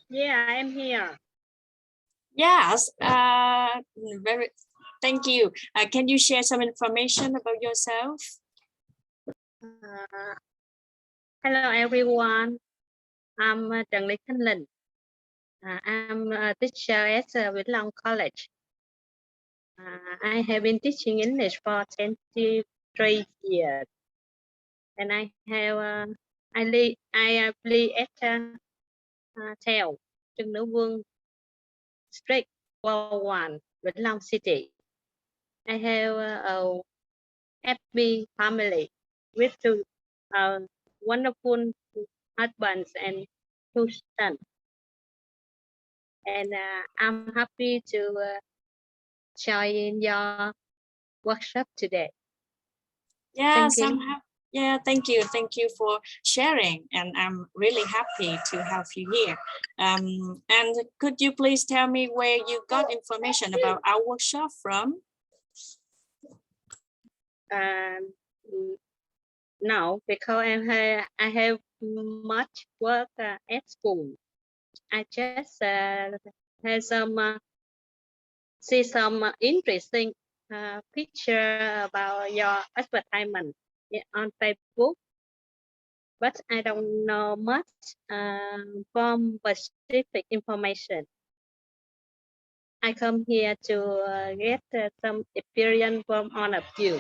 Yeah, I'm here. Yes, thank you. Can you share some information about yourself? Hello, everyone. I'm Trần Lê Thanh Linh. I'm a teacher at Vĩnh Long College. I have been teaching English for 23 years, and I play at Theo Trần Nữ Vương Street 1, Vĩnh Long City. I have a happy family with two wonderful husbands and 2 sons. And I'm happy to join your workshop today. Yes, thank you. Thank you for sharing. And I'm really happy to have you here. And could you please tell me where you got information about our workshop from? No, because I have much work at school. I just have some see some interesting picture about your advertisement on Facebook, but I don't know much from specific information. I come here to get some experience from all of you.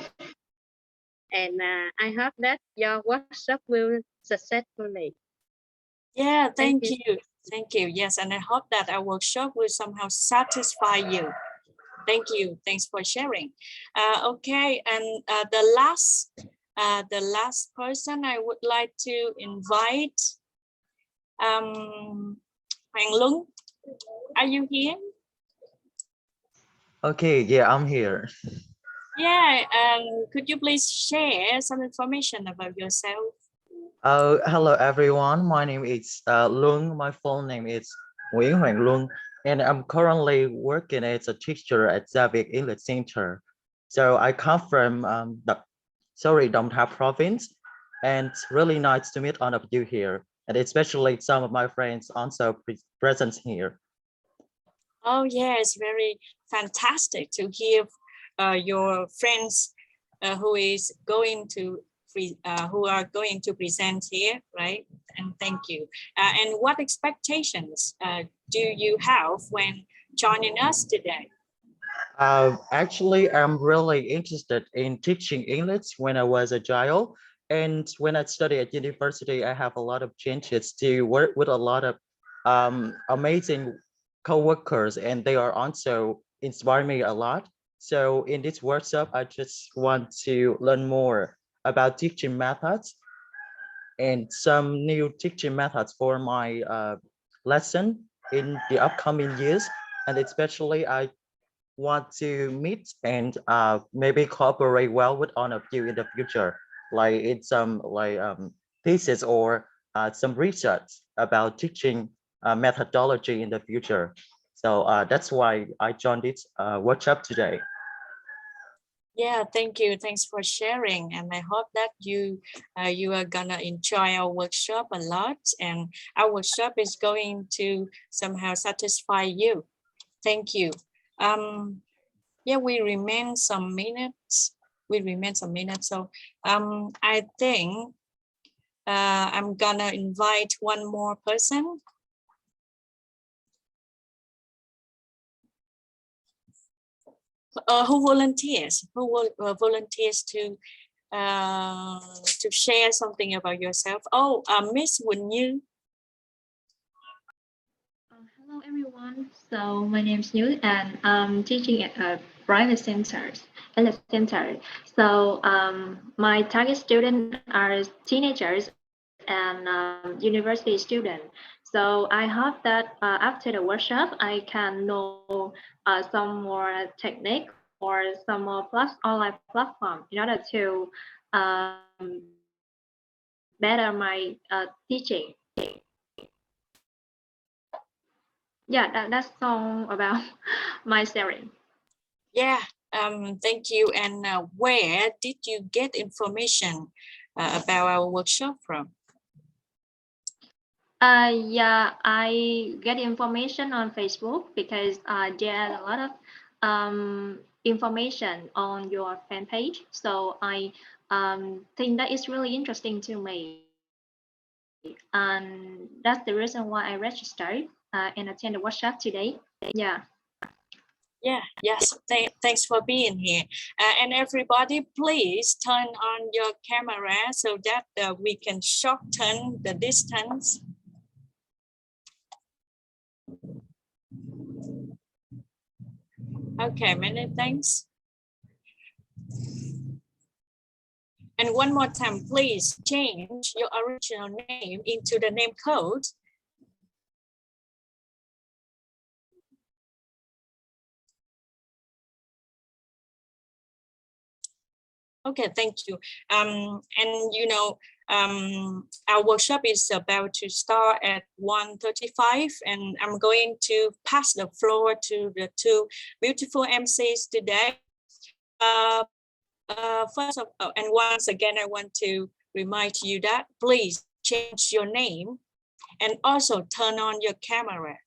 And I hope that your workshop will successfully. Yeah, thank you. Thank you. Yes, and I hope that our workshop will somehow satisfy you. Thank you. Thanks for sharing. Okay, and the last person I would like to invite, Hoàng Lung. Are you here? Okay, yeah, I'm here. Yeah, could you please share some information about yourself? Hello everyone. My name is Lung. My full name is Nguyễn Hoàng Luân, and I'm currently working as a teacher at Zavik English Center. So I come from Đồng Tháp province, and it's really nice to meet all of you here, and especially some of my friends also present here. Oh yeah, it's very fantastic to hear your friends who are going to present here, right? And thank you. And what expectations do you have when joining us today? Actually, I'm really interested in teaching English when I was a child. And when I study at university, I have a lot of chances to work with a lot of amazing co-workers, and they are also inspiring me a lot. So in this workshop, I just want to learn more about teaching methods and some new teaching methods for my lesson in the upcoming years. And especially I want to meet and maybe cooperate well with all of you in the future, like in some thesis or some research about teaching methodology in the future. So that's why I joined this workshop today. Yeah, thank you. Thanks for sharing. And I hope that you are gonna enjoy our workshop a lot, and our workshop is going to somehow satisfy you. Thank you. Yeah, we remain some minutes. So I think I'm gonna invite one more person. Who volunteers? Who will volunteers to share something about yourself? Oh, Miss Quỳnh Như. Hello everyone. So my name is Như, and I'm teaching at a private center. So my target students are teenagers and university students. So I hope that after the workshop, I can know some more technique or some more online platform in order to better my teaching. Yeah, that's all about my sharing. Yeah, thank you. And where did you get information about our workshop from? Yeah, I get information on Facebook because there are a lot of information on your fan page. So I think that is really interesting to me. And that's the reason why I registered and attend the workshop today. Yeah. Yeah, yes, thanks for being here. And everybody, please turn on your camera so that we can shorten the distance. Okay, many thanks. And one more time, please change your original name into the name code. Okay, thank you. And you know, our workshop is about to start at 1:35, and I'm going to pass the floor to the two beautiful MCs today. First of all, and once again, I want to remind you that please change your name and also turn on your camera.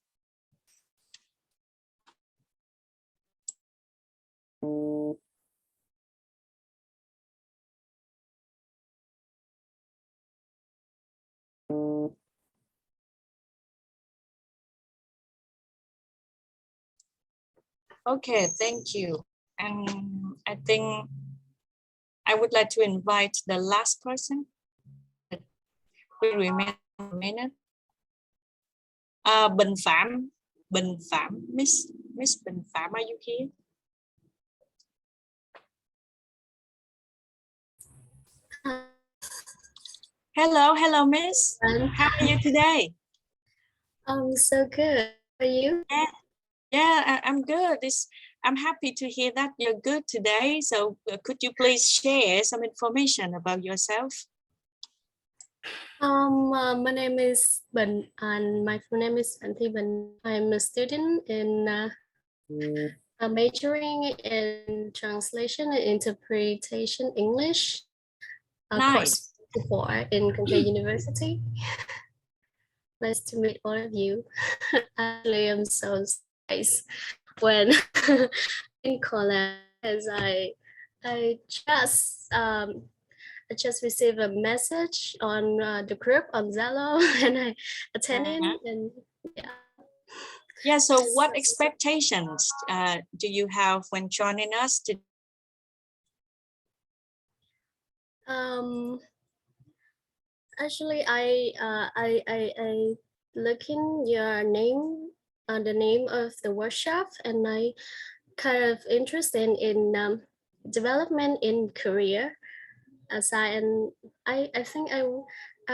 Okay, thank you. And I think I would like to invite the last person. We remain a minute. Bình Phạm, Miss Bình Phạm, are you here? Hello, Miss. How are you today? I'm so good. How are you? Yeah, I'm good. I'm happy to hear that you're good today. So could you please share some information about yourself? My name is Bình and my full name is Bình. I'm a student in majoring in translation and interpretation English. Nice. Course in Can Tho University. Nice to meet all of you. Actually, I'm so surprised when in college as I just received a message on the group on Zalo and I attended and yeah. Yeah, so what expectations do you have when joining us today? Actually, I look in your name, the name of the workshop, and I kind of interested in development in career. As I think I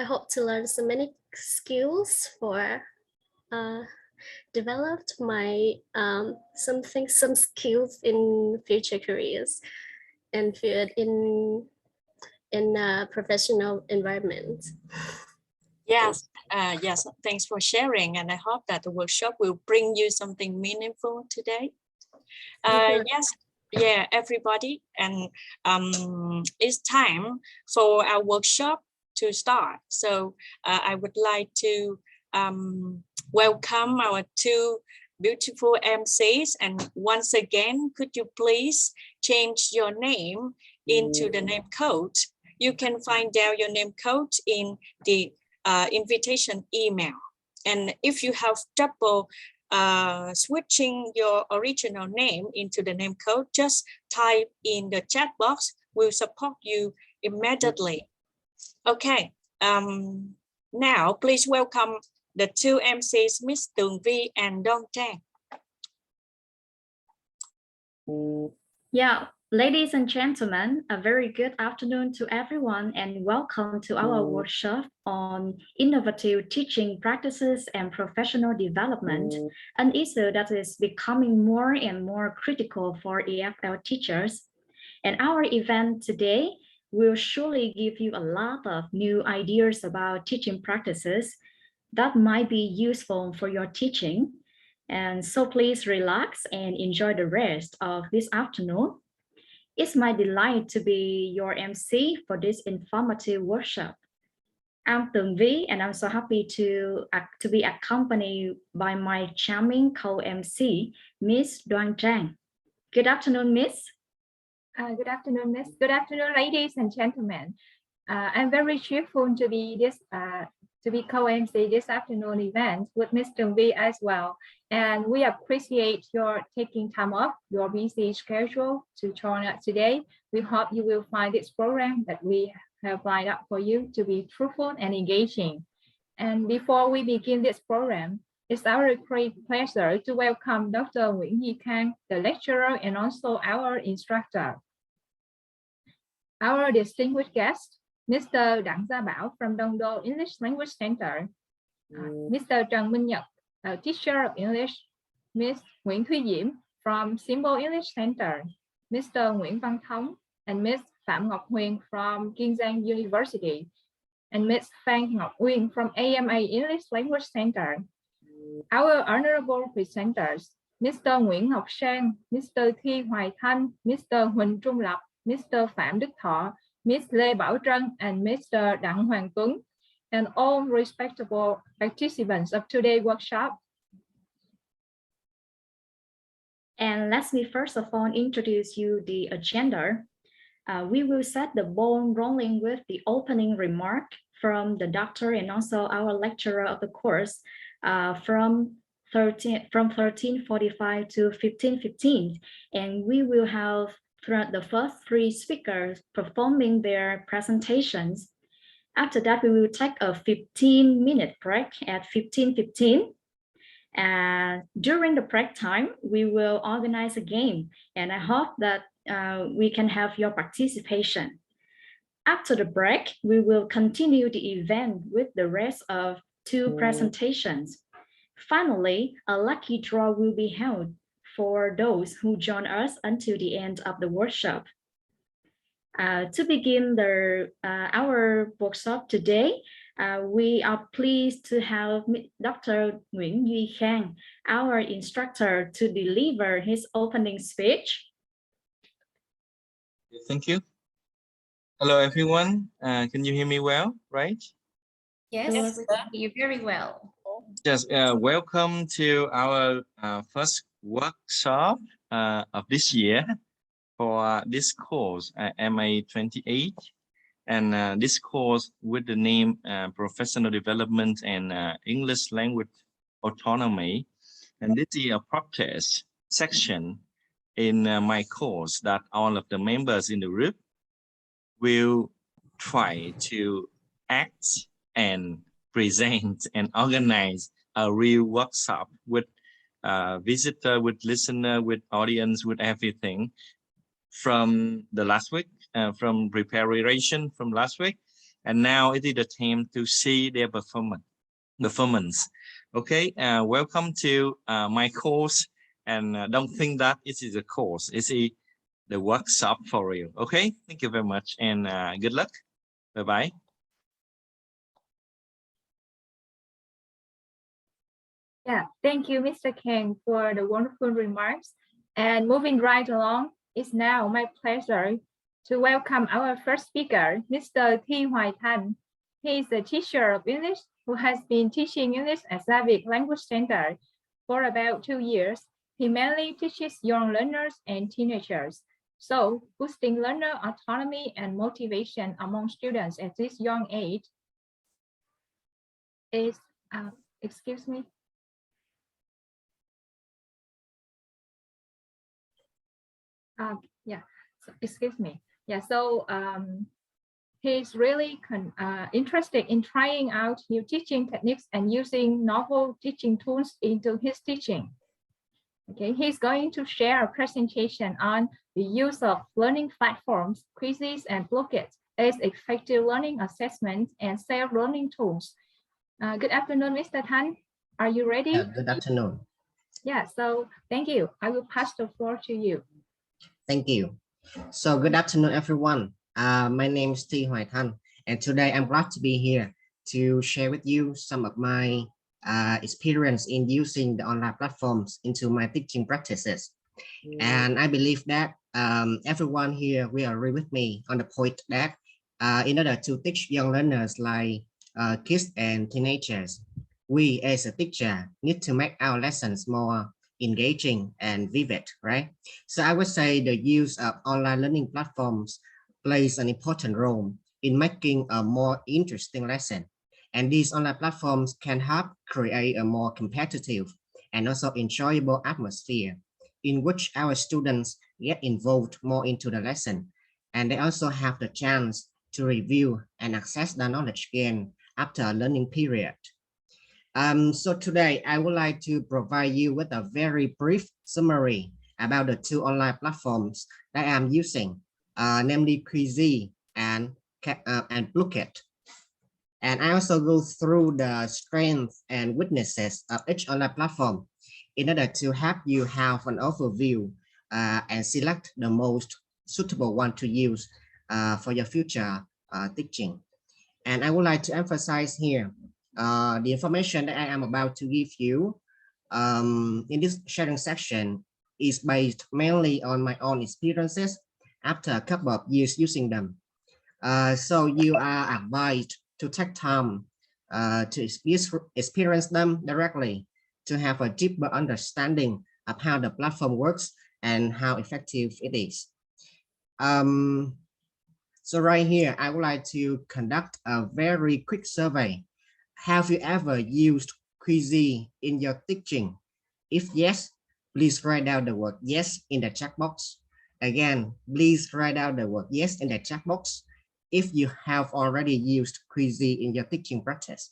hope to learn so many skills for developed my some skills in future careers and in a professional environment. Yes, yes, thanks for sharing, and I hope that the workshop will bring you something meaningful today. Yes, yeah, everybody, and it's time for our workshop to start. So I would like to welcome our two beautiful MCs, and once again, could you please change your name into the name code? You can find out your name code in the invitation email, and if you have trouble switching your original name into the name code, just type in the chat box. We'll support you immediately. Okay, now please welcome the two MCs, Miss Tường Vi and Dong Trang. Yeah, ladies and gentlemen, a very good afternoon to everyone and welcome to our workshop on innovative teaching practices and professional development, an issue that is becoming more and more critical for EFL teachers. And our event today will surely give you a lot of new ideas about teaching practices that might be useful for your teaching. And so please relax and enjoy the rest of this afternoon. It's my delight to be your MC for this informative workshop. I'm Tường Vi, and I'm so happy to be accompanied by my charming co-MC, Miss Đoan Trang. Good afternoon, Miss. Good afternoon, Miss. Good afternoon, ladies and gentlemen. I'm very cheerful to be co-MC this afternoon event with Miss Tường Vi as well. And we appreciate your taking time off your busy schedule to join us today. We hope you will find this program that we have lined up for you to be fruitful and engaging. And before we begin this program, it's our great pleasure to welcome Dr. Nguyễn Nhi Khang, the lecturer and also our instructor. Our distinguished guest, Mr. Đặng Gia Bảo from Đông Đô English Language Center, Mr. Trần Minh Nhật, a teacher of English, Ms. Nguyễn Thúy Diễm from Symbol English Center, Mr. Nguyễn Văn Thống, and Ms. Phạm Ngọc Huyền from Can Tho University, and Ms. Phan Ngọc Uyên from AMA English Language Center. Our honorable presenters, Mr. Nguyễn Ngọc Sang, Mr. Thi Hoài Thanh, Mr. Huỳnh Trung Lập, Mr. Phạm Đức Thọ, Ms. Lê Bảo Trân, and Mr. Đặng Hoàng Tuấn, and all respectable participants of today's workshop. And let me first of all introduce you the agenda. We will set the ball rolling with the opening remark from the doctor and also our lecturer of the course from 13:45 to 15:15, and we will have the first three speakers performing their presentations. After that, we will take a 15-minute break at 15:15. During the break time, we will organize a game, and I hope that we can have your participation. After the break, we will continue the event with the rest of two presentations. Finally, a lucky draw will be held for those who join us until the end of the workshop. To begin our workshop today, we are pleased to have Dr. Nguyễn Duy Khang, our instructor, to deliver his opening speech. Thank you. Hello, everyone. Can you hear me well, right? Yes, we can hear you very well. Just welcome to our first workshop of this year for this course, MA28, and this course with the name Professional Development and English Language Autonomy. And this is a practice section in my course that all of the members in the group will try to act and present and organize a real workshop with visitor, with listener, with audience, with everything from the last week, from preparation from last week, and now it is the time to see their performance. Okay, welcome to my course, and don't think that it is a course, it's the workshop for you. Okay, thank you very much, and good luck. Bye bye. Yeah, thank you, Mr. Khang, for the wonderful remarks. And moving right along, it's now my pleasure to welcome our first speaker, Mr. Thi Hoài Thanh. He is a teacher of English who has been teaching English at Slavic Language Center for about 2 years. He mainly teaches young learners and teenagers. So, boosting learner autonomy and motivation among students at this young age is, excuse me. Excuse me. Yeah, so he's really interested in trying out new teaching techniques and using novel teaching tools into his teaching. Okay, he's going to share a presentation on the use of learning platforms, quizzes, and booklets as effective learning assessments and self-learning tools. Good afternoon, Mr. Thanh. Are you ready? Yeah, good afternoon. Yeah, so thank you. I will pass the floor to you. Thank you. So good afternoon, everyone. My name is Thi Hoài Thanh, and today I'm glad to be here to share with you some of my experience in using the online platforms into my teaching practices. And I believe that everyone here will agree with me on the point that in order to teach young learners like kids and teenagers, we as a teacher need to make our lessons more engaging and vivid, right? So I would say the use of online learning platforms plays an important role in making a more interesting lesson. And these online platforms can help create a more competitive and also enjoyable atmosphere in which our students get involved more into the lesson. And they also have the chance to review and access the knowledge gained after a learning period. So today I would like to provide you with a very brief summary about the two online platforms that I'm using, namely Quizy and Blooket. And I also go through the strengths and weaknesses of each online platform in order to help you have an overview and select the most suitable one to use for your future teaching. And I would like to emphasize here the information that I am about to give you in this sharing section is based mainly on my own experiences after a couple of years using them. So you are advised to take time to experience them directly to have a deeper understanding of how the platform works and how effective it is. So right here, I would like to conduct a very quick survey. Have you ever used Quizy in your teaching? If yes, please write down the word yes in the chat box. Again, please write down the word yes in the chat box if you have already used Quizy in your teaching practice.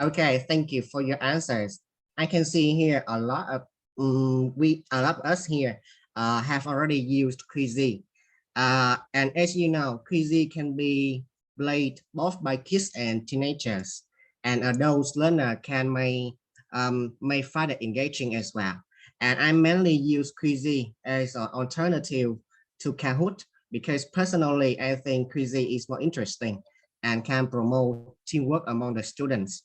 Okay, thank you for your answers. I can see here a lot of us here have already used Quizy. And as you know, Quizy can be played both by kids and teenagers, and adult learner may find it engaging as well. And I mainly use Quizy as an alternative to Kahoot because personally I think Quizy is more interesting and can promote teamwork among the students.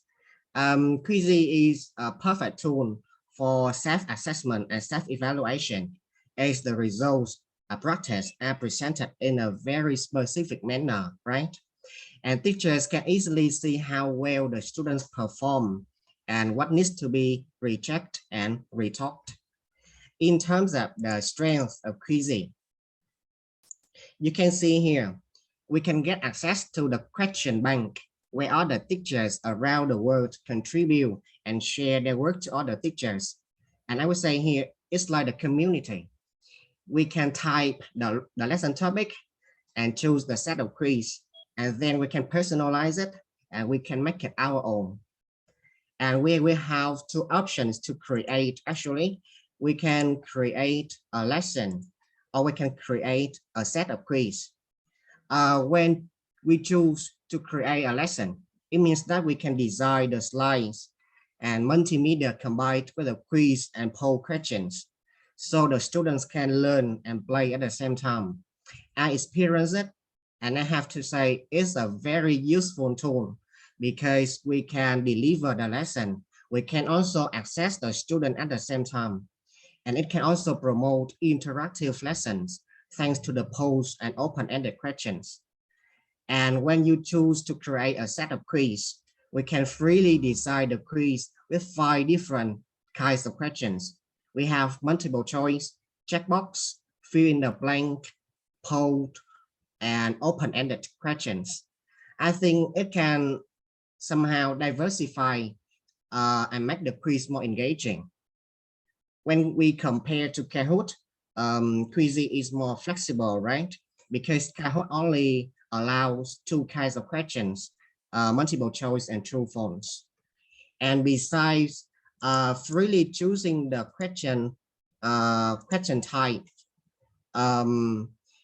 Quizy is a perfect tool for self-assessment and self-evaluation as the results are practiced and presented in a very specific manner, right? And teachers can easily see how well the students perform and what needs to be rechecked and retaught. In terms of the strength of Quizy, you can see here, we can get access to the question bank where other teachers around the world contribute and share their work to other teachers. And I would say here, it's like a community. We can type the lesson topic and choose the set of quiz, and then we can personalize it and we can make it our own. And we will have two options to create. Actually, we can create a lesson or we can create a set of quiz. When we choose to create a lesson, it means that we can design the slides and multimedia combined with a quiz and poll questions, so the students can learn and play at the same time. I experience it, and I have to say it's a very useful tool because we can deliver the lesson. We can also access the student at the same time, and it can also promote interactive lessons thanks to the polls and open-ended questions. And when you choose to create a set of quiz, we can freely design the quiz with 5 different kinds of questions. We have multiple choice, checkbox, fill in the blank, poll, and open-ended questions. I think it can somehow diversify and make the quiz more engaging. When we compare to Kahoot, Quizy is more flexible, right? Because Kahoot only allows 2 kinds of questions, multiple choice and true false. And besides freely choosing the question type,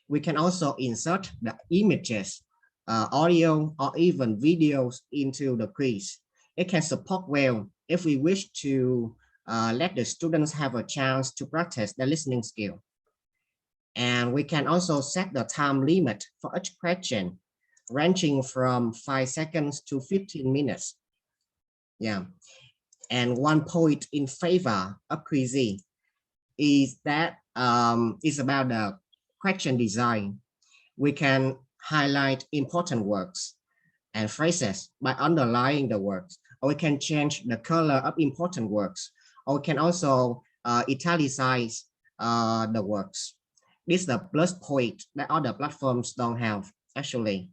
we can also insert the images, audio, or even videos into the quiz. It can support well if we wish to let the students have a chance to practice their listening skill. And we can also set the time limit for each question ranging from 5 seconds to 15 minutes. Yeah, and one point in favor of quizy is that it's about the question design. We can highlight important words and phrases by underlining the words, or we can change the color of important words, or we can also italicize the words. This is the plus point that other platforms don't have actually.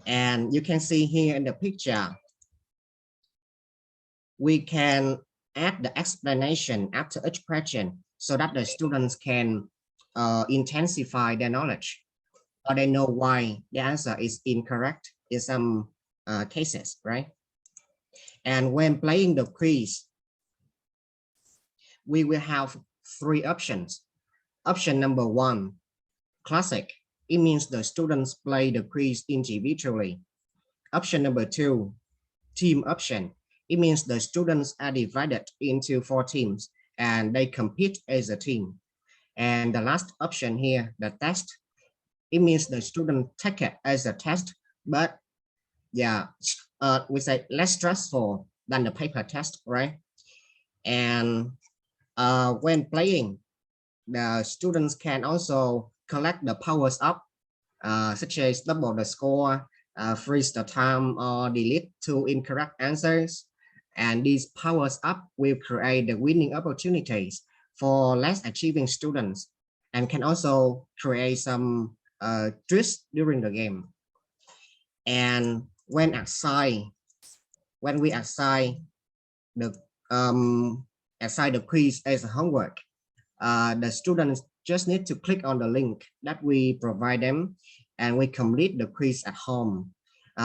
And you can see here in the picture, we can add the explanation after each question so that the students can intensify their knowledge, or they know why the answer is incorrect in some cases, right? And when playing the quiz, we will have 3 options. Option number 1, classic. It means the students play the quiz individually. Option number 2, team option. It means the students are divided into 4 teams and they compete as a team. And the last option here, the test, it means the student take it as a test, but yeah, we say less stressful than the paper test, right? And when playing, the students can also collect the powers up, such as double the score, freeze the time, or delete 2 incorrect answers. And these powers up will create the winning opportunities for less achieving students and can also create some twist during the game. And when we assign the quiz as a homework, the students just need to click on the link that we provide them and we complete the quiz at home.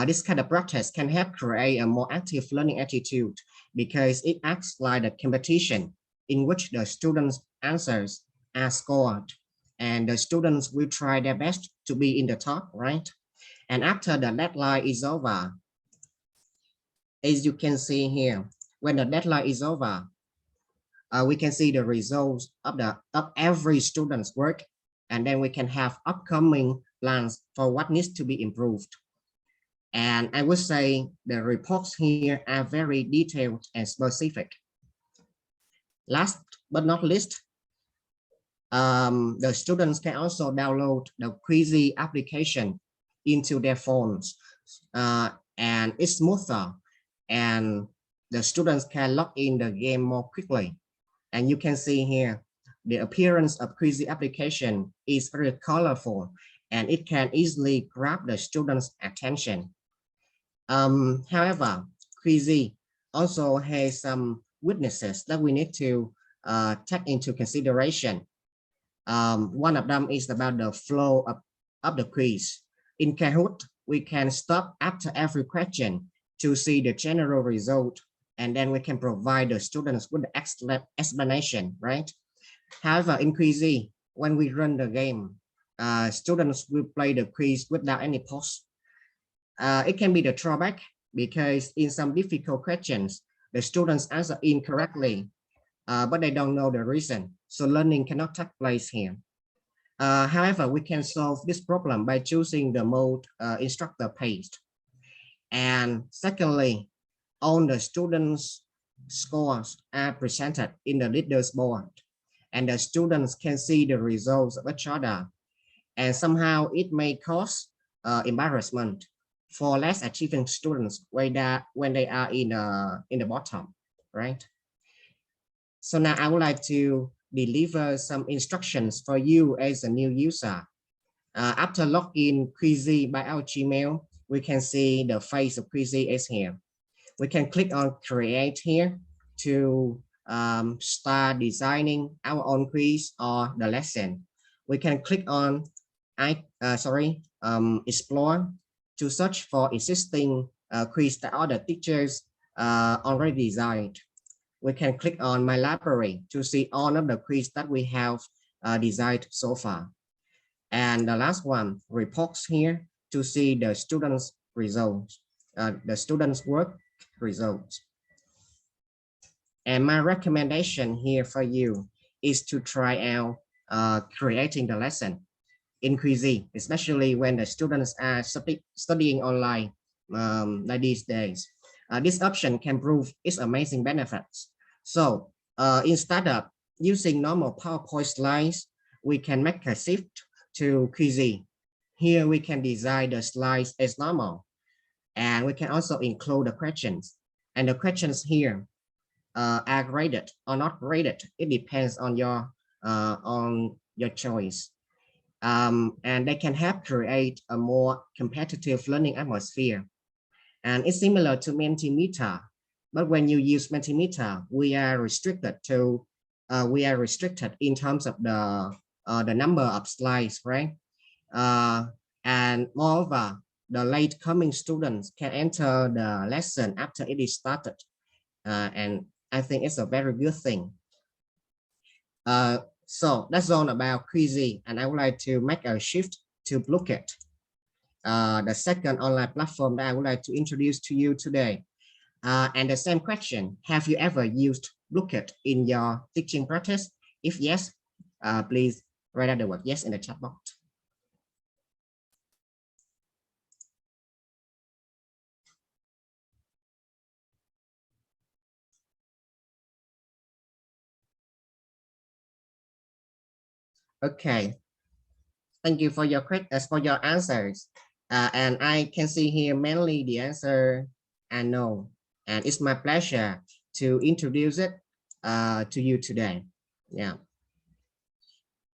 This kind of practice can help create a more active learning attitude because it acts like a competition in which the students' answers are scored and the students will try their best to be in the top, right? And after the deadline is over, as you can see here, when the deadline is over, we can see the results of every student's work, and then we can have upcoming plans for what needs to be improved. And I would say the reports here are very detailed and specific. Last but not least, the students can also download the Quizy application into their phones, and it's smoother, and the students can log in the game more quickly. And you can see here, the appearance of Quizy application is very colorful, and it can easily grab the students' attention. However, Quizy also has some weaknesses that we need to take into consideration. One of them is about the flow of the quiz. In Kahoot, we can stop after every question to see the general result, and then we can provide the students with the explanation, right? However, in Quizy, when we run the game, students will play the quiz without any pause. It can be the drawback because in some difficult questions, the students answer incorrectly, but they don't know the reason. So learning cannot take place here. However, we can solve this problem by choosing the mode instructor paced. And secondly, all the students' scores are presented in the leaders board, and the students can see the results of each other. And somehow it may cause embarrassment for less achieving students when they are in the bottom, right? So now I would like to deliver some instructions for you as a new user. After login Quizy by our Gmail, we can see the face of Quizy is here. We can click on create here to start designing our own quiz or the lesson. We can click on explore to search for existing quiz that other teachers already designed. We can click on my library to see all of the quiz that we have designed so far. And the last one, reports here to see the students' results, the students' work results. And my recommendation here for you is to try out creating the lesson. in quizzing, especially when the students are studying online like these days. This option can prove its amazing benefits. So instead of using normal PowerPoint slides, we can make a shift to quizzing. Here we can design the slides as normal, and we can also include the questions. And the questions here are graded or not graded. It depends on your choice. And they can help create a more competitive learning atmosphere. And it's similar to Mentimeter, but when you use Mentimeter, we are restricted in terms of the number of slides, right? And moreover, the late coming students can enter the lesson after it is started. And I think it's a very good thing. So that's all about quizzing, and I would like to make a shift to Blooket, the second online platform that I would like to introduce to you today. And the same question, have you ever used Blooket in your teaching practice? If yes, please write out the word yes in the chat box. Okay, thank you for your answers. And I can see here mainly the answer and no. And it's my pleasure to introduce it to you today. Yeah.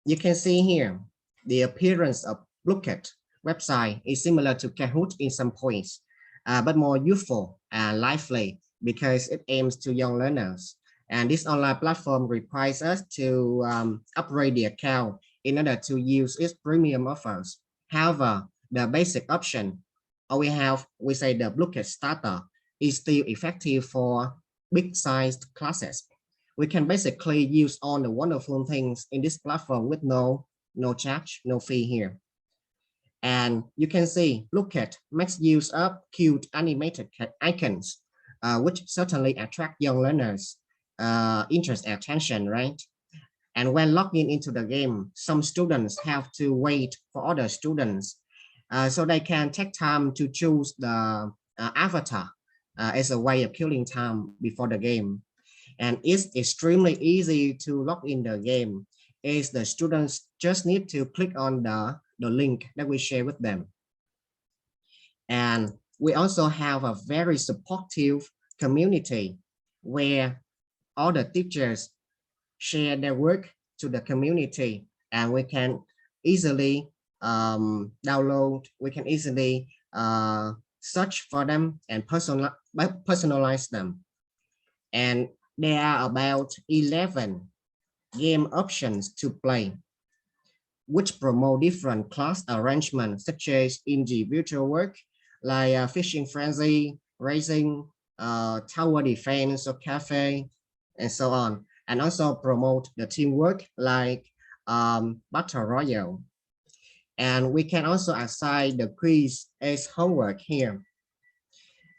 You can see here the appearance of Blooket website is similar to Kahoot in some points, but more youthful and lively because it aims to young learners. And this online platform requires us to upgrade the account in order to use its premium offers. However, the basic option, or we say the Blooket starter, is still effective for big-sized classes. We can basically use all the wonderful things in this platform with no charge, no fee here. And you can see Blooket makes use of cute animated icons, which certainly attract young learners' interest and attention, right? And when logging into the game, some students have to wait for other students so they can take time to choose the avatar as a way of killing time before the game. And it's extremely easy to log in the game, as the students just need to click on the link that we share with them. And we also have a very supportive community where all the teachers share their work to the community, and we can easily download, we can easily search for them and personalize them. And there are about 11 game options to play, which promote different class arrangements such as individual work like fishing frenzy, racing, tower defense or cafe, and so on. And also promote the teamwork like battle royale. And we can also assign the quiz as homework here.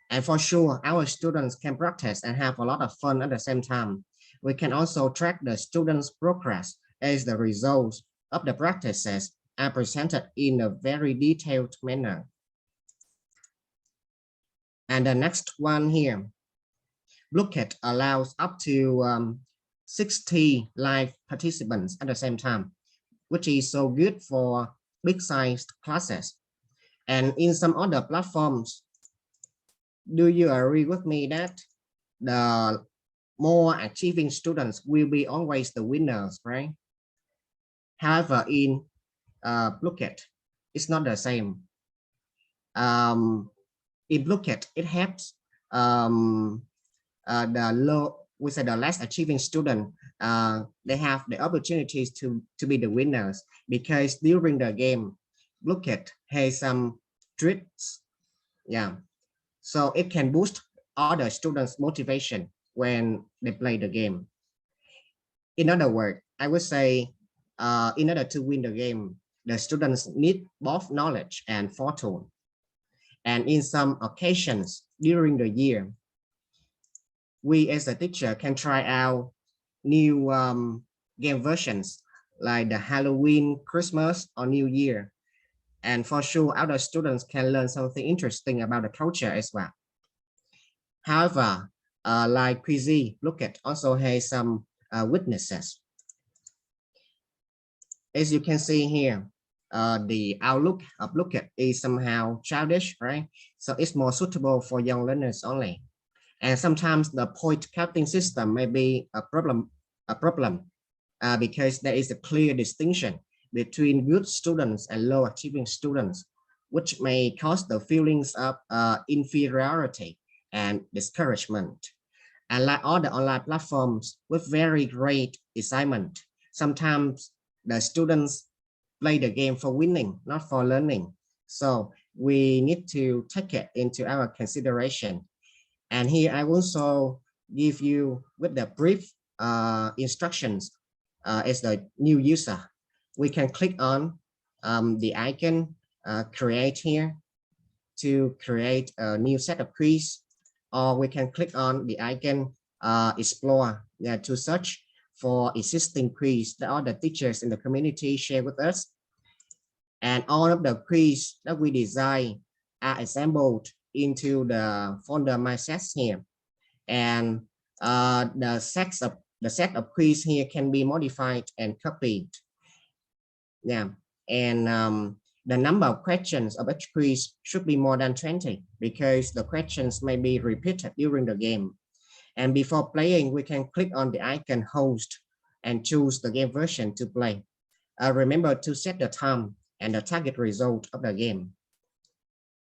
And for sure, our students can practice and have a lot of fun at the same time. We can also track the students' progress as the results of the practices are presented in a very detailed manner. And the next one here, Blooket allows up to 60 live participants at the same time, which is so good for big-sized classes. And in some other platforms, do you agree with me that the more achieving students will be always the winners, right? However, in Blooket, it's not the same. In Blooket, it helps the less achieving student. They have the opportunities to be the winners, because during the game, Blooket has some tricks. Yeah. So it can boost other students' motivation when they play the game. In other words, I would say, in order to win the game, the students need both knowledge and fortune. And in some occasions during the year, we as a teacher can try out new game versions like the Halloween, Christmas, or New Year. And for sure, other students can learn something interesting about the culture as well. However, like Quizy, Lookat also has some weaknesses. As you can see here, the outlook of Lookat is somehow childish, right? So it's more suitable for young learners only. And sometimes the point counting system may be a problem because there is a clear distinction between good students and low achieving students, which may cause the feelings of inferiority and discouragement. And like all the online platforms with very great excitement, sometimes the students play the game for winning, not for learning. So we need to take it into our consideration. And here I also give you with the brief instructions as the new user. We can click on the icon create here to create a new set of quiz, or we can click on the icon explore to search for existing quiz that all the teachers in the community share with us. And all of the quiz that we design are assembled into the folder My Sets here. And the set of quiz here can be modified and copied. Yeah, and the number of questions of each quiz should be more than 20 because the questions may be repeated during the game. And before playing, we can click on the icon host and choose the game version to play. Remember to set the time and the target result of the game.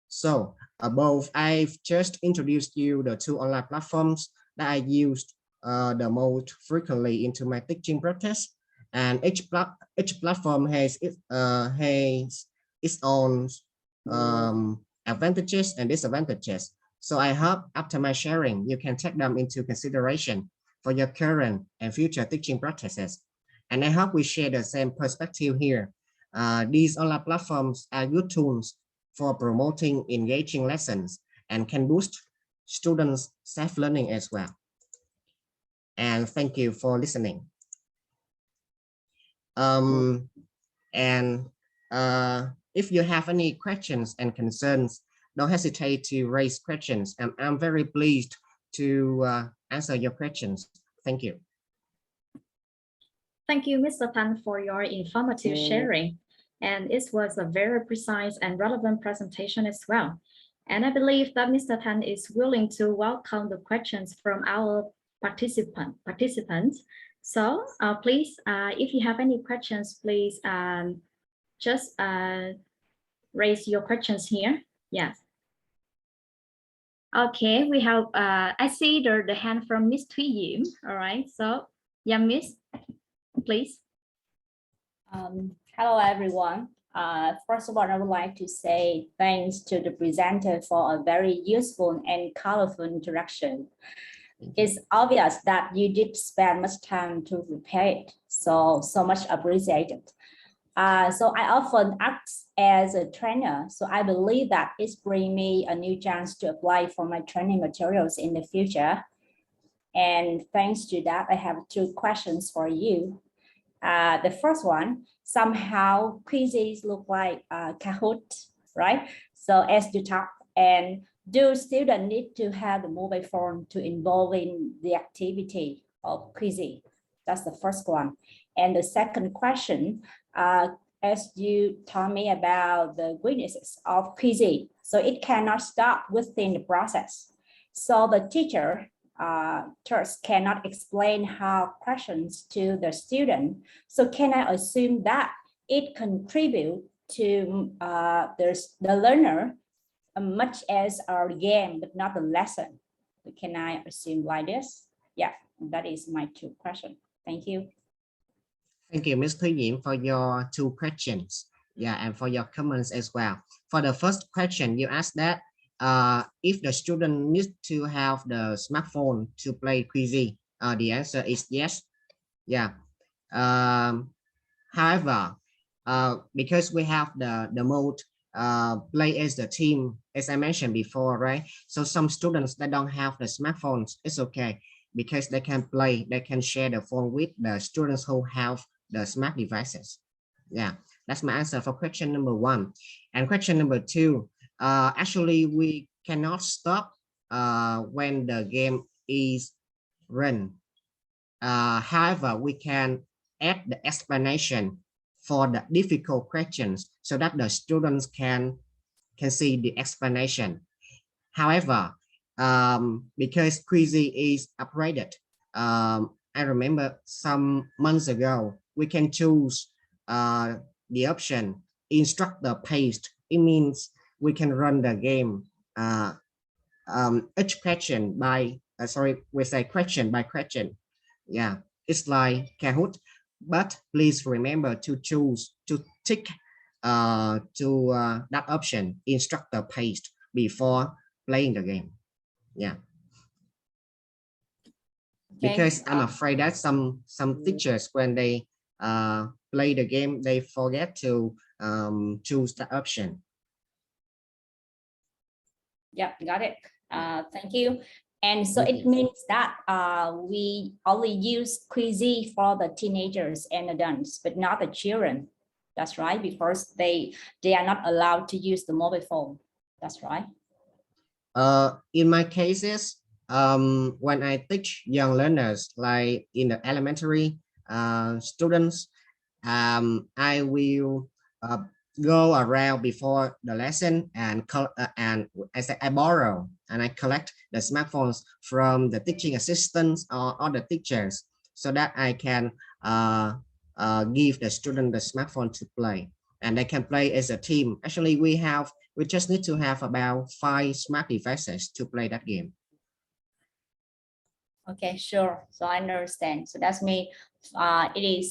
So above, I've just introduced you the two online platforms that I used the most frequently into my teaching practice. And each platform has its own advantages and disadvantages. So I hope after my sharing, you can take them into consideration for your current and future teaching practices. And I hope we share the same perspective here. These online platforms are good tools for promoting engaging lessons and can boost students' self-learning as well. And thank you for listening. If you have any questions and concerns, don't hesitate to raise questions. And I'm very pleased to answer your questions. Thank you. Thank you, Mr. Tan, for your informative sharing. And it was a very precise and relevant presentation as well. And I believe that Mr. Tan is willing to welcome the questions from our participants. So please, if you have any questions, please just raise your questions here. Yes. Okay, we have, I see the hand from Miss Thuy Diễm. All right, so yeah, Miss, please. Hello, everyone. First of all, I would like to say thanks to the presenter for a very useful and colorful introduction. It's obvious that you did spend much time to prepare it, so much appreciated. So I often act as a trainer, so I believe that it's bringing me a new chance to apply for my training materials in the future. And thanks to that, I have two questions for you. The first one, somehow quizzes look like Cohort, right? So as you talk, and do students need to have the mobile phone to involve in the activity of quizzing? That's the first one. And the second question, as you told me about the weaknesses of quizzing, so it cannot stop within the process. So the teacher just cannot explain how questions to the student. So can I assume that it contributes to the learner much as our game, but not the lesson? Can I assume like this? Yeah, that is my two questions. Thank you. Thank you, Ms. Thuy Diễm, for your two questions. Yeah, and for your comments as well. For the first question, you asked that if the student needs to have the smartphone to play quizzing, the answer is yes. Yeah. However, because we have the mode play as the team, as I mentioned before, right? So some students that don't have the smartphones, it's okay because they can play, they can share the phone with the students who have the smart devices. Yeah, that's my answer for question number 1. And question number 2, actually we cannot stop when the game is run. However, we can add the explanation for the difficult questions so that the students can see the explanation. However, because Quizy is upgraded, I remember some months ago, we can choose the option instructor paced. It means we can run the game each question by, we say question by question. Yeah, it's like Kahoot, but please remember to choose to tick that option instructor paced before playing the game. Yeah, because I'm afraid that some teachers, when they play the game, they forget to choose the option. Yeah, got it. Thank you. And so it means that we only use Quizy for the teenagers and adults, but not the children. That's right, because they are not allowed to use the mobile phone. That's right. In my cases, when I teach young learners, like in the elementary students, I will go around before the lesson and I borrow and I collect the smartphones from the teaching assistants or other teachers so that I can give the student the smartphone to play, and they can play as a team. Actually, we just need to have about 5 smart devices to play that game. Okay, sure. So I understand. So that's mean it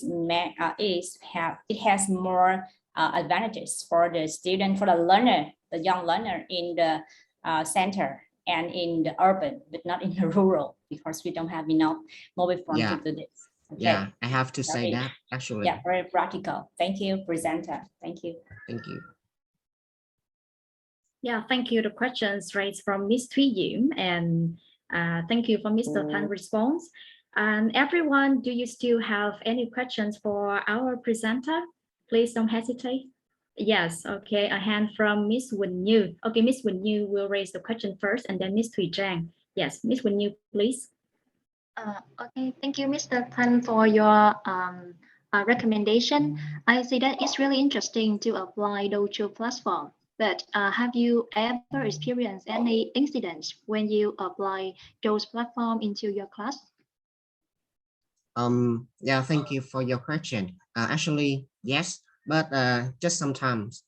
has more advantages for the student, for the learner, the young learner in the center and in the urban, but not in the rural, because we don't have enough mobile phone to do this. Okay. Yeah, I have to say that actually. Yeah, very practical. Thank you, presenter. Thank you. Thank you. Yeah, thank you. The questions raised from Ms. Thuy Diem, and thank you for Mr. Tan's response. And everyone, do you still have any questions for our presenter? Please don't hesitate. Yes, okay, a hand from Miss Wen Như. Okay, Miss Wen Như will raise the question first, and then Miss Thuy Trang. Yes, Miss Wen Như, please. Okay, thank you, Mr. Tan, for your recommendation. I see that it's really interesting to apply Dojo platform. But have you ever experienced any incidents when you apply those platform into your class? Yeah, thank you for your question. Actually, yes, but just sometimes,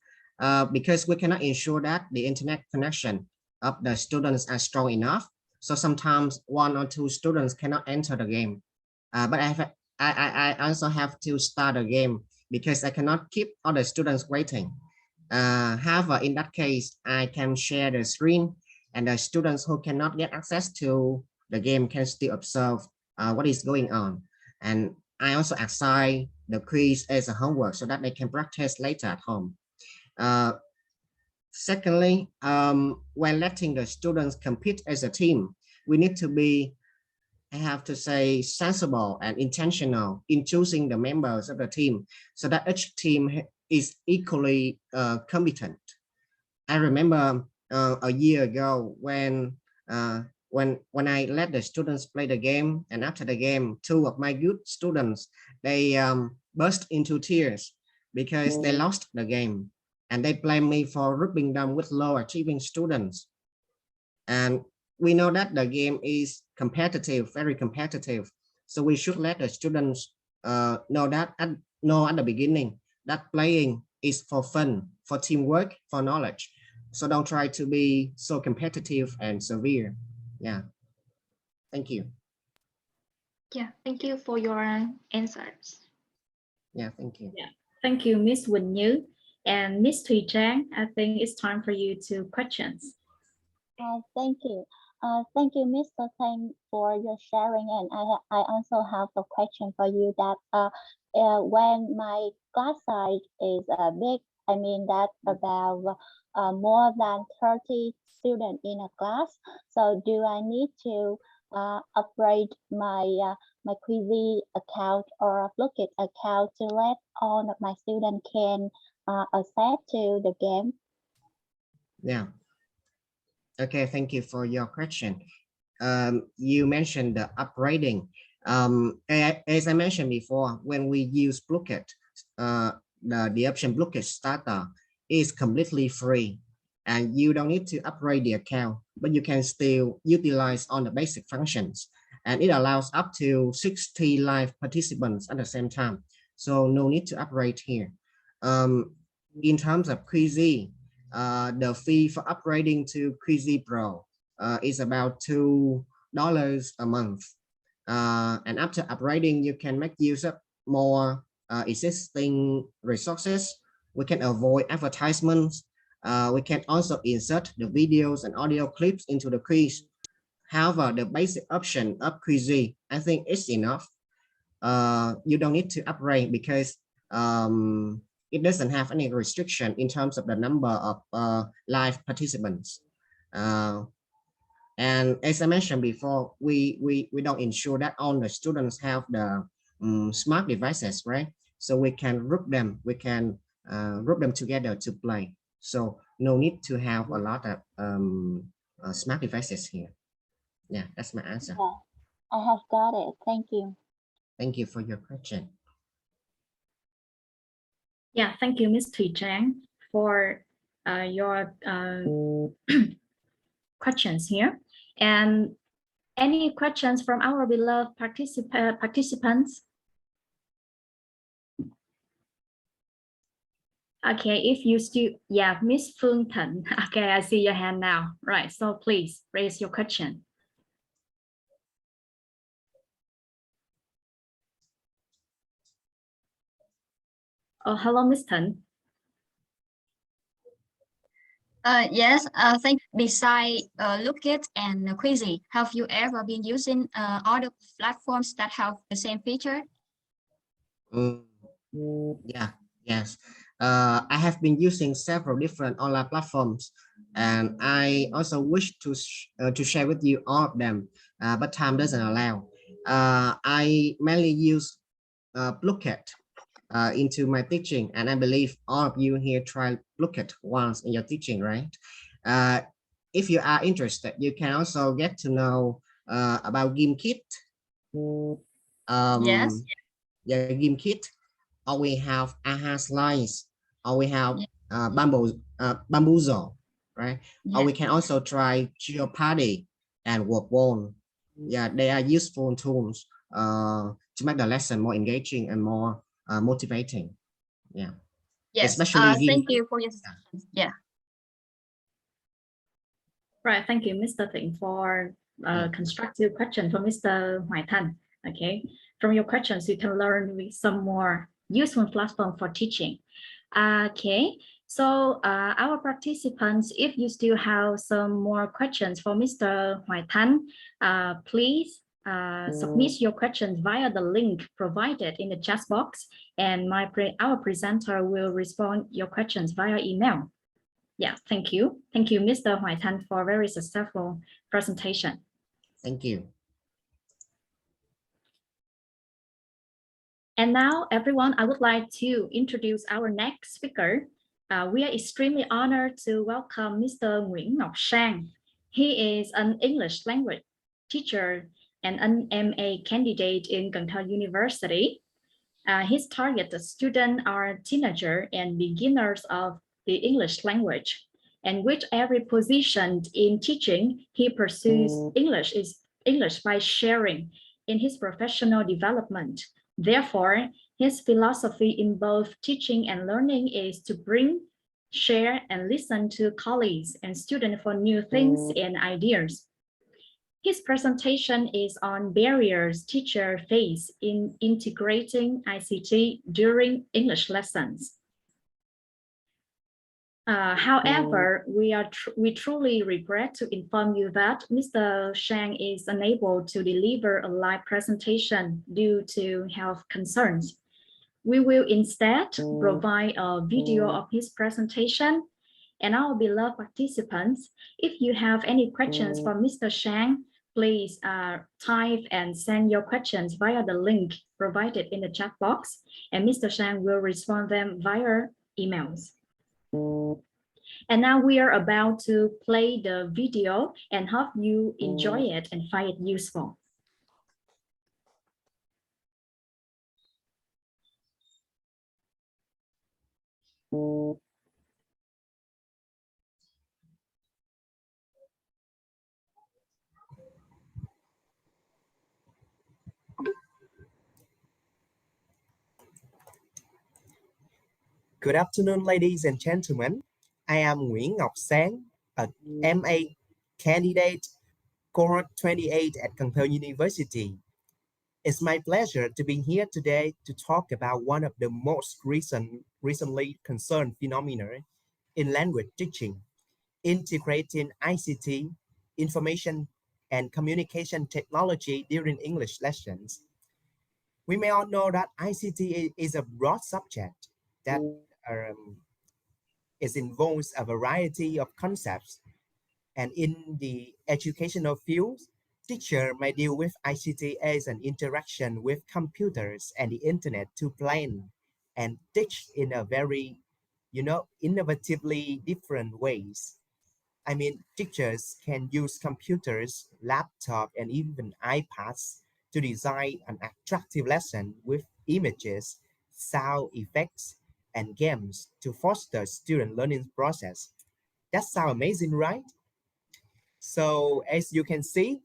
because we cannot ensure that the internet connection of the students are strong enough. So sometimes 1 or 2 students cannot enter the game. But I also have to start a game because I cannot keep other students waiting. However, in that case, I can share the screen, and the students who cannot get access to the game can still observe what is going on. And I also assign the quiz as a homework so that they can practice later at home. Secondly, when letting the students compete as a team, we need to be, I have to say, sensible and intentional in choosing the members of the team so that each team is equally competent. I remember a year ago when I let the students play the game, and after the game, 2 of my good students, they burst into tears because they lost the game, and they blame me for grouping them with low achieving students. And we know that the game is competitive, very competitive. So we should let the students know at the beginning that playing is for fun, for teamwork, for knowledge. So don't try to be so competitive and severe. Yeah. Thank you. Yeah, thank you for your answers. Yeah, thank you. Yeah, thank you, Miss Wen Như. And Miss Thuy Trang, I think it's time for you to questions. Thank you. Thank you, Mr. Tang, for your sharing. And I also have a question for you that when my class size is big, I mean that about more than 30 students in a class. So do I need to upgrade my my Quizy account or Fluket account to let all of my students can access to the game? Yeah. Okay, thank you for your question. You mentioned the upgrading. As I mentioned before, when we use Fluket, the option Fluket Starter is completely free, and you don't need to upgrade the account, but you can still utilize all the basic functions, and it allows up to 60 live participants at the same time. So no need to upgrade here. In terms of Quizy, the fee for upgrading to Quizy Pro is about $2 a month. And after upgrading, you can make use of more existing resources. We can avoid advertisements. We can also insert the videos and audio clips into the quiz. However, the basic option of Quizy, I think it's enough. You don't need to upgrade because it doesn't have any restriction in terms of the number of live participants. And as I mentioned before, we don't ensure that all the students have the smart devices, right? So we can group them, group them together to play. So no need to have a lot of smart devices here. Yeah, that's my answer. Yeah, I have got it. Thank you. Thank you for your question. Yeah, thank you, Ms. Thủy Trang, for your questions here. And any questions from our beloved participants? Okay, if you still, yeah, Miss Phương Thịnh. Okay, I see your hand now. Right, so please raise your question. Oh, hello, Miss Thịnh. Yes, thank you. Besides Lookkit and Quizy, have you ever been using other platforms that have the same feature? Yeah, yes. I have been using several different online platforms, and I also wish to share with you all of them, but time doesn't allow. I mainly use Lookkit into my teaching, and I believe all of you here try Lookkit once in your teaching, right? If you are interested, you can also get to know about GimKit. Yes. Yeah, GimKit. Or we have AHA Slice, or we have Bamboozle, right? Yeah. Or we can also try Jeopardy and Workbone. Yeah, they are useful tools to make the lesson more engaging and more motivating. Yeah. Yes. Especially thank you for your suggestions. Yeah. Right, thank you, Mr. Thịnh, for constructive question for Mr. Hoài Thanh. Okay, from your questions, you can learn with some more useful platform for teaching. Okay, so our participants, if you still have some more questions for Mr. Hoài Thanh, please submit your questions via the link provided in the chat box, and our presenter will respond your questions via email. Yeah, thank you. Thank you, Mr. Hoài Thanh, for a very successful presentation. Thank you. And now, everyone, I would like to introduce our next speaker. We are extremely honored to welcome Mr. Nguyễn Ngọc Sang. He is an English language teacher and an MA candidate in Can Tho University. His target students are teenagers and beginners of the English language, and with every position in teaching, he pursues English by sharing in his professional development. Therefore, his philosophy in both teaching and learning is to bring, share, and listen to colleagues and students for new things and ideas. His presentation is on barriers teachers face in integrating ICT during English lessons. However, we truly regret to inform you that Mr. Sang is unable to deliver a live presentation due to health concerns. We will instead provide a video of his presentation. And our beloved participants, if you have any questions for Mr. Sang, please type and send your questions via the link provided in the chat box, and Mr. Sang will respond them via emails. And now we are about to play the video and hope you enjoy it and find it useful. Good afternoon, ladies and gentlemen. I am Nguyễn Ngọc Sáng, a MA candidate, Cohort 28 at Can Tho University. It's my pleasure to be here today to talk about one of the most recently concerned phenomena in language teaching, integrating ICT, information and communication technology during English lessons. We may all know that ICT is a broad subject that it involves a variety of concepts, and in the educational field, teacher may deal with ICT as an interaction with computers and the internet to plan and teach in a very, innovatively different ways. I mean, teachers can use computers, laptop, and even iPads to design an attractive lesson with images, sound effects, and games to foster student learning process. That sounds amazing, right? So as you can see,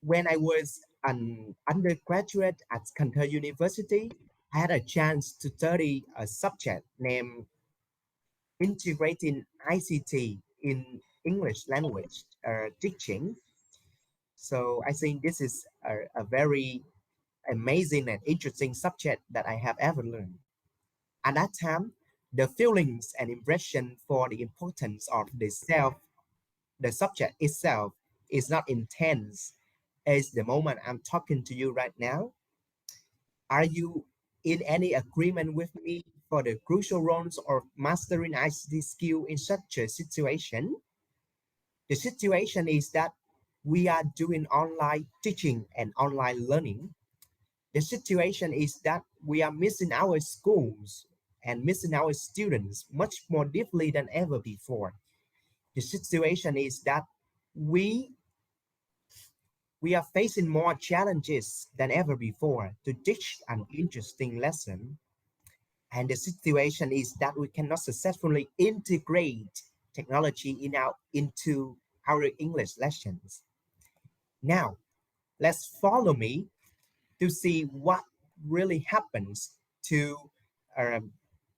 when I was an undergraduate at Can Tho University, I had a chance to study a subject named Integrating ICT in English language teaching. So I think this is a very amazing and interesting subject that I have ever learned. At that time, the feelings and impression for the importance of the subject itself is not intense as the moment I'm talking to you right now. Are you in any agreement with me for the crucial roles of mastering ICT skill in such a situation? The situation is that we are doing online teaching and online learning. The situation is that we are missing our schools and missing our students much more deeply than ever before. The situation is that we are facing more challenges than ever before to teach an interesting lesson. And the situation is that we cannot successfully integrate technology into our English lessons. Now, let's follow me to see what really happens to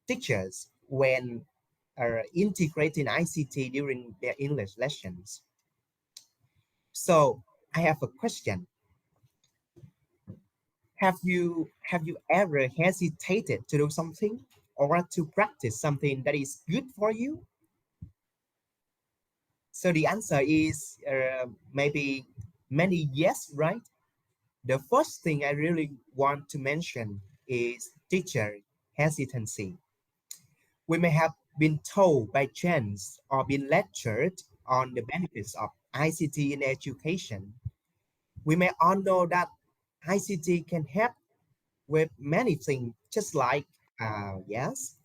teachers when integrating ICT during their English lessons. So I have a question. Have you ever hesitated to do something or to practice something that is good for you? So the answer is maybe many yes, right? The first thing I really want to mention is teacher hesitancy. We may have been told by chance or been lectured on the benefits of ICT in education. We may all know that ICT can help with many things, just like, yes,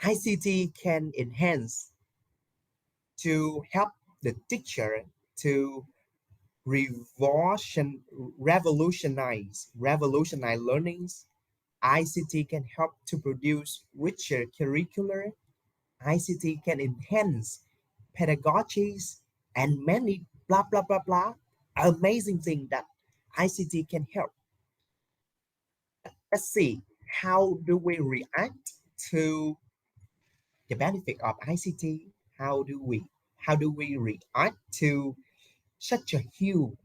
ICT can enhance to help the teacher to revolutionize learnings. ICT can help to produce richer curricular. ICT can enhance pedagogies and many blah, blah, blah, blah. Amazing thing that ICT can help. Let's see, how do we react to the benefit of ICT? How do we react to such a huge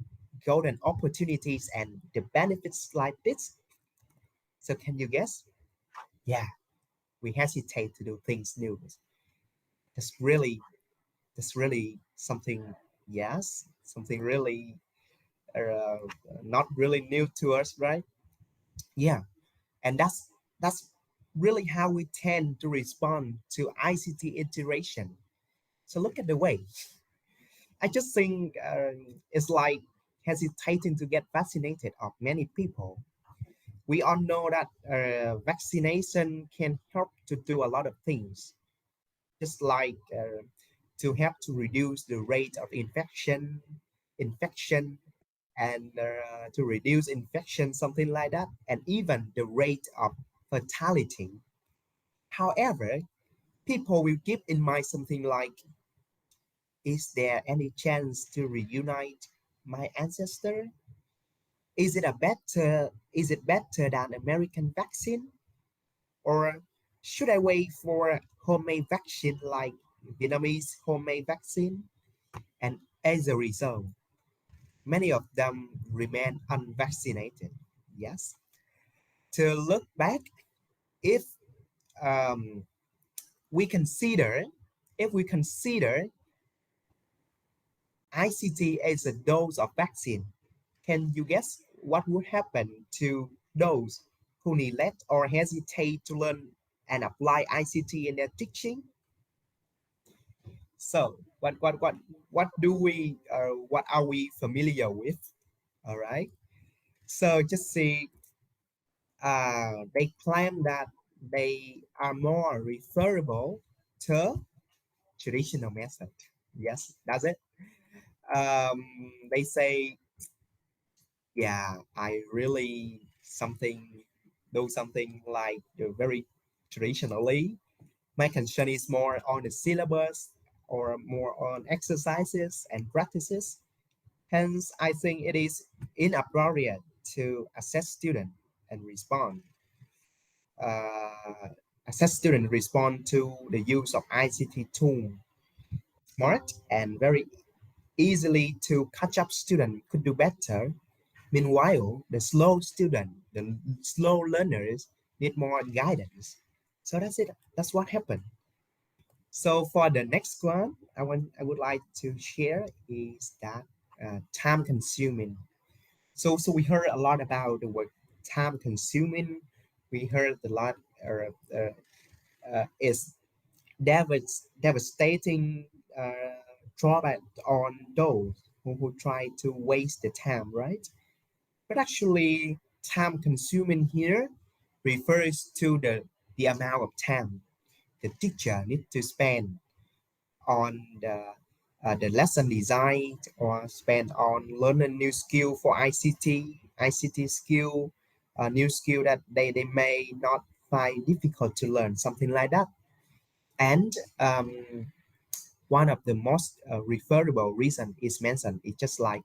golden opportunities and the benefits like this? So can you guess? Yeah, we hesitate to do things new. That's really something, yes, something really not really new to us, right? Yeah, and that's really how we tend to respond to ICT integration. So look at the way. I just think it's like hesitating to get vaccinated of many people. We all know that vaccination can help to do a lot of things, just like to help to reduce the rate of infection, and to reduce infection, something like that, and even the rate of fertility. However, people will keep in mind something like, is there any chance to reunite my ancestor? Is it better than American vaccine? Or should I wait for homemade vaccine like Vietnamese homemade vaccine? And as a result, many of them remain unvaccinated. Yes. To look back, if um, we consider ICT as a dose of vaccine, can you guess what would happen to those who neglect or hesitate to learn and apply ICT in their teaching? So what do we what are we familiar with? All right. So just see, they claim that they are more referable to traditional method. Yes, that's it. They say, yeah, I really do something like very traditionally. My concern is more on the syllabus or more on exercises and practices. Hence, I think it is inappropriate to assess student and respond. Assess student respond to the use of ICT tool. Smart and very easily to catch up student could do better. Meanwhile, the slow learners need more guidance. So that's it. That's what happened. So for the next one, I would like to share is that time consuming. So we heard a lot about the word time consuming. We heard a lot. Is devastating drawback on those who try to waste the time, right? But actually, time consuming here refers to the amount of time the teacher needs to spend on the lesson design or spend on learning new skill for ICT skill, new skill that they may not find difficult to learn, something like that. And one of the most referable reason is mentioned. It's just like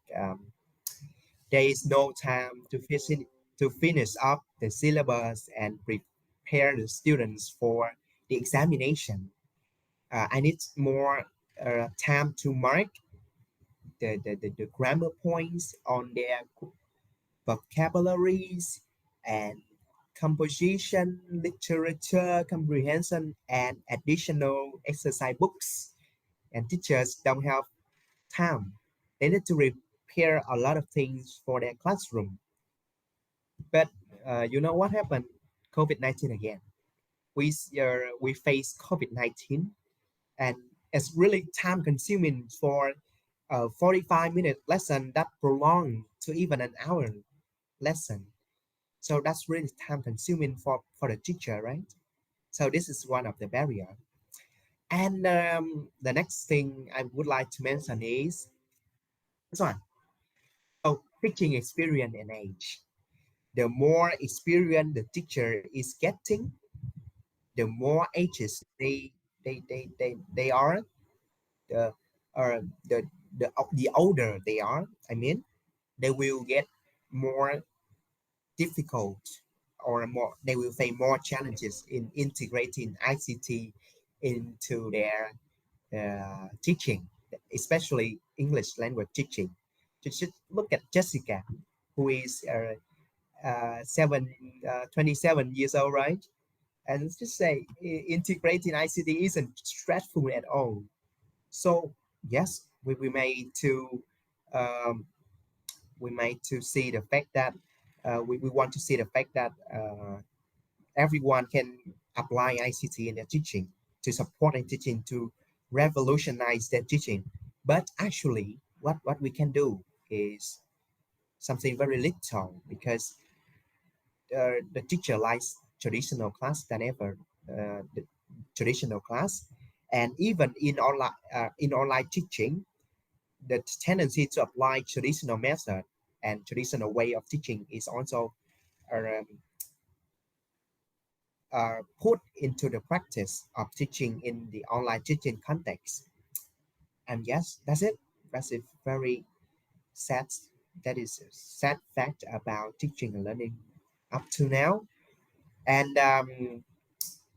there is no time to finish up the syllabus and prepare the students for the examination. I need more time to mark the grammar points on their vocabularies and composition, literature, comprehension, and additional exercise books. And teachers don't have time. They need to prepare a lot of things for their classroom. But you know what happened? COVID-19 again. We face COVID-19, and it's really time consuming for a 45-minute lesson that prolonged to even an hour lesson. So that's really time consuming for the teacher, right? So this is one of the barrier. And the next thing I would like to mention is this one. So teaching experience and age. The more experience the teacher is getting, the more ages they are, the or the older they are. I mean, they will get more difficult or more. They will face more challenges in integrating ICT into their teaching, especially English language teaching. Just look at Jessica, who is 27 years old, right? And let's just say integrating ICT isn't stressful at all. So yes, we made to see the fact that we want to see the fact that everyone can apply ICT in their teaching to support their teaching, to revolutionize their teaching. But actually, what we can do is something very little, because the teacher likes traditional class than ever, the traditional class. And even in online teaching, the tendency to apply traditional method and traditional way of teaching is also put into the practice of teaching in the online teaching context. And yes, that's it. That's a very sad, that is a sad fact about teaching and learning up to now. And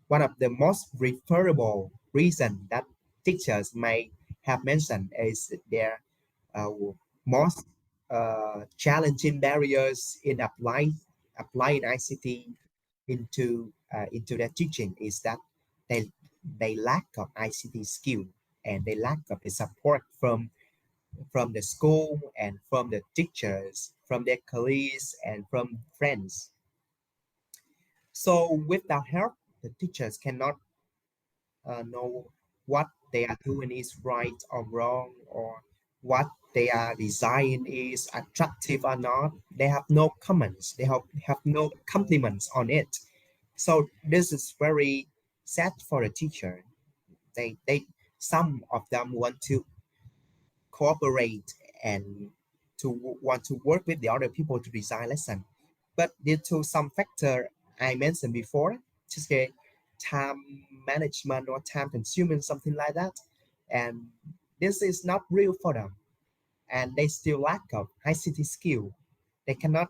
one of the most referable reason that teachers may have mentioned is their most challenging barriers in applying ICT into their teaching is that they lack of ICT skill, and they lack of the support from the school and from the teachers, from their colleagues and from friends. So without help, the teachers cannot know what they are doing is right or wrong, or what they are designing is attractive or not. They have no comments, they have no compliments on it. So this is very sad for the teacher. They some of them want to cooperate and want to work with the other people to design lesson, but due to some factor I mentioned before, just a time management or time consuming, something like that, and this is not real for them, and they still lack of ICT skill. They cannot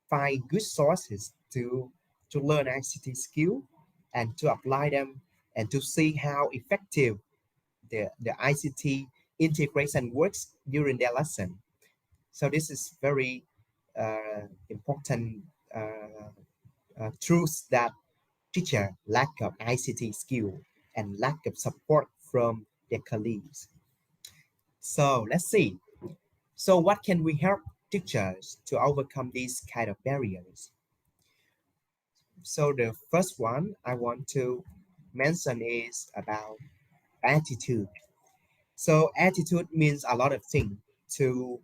find good sources to learn ICT skill and to apply them and to see how effective the ICT integration works during their lesson. So this is very important truth, that teacher lack of ICT skill and lack of support from their colleagues. So let's see. So what can we help teachers to overcome these kind of barriers? So the first one I want to mention is about attitude. So attitude means a lot of things to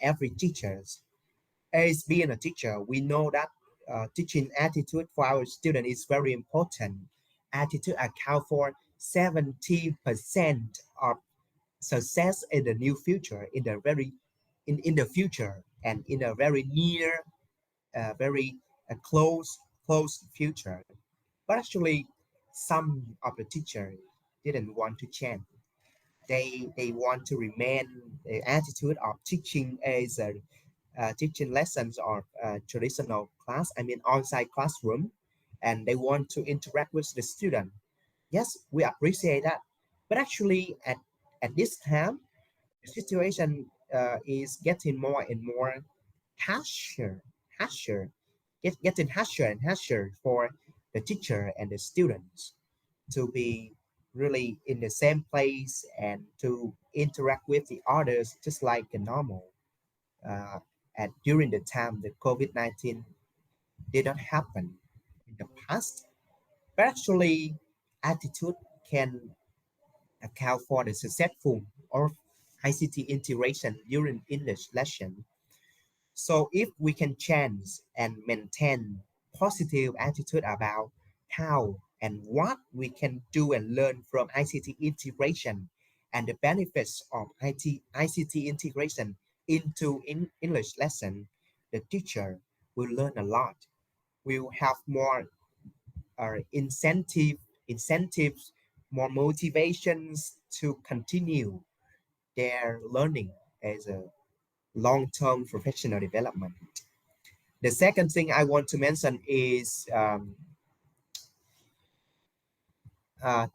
every teacher. As being a teacher, we know that teaching attitude for our student is very important. Attitude account for 70% of success in the new future, in the future, and in a very near, very close future. But actually, some of the teachers didn't want to change. They want to remain the attitude of teaching as a teaching lessons or traditional class, I mean on-site classroom, and they want to interact with the student. Yes, we appreciate that, but actually at this time, the situation is getting more and more harsher, getting harsher and harsher for the teacher and the students to be really in the same place and to interact with the others just like a normal. And during the time that COVID-19 did not happen in the past, but actually attitude can account for the successful or ICT integration during English lesson. So if we can change and maintain positive attitude about how and what we can do and learn from ICT integration and the benefits of ICT integration into English lesson, the teacher will learn a lot. We will have more incentives, more motivations to continue their learning as a long-term professional development. The second thing I want to mention is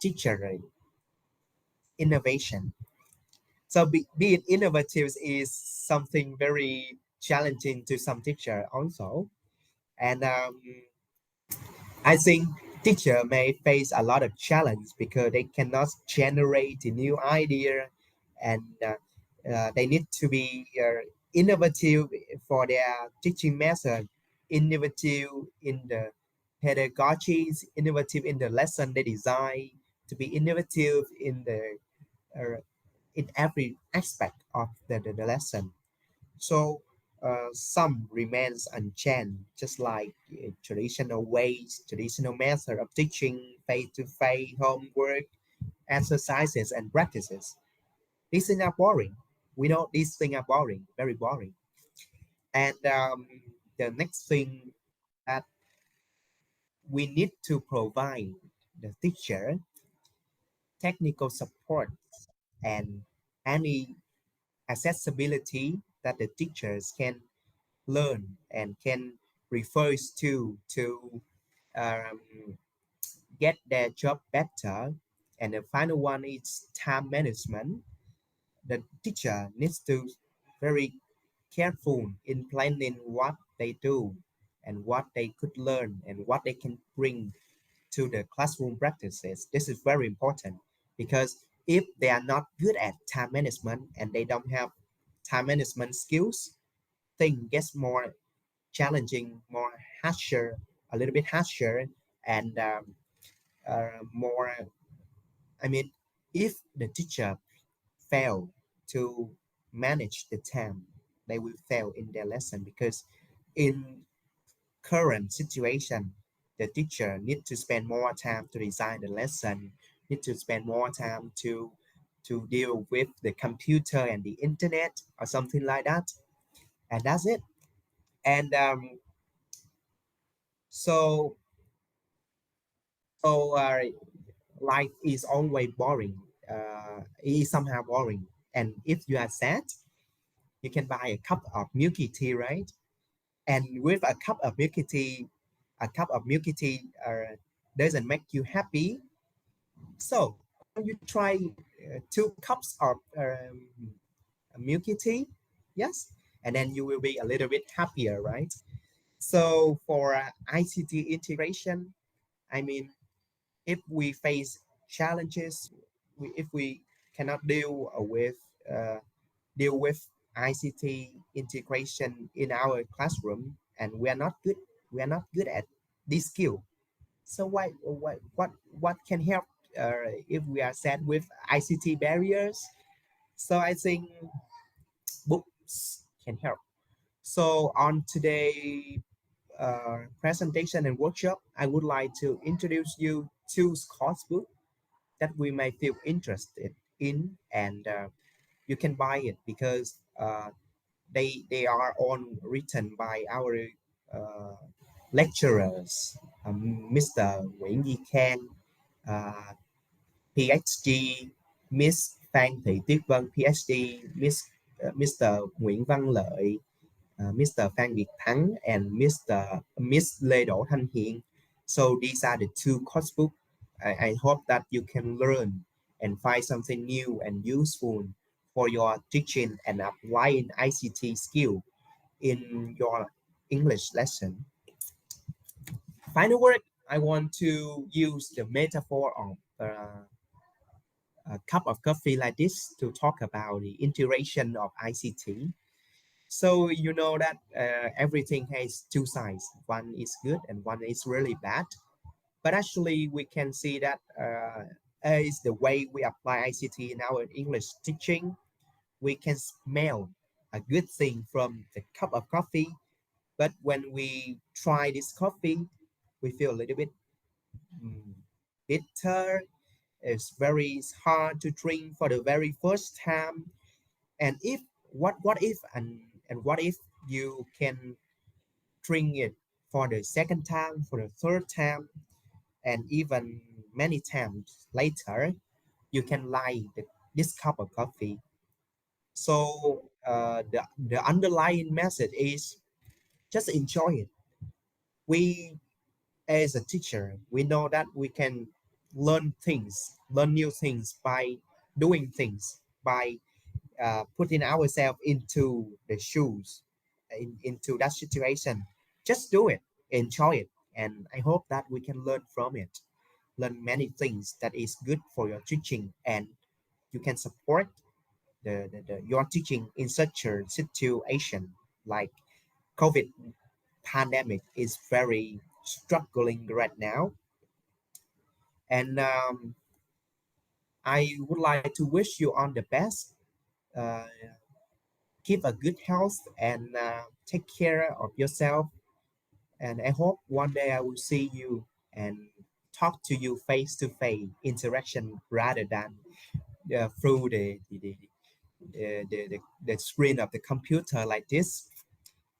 teacher innovation. So being innovative is something very challenging to some teacher also. And I think teacher may face a lot of challenge because they cannot generate a new idea, and they need to be innovative for their teaching method, innovative in the pedagogies, innovative in the lesson they design, to be innovative in the in every aspect of the lesson. So some remains unchanged, just like traditional ways, traditional method of teaching, face-to-face, homework, exercises, and practices. These things are boring. We know these things are boring, very boring. And the next thing that we need to provide the teacher technical support and any accessibility that the teachers can learn and can refer to um, get their job better. And the final one is time management. The teacher needs to very careful in planning what they do and what they could learn and what they can bring to the classroom practices. This is very important because if they are not good at time management and they don't have time management skills, thing gets more challenging, more harsher, a little bit harsher, and more. I mean, if the teacher fail to manage the time, they will fail in their lesson because in current situation, the teacher need to spend more time to design the lesson, need to spend more time to deal with the computer and the internet or something like that, and that's it. And so life is always boring. It is somehow boring, and if you are sad, you can buy a cup of milky tea, right? And with a cup of milky tea, doesn't make you happy. So you try 2 cups of milky tea, yes, and then you will be a little bit happier, right? So for ICT integration, I mean, if we face challenges, if we cannot deal with ICT integration in our classroom, and we are not good at this skill. So what can help if we are set with ICT barriers? So I think books can help. So on today presentation and workshop, I would like to introduce you 2 course books that we may feel interested in, and you can buy it because they are all written by our lecturers, Mr. Nguyễn Duy Khang, PhD, Miss Phan Thị Tuyết Vân, PhD, Mr. Nguyễn Văn Lợi, Mr. Phan Việt Thắng, and Miss Lê Đỗ Thanh Hiền. So these are the 2 course books. I hope that you can learn and find something new and useful for your teaching and applying ICT skill in your English lesson. Final word, I want to use the metaphor of a cup of coffee like this to talk about the integration of ICT. So you know that everything has 2 sides. One is good and one is really bad. But actually, we can see that is the way we apply ICT in our English teaching. We can smell a good thing from the cup of coffee, but when we try this coffee, we feel a little bit bitter. It's very hard to drink for the very first time. And if what if and what if you can drink it for the second time, for the third time, and even many times later, you can like this cup of coffee. So the underlying message is just enjoy it. We, as a teacher, we know that we can learn new things by doing things, by putting ourselves into the shoes, into that situation. Just do it, enjoy it, and I hope that we can learn from it, learn many things that is good for your teaching, and you can support your teaching in such a situation like COVID pandemic is very struggling right now. And I would like to wish you all the best. Keep a good health and take care of yourself. And I hope one day I will see you and talk to you face to face interaction rather than through the screen of the computer like this.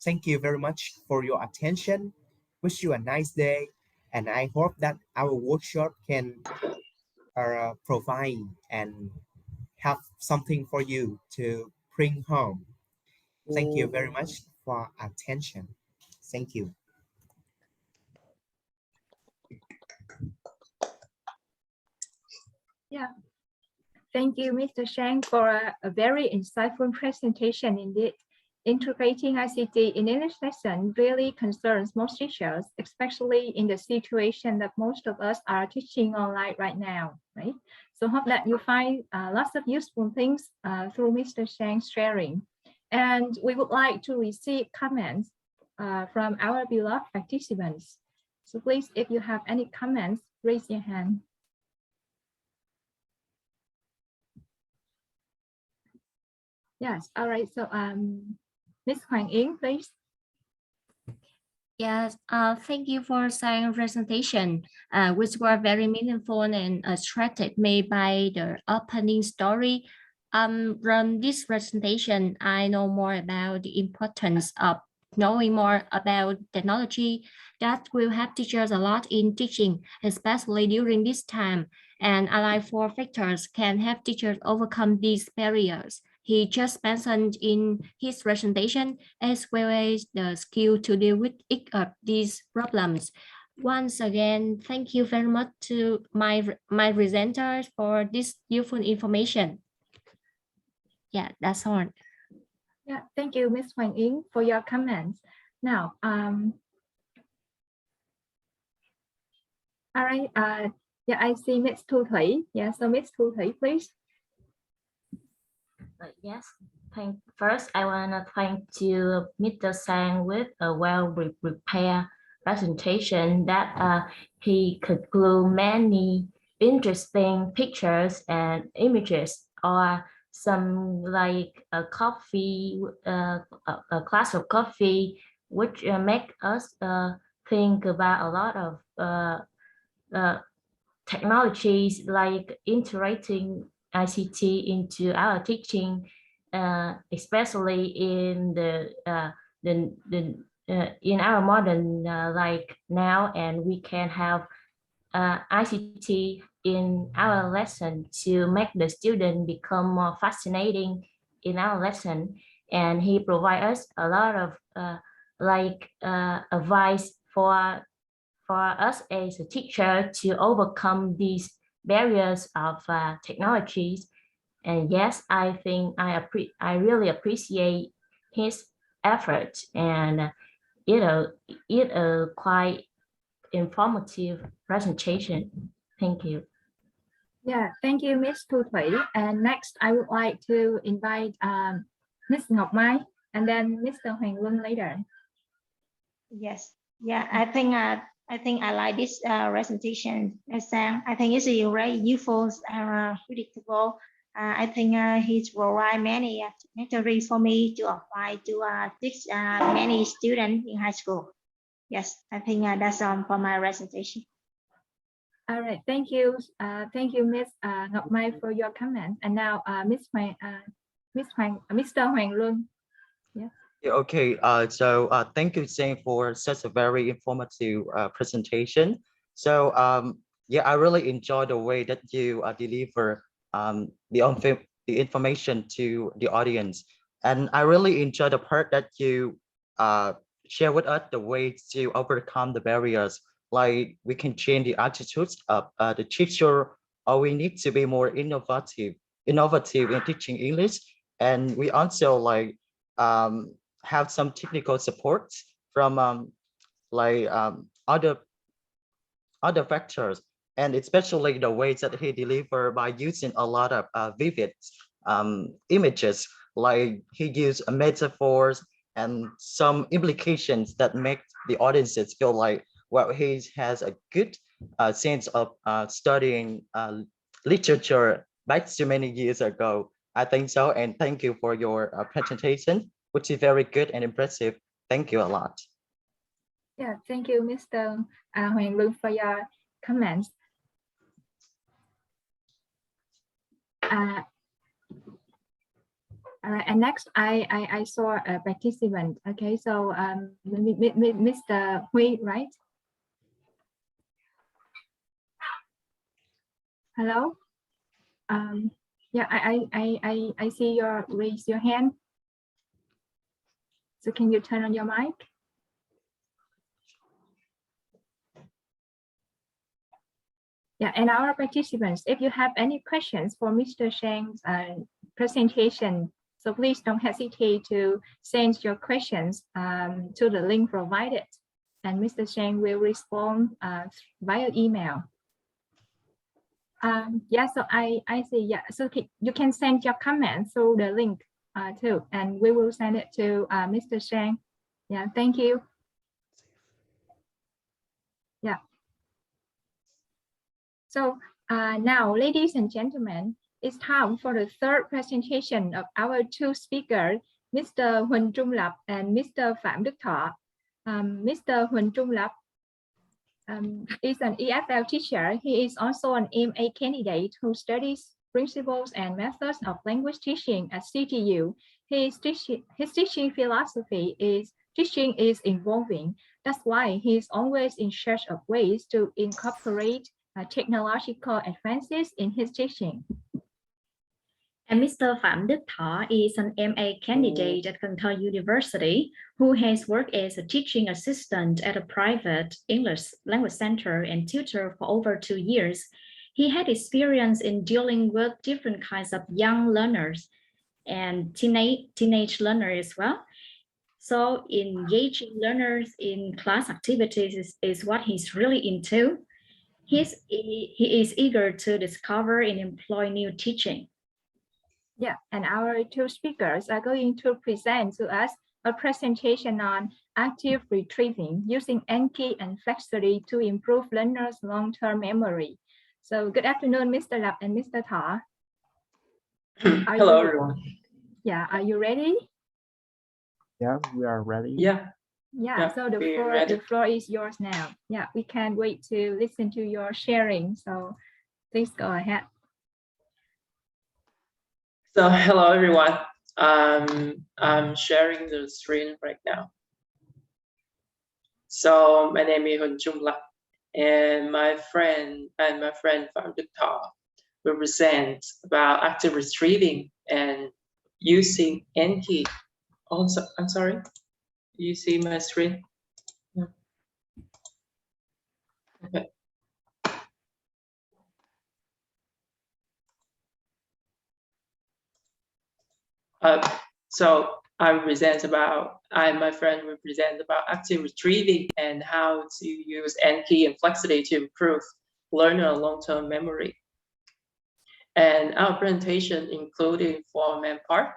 Thank you very much for your attention. Wish you a nice day, and I hope that our workshop can provide and have something for you to bring home. Thank you very much for attention. Thank you. Yeah. Thank you, Mr. Shang, for a very insightful presentation indeed. Integrating ICT in English lesson really concerns most teachers, especially in the situation that most of us are teaching online right now, right? So hope that you find lots of useful things through Mr. Shang's sharing. And we would like to receive comments from our beloved participants. So please, if you have any comments, raise your hand. Yes, all right. So Ms. Hoàng Yến, please. Yes, thank you for sharing presentation, which were very meaningful and attracted me by the opening story. From this presentation, I know more about the importance of knowing more about technology that will help teachers a lot in teaching, especially during this time. And allied four factors can help teachers overcome these barriers he just mentioned in his presentation, as well as the skill to deal with each of these problems. Once again, thank you very much to my presenters for this useful information. Yeah, that's all. Yeah, thank you, Ms. Hoàng Yến, for your comments. Now, all right, yeah, I see Ms. Thu Thủy. Yeah, so Ms. Thu Thủy, please. Yes, first I want to thank you, Mr. Sang, with a well-prepared presentation that he conclude many interesting pictures and images, or some like a coffee, a glass of coffee, which make us think about a lot of technologies like integrating ICT into our teaching, especially in in our modern like now, and we can have ICT in our lesson to make the student become more fascinating in our lesson. And he provide us a lot of advice for us as a teacher to overcome these barriers of technologies. And yes, I think I really appreciate his effort, and it a quite informative presentation. Thank you. Yeah, thank you, Ms. Thu Thủy. And next, I would like to invite Ms. Ngọc Mai and then Mr. Hoàng Luân later. Yes, yeah, I think I like this presentation. I think it's very useful and predictable. I think he's provide many material for me to apply to teach many students in high school. Yes, I think that's all for my presentation. All right, thank you, Ms. Ngọc Mai, for your comment. And now, Mr. Hoàng Luân. Yeah. Okay, so thank you, Zane, for such a very informative presentation. So yeah, I really enjoy the way that you deliver the information to the audience. And I really enjoy the part that you share with us the way to overcome the barriers. Like we can change the attitudes of the teacher, or we need to be more innovative in teaching English. And we also like have some technical support from other factors, and especially the ways that he delivered by using a lot of vivid images, like he used metaphors and some implications that make the audiences feel like, well, he has a good sense of studying literature back to many years ago. I think so. And thank you for your presentation, which is very good and impressive. Thank you a lot. Yeah, thank you, Mr. Hoàng Lương, for your comments. All right, and next I saw a participant. Okay, so Mr. Huy, right? Hello. Yeah, I see your raise your hand. So can you turn on your mic? Yeah, and our participants, if you have any questions for Mr. Sheng's presentation, so please don't hesitate to send your questions to the link provided, and Mr. Sheng will respond via email. Yeah, so I see. Yeah, so you can send your comments through the link too, and we will send it to Mr. Sheng. Yeah, thank you. Yeah. So now, ladies and gentlemen, it's time for the third presentation of our two speakers, Mr. Huỳnh Trung Lập and Mr. Phạm Đức Thọ. Mr. Huỳnh Trung Lập is an EFL teacher. He is also an MA candidate who studies principles and methods of language teaching at CTU. His teaching philosophy is teaching is evolving. That's why he is always in search of ways to incorporate technological advances in his teaching. And Mr. Phạm Đức Thọ is an MA candidate at Can Tho University who has worked as a teaching assistant at a private English language center and tutor for over 2 years. He had experience in dealing with different kinds of young learners and teenage learners as well. So engaging learners in class activities is what he's really into. He is eager to discover and employ new teaching. Yeah, and our two speakers are going to present to us a presentation on active retrieving using Anki and Flexity to improve learners' long-term memory. So good afternoon, Mr. Lập and Mr. Thọ. Hello, everyone. Yeah, are you ready? Yeah, we are ready. Yeah, so the floor is yours now. Yeah, we can't wait to listen to your sharing. So please go ahead. So hello, everyone. I'm sharing the screen right now. So my name is Huỳnh Trung Lập, and my friend Phạm Đức Thọ will present about active retrieving and using Anki. Also, I'm sorry. You see my screen? Yeah. Okay. So my friend will present about active retrieving and how to use Anki and Flexity to improve learner long-term memory. And our presentation including 4 main parts.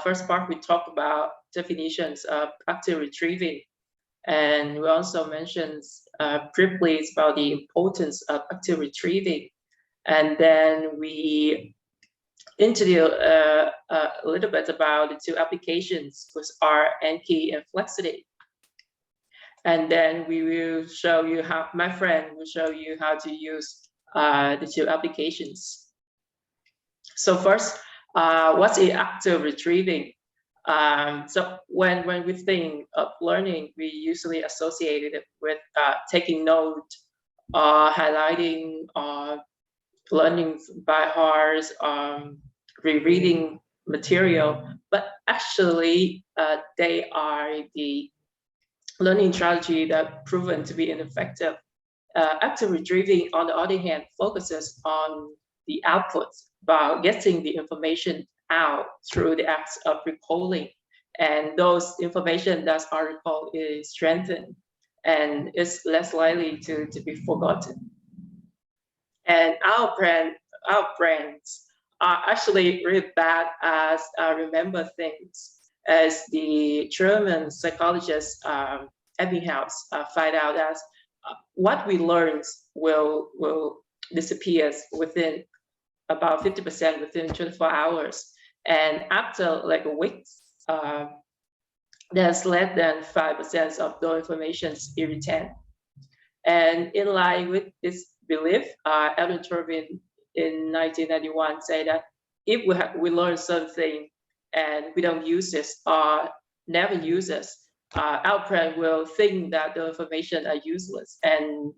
First part, we talk about definitions of active retrieving, and we also mentioned briefly about the importance of active retrieving, and then we introduce a little bit about the 2 applications, which are Anki and Flexity. And then we will show you how, my friend will show you how to use the 2 applications. So first, what's active retrieving? So when we think of learning, we usually associate it with taking note, highlighting, learning by heart, rereading material, but actually they are the learning strategy that proven to be ineffective. Active retrieving, on the other hand, focuses on the output by getting the information out through the acts of recalling, and those information that are recalled is strengthened and is less likely to be forgotten. And our brains are actually really bad as remember things, as the German psychologist Ebbinghaus find out that what we learn will disappear within about 50% within 24 hours. And after like a week, there's less than 5% of those informations be retained. And in line with this belief, Alvin Turbin in 1991 said that if we learn something and we don't use this or never use this, our brain will think that the information are useless and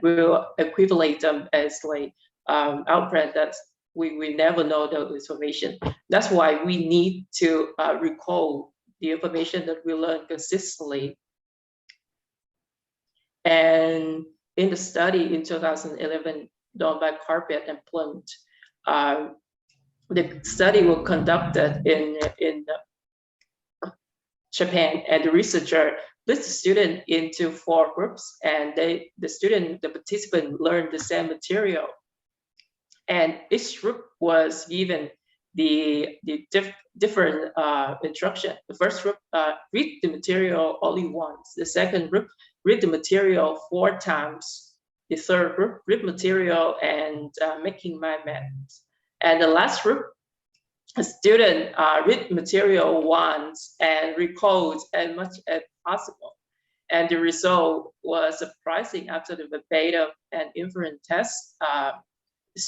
will equivalent them as like our brain that we never know the information. That's why we need to recall the information that we learn consistently. And in the study in 2011 done by Carpet and Plant, the study was conducted in Japan, and the researcher split the student into 4 groups, and the participant learned the same material, and each group was given the different instruction. The first group read the material only once. The second group read the material 4 times. The third group read material and making mind maps. And the last group, a student read material once and recalled as much as possible. And the result was surprising. After the verbatim and inference test,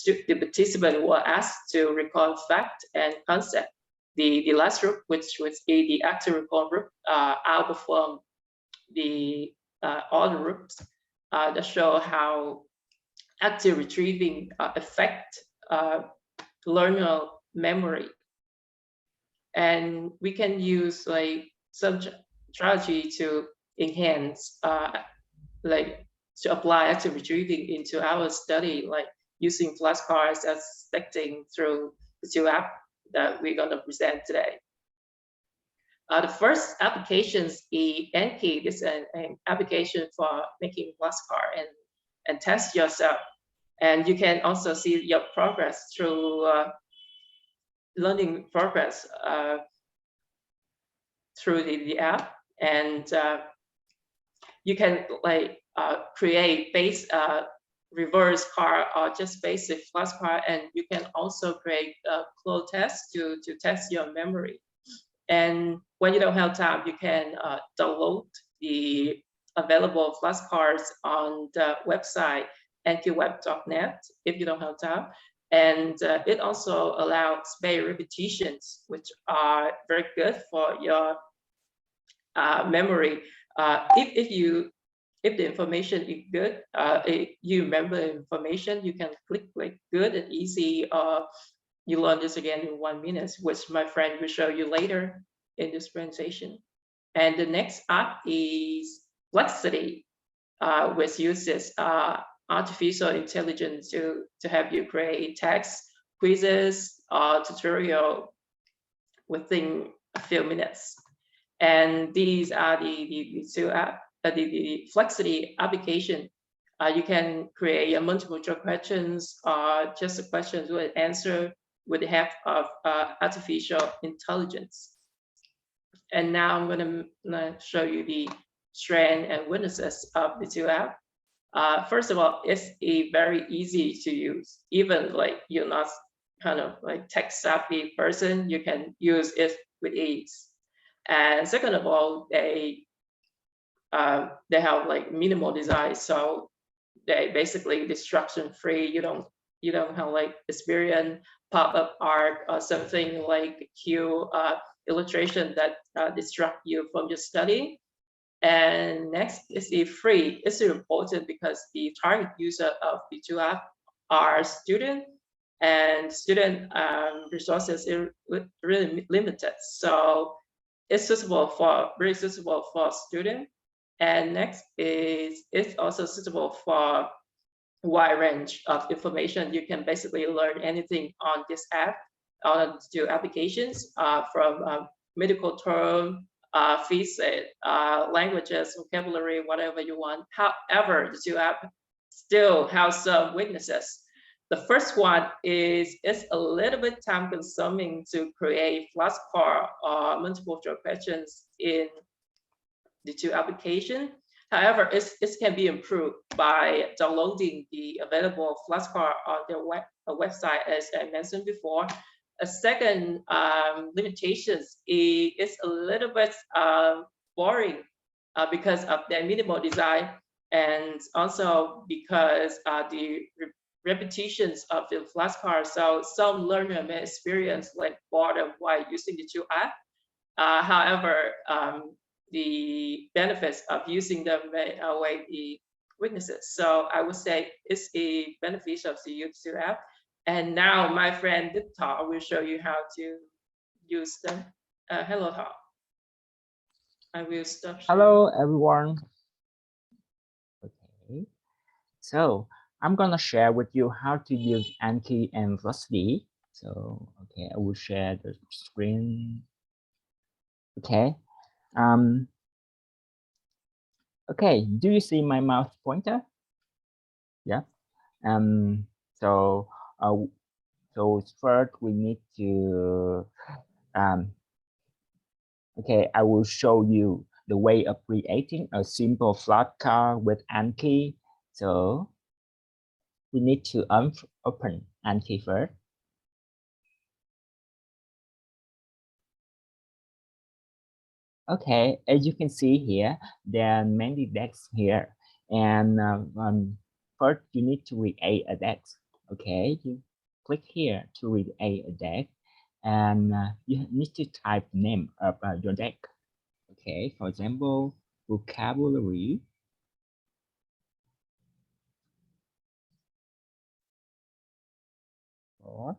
the participants were asked to recall fact and concept. The last group, which was the active recall group, outperformed the other groups that show how active retrieving affect learner memory. And we can use like some strategy to enhance, like to apply active retrieving into our study, like using flashcards as selecting through the 2 apps that we're going to present today. The first application is Anki. This is an application for making flashcard and test yourself. And you can also see your progress through learning progress through the app. And you can like create base reverse card or just basic flashcard, and you can also create a closed test to test your memory. And when you don't have time, you can download the available flashcards on the website ankiweb.net if you don't have time. And it also allows spaced repetitions, which are very good for your memory. If the information is good, you remember the information, you can click like good and easy, you learn this again in 1 minute, which my friend will show you later in this presentation. And the next app is Fluency, which uses artificial intelligence to help you create text, quizzes, or tutorial within a few minutes. And these are the 2 apps. The Fluency application, you can create a multiple choice questions or just a questions with answer with the help of artificial intelligence. And now I'm going to show you the strengths and weaknesses of the 2 apps. First of all, it's very easy to use. Even like you're not kind of like tech savvy person, you can use it with ease. And second of all, they have like minimal design, so they basically distraction free. You don't have like experience pop-up art or something like cute illustration that distract you from your study. And next is free. It's important because the target user of the 2 apps are students, and student resources are really limited. So it's very suitable for students. And next is it's also suitable for a wide range of information. You can basically learn anything on this app, on 2 applications, from medical term, physics, languages, vocabulary, whatever you want. However, the 2 apps still have some weaknesses. The first one is it's a little bit time consuming to create flashcard or multiple choice questions in the 2 applications. However, it can be improved by downloading the available flashcard on their website, as I mentioned before. A second limitations is a little bit boring because of their minimal design, and also because the repetitions of the flashcards. So some learner may experience like boredom while using the two apps. However, the benefits of using them may outweigh the weaknesses. So I would say it's a beneficial to use the app. And now my friend Thọ will show you how to use them. Hello, Thọ. I will stop. Hello, everyone. Okay, so I'm gonna share with you how to use Anki and Velocity. So, okay, I will share the screen. Okay. Okay, do you see my mouse pointer? Yeah. So first we need to okay, I will show you the way of creating a simple flashcard with Anki. So we need to open Anki first. Okay, as you can see here, there are many decks here, and first you need to create a deck. Okay, you click here to create a deck, and you need to type the name of your deck. Okay, for example, vocabulary. Or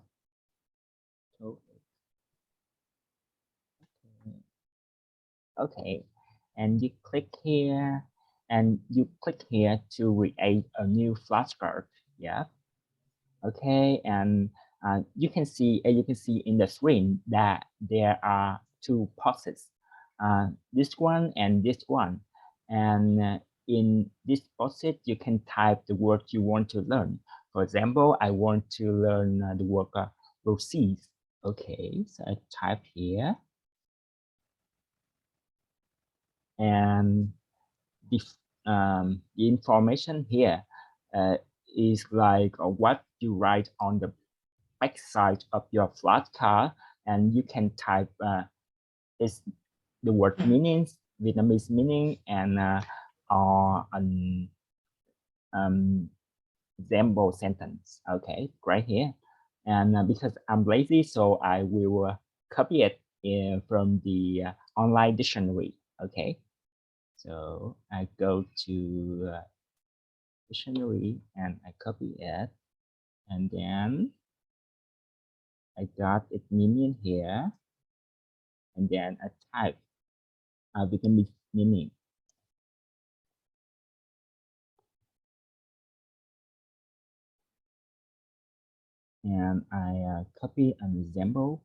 okay, and you click here, and you click here to create a new flashcard. Yeah. Okay, and you can see in the screen that there are two boxes, this one and this one, and in this boxes you can type the word you want to learn. For example, I want to learn the word proceed. Okay, so I type here, and the information here is like what you write on the back side of your flashcard, and you can type is the word meanings, Vietnamese meaning, and or an example sentence. Okay, right here. And because I'm lazy, so I will copy it from the online dictionary. Okay, so I go to dictionary and I copy it, and then I got its meaning here, and then I type Vietnamese meaning. And I copy an example.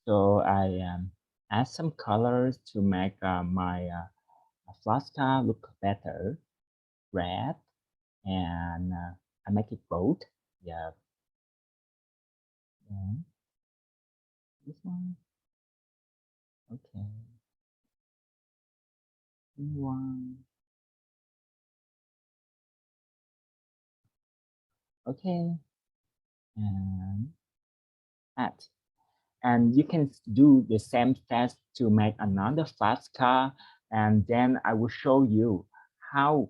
So I add some colors to make my flashcard look better. Red, and I make it bold. Yeah. And this one. Okay. This one. Okay. And add. And you can do the same test to make another flashcard, and then I will show you how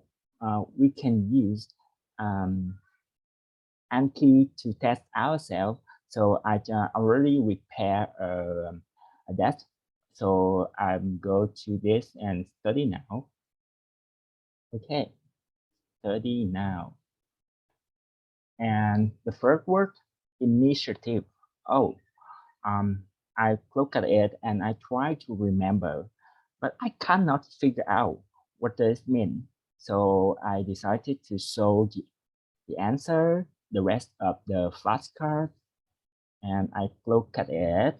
we can use Anki to test ourselves. So I already prepare a desk. So I'm go to this and study now. Okay, study now. And the first word, initiative. Oh, I look at it and I try to remember, but I cannot figure out what does it mean. So I decided to show the answer, the rest of the flashcard, and I look at it.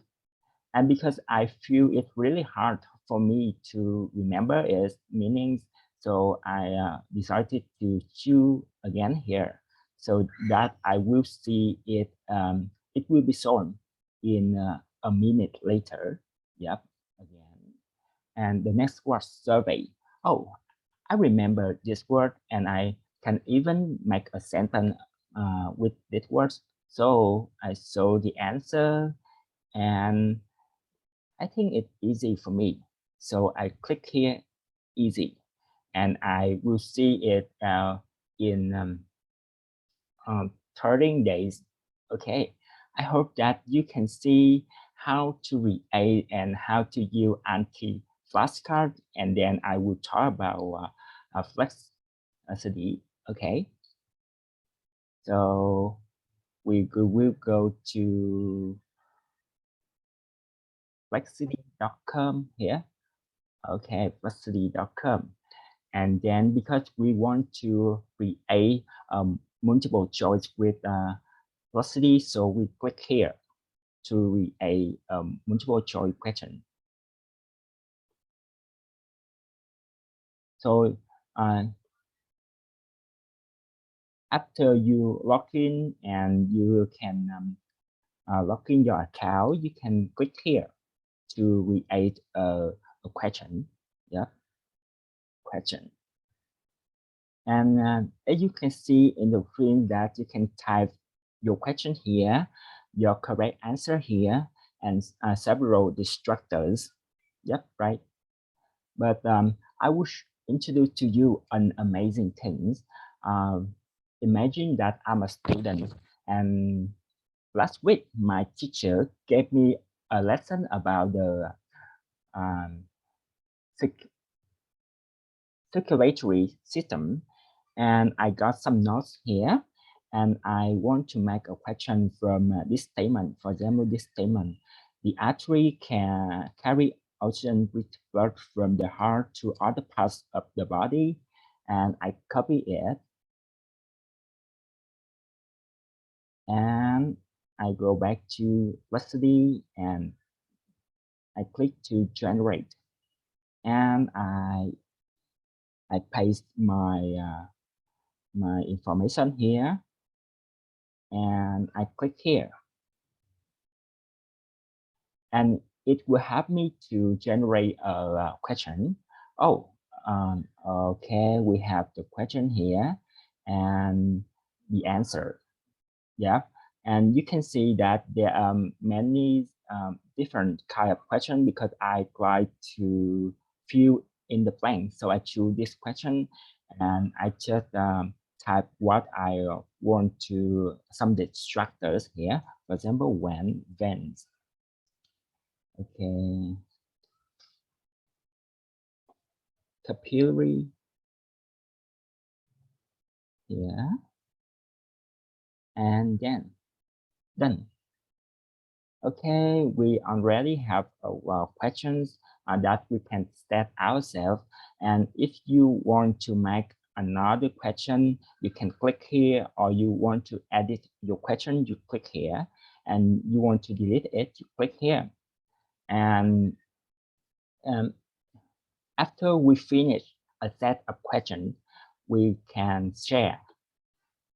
And because I feel it's really hard for me to remember its meanings, so I decided to choose again here. so that I will see it. It will be shown in a minute later. Yep, again. And the next word, survey. Oh, I remember this word, and I can even make a sentence with this word. So I saw the answer, and I think it's easy for me. So I click here, easy, and I will see it in 13 days. Okay, I hope that you can see how to create and how to use anti-flashcard, and then I will talk about Fluency. Okay, so we will go to Fluency.com here. Okay, Fluency.com. And then because we want to create multiple choice with Fluency, so we click here to create multiple choice question. So after you log in and you can log in your account, you can click here to create a question. Yeah, question. And as you can see in the screen that you can type your question here, your correct answer here, and several destructors. Yep, right. But I will introduce to you an amazing things. Imagine that I'm a student, and last week my teacher gave me a lesson about the circulatory system, and I got some notes here, and I want to make a question from this statement. For example, this statement: the artery can carry oxygen with blood from the heart to other parts of the body, and I copy it, and I go back to Fluency and I click to generate, and I paste my my information here, and I click here, and it will help me to generate a question. Oh, okay, we have the question here and the answer. Yeah, and you can see that there are many different kind of questions because I try to fill in the blank. So I choose this question and I just type what I want to, some destructors here. For example, when, vents. Okay. Capillary. Yeah. And then done. Okay, we already have questions that we can set ourselves. And if you want to make another question, you can click here, or you want to edit your question, you click here, and you want to delete it, you click here. And after we finish a set of questions, we can share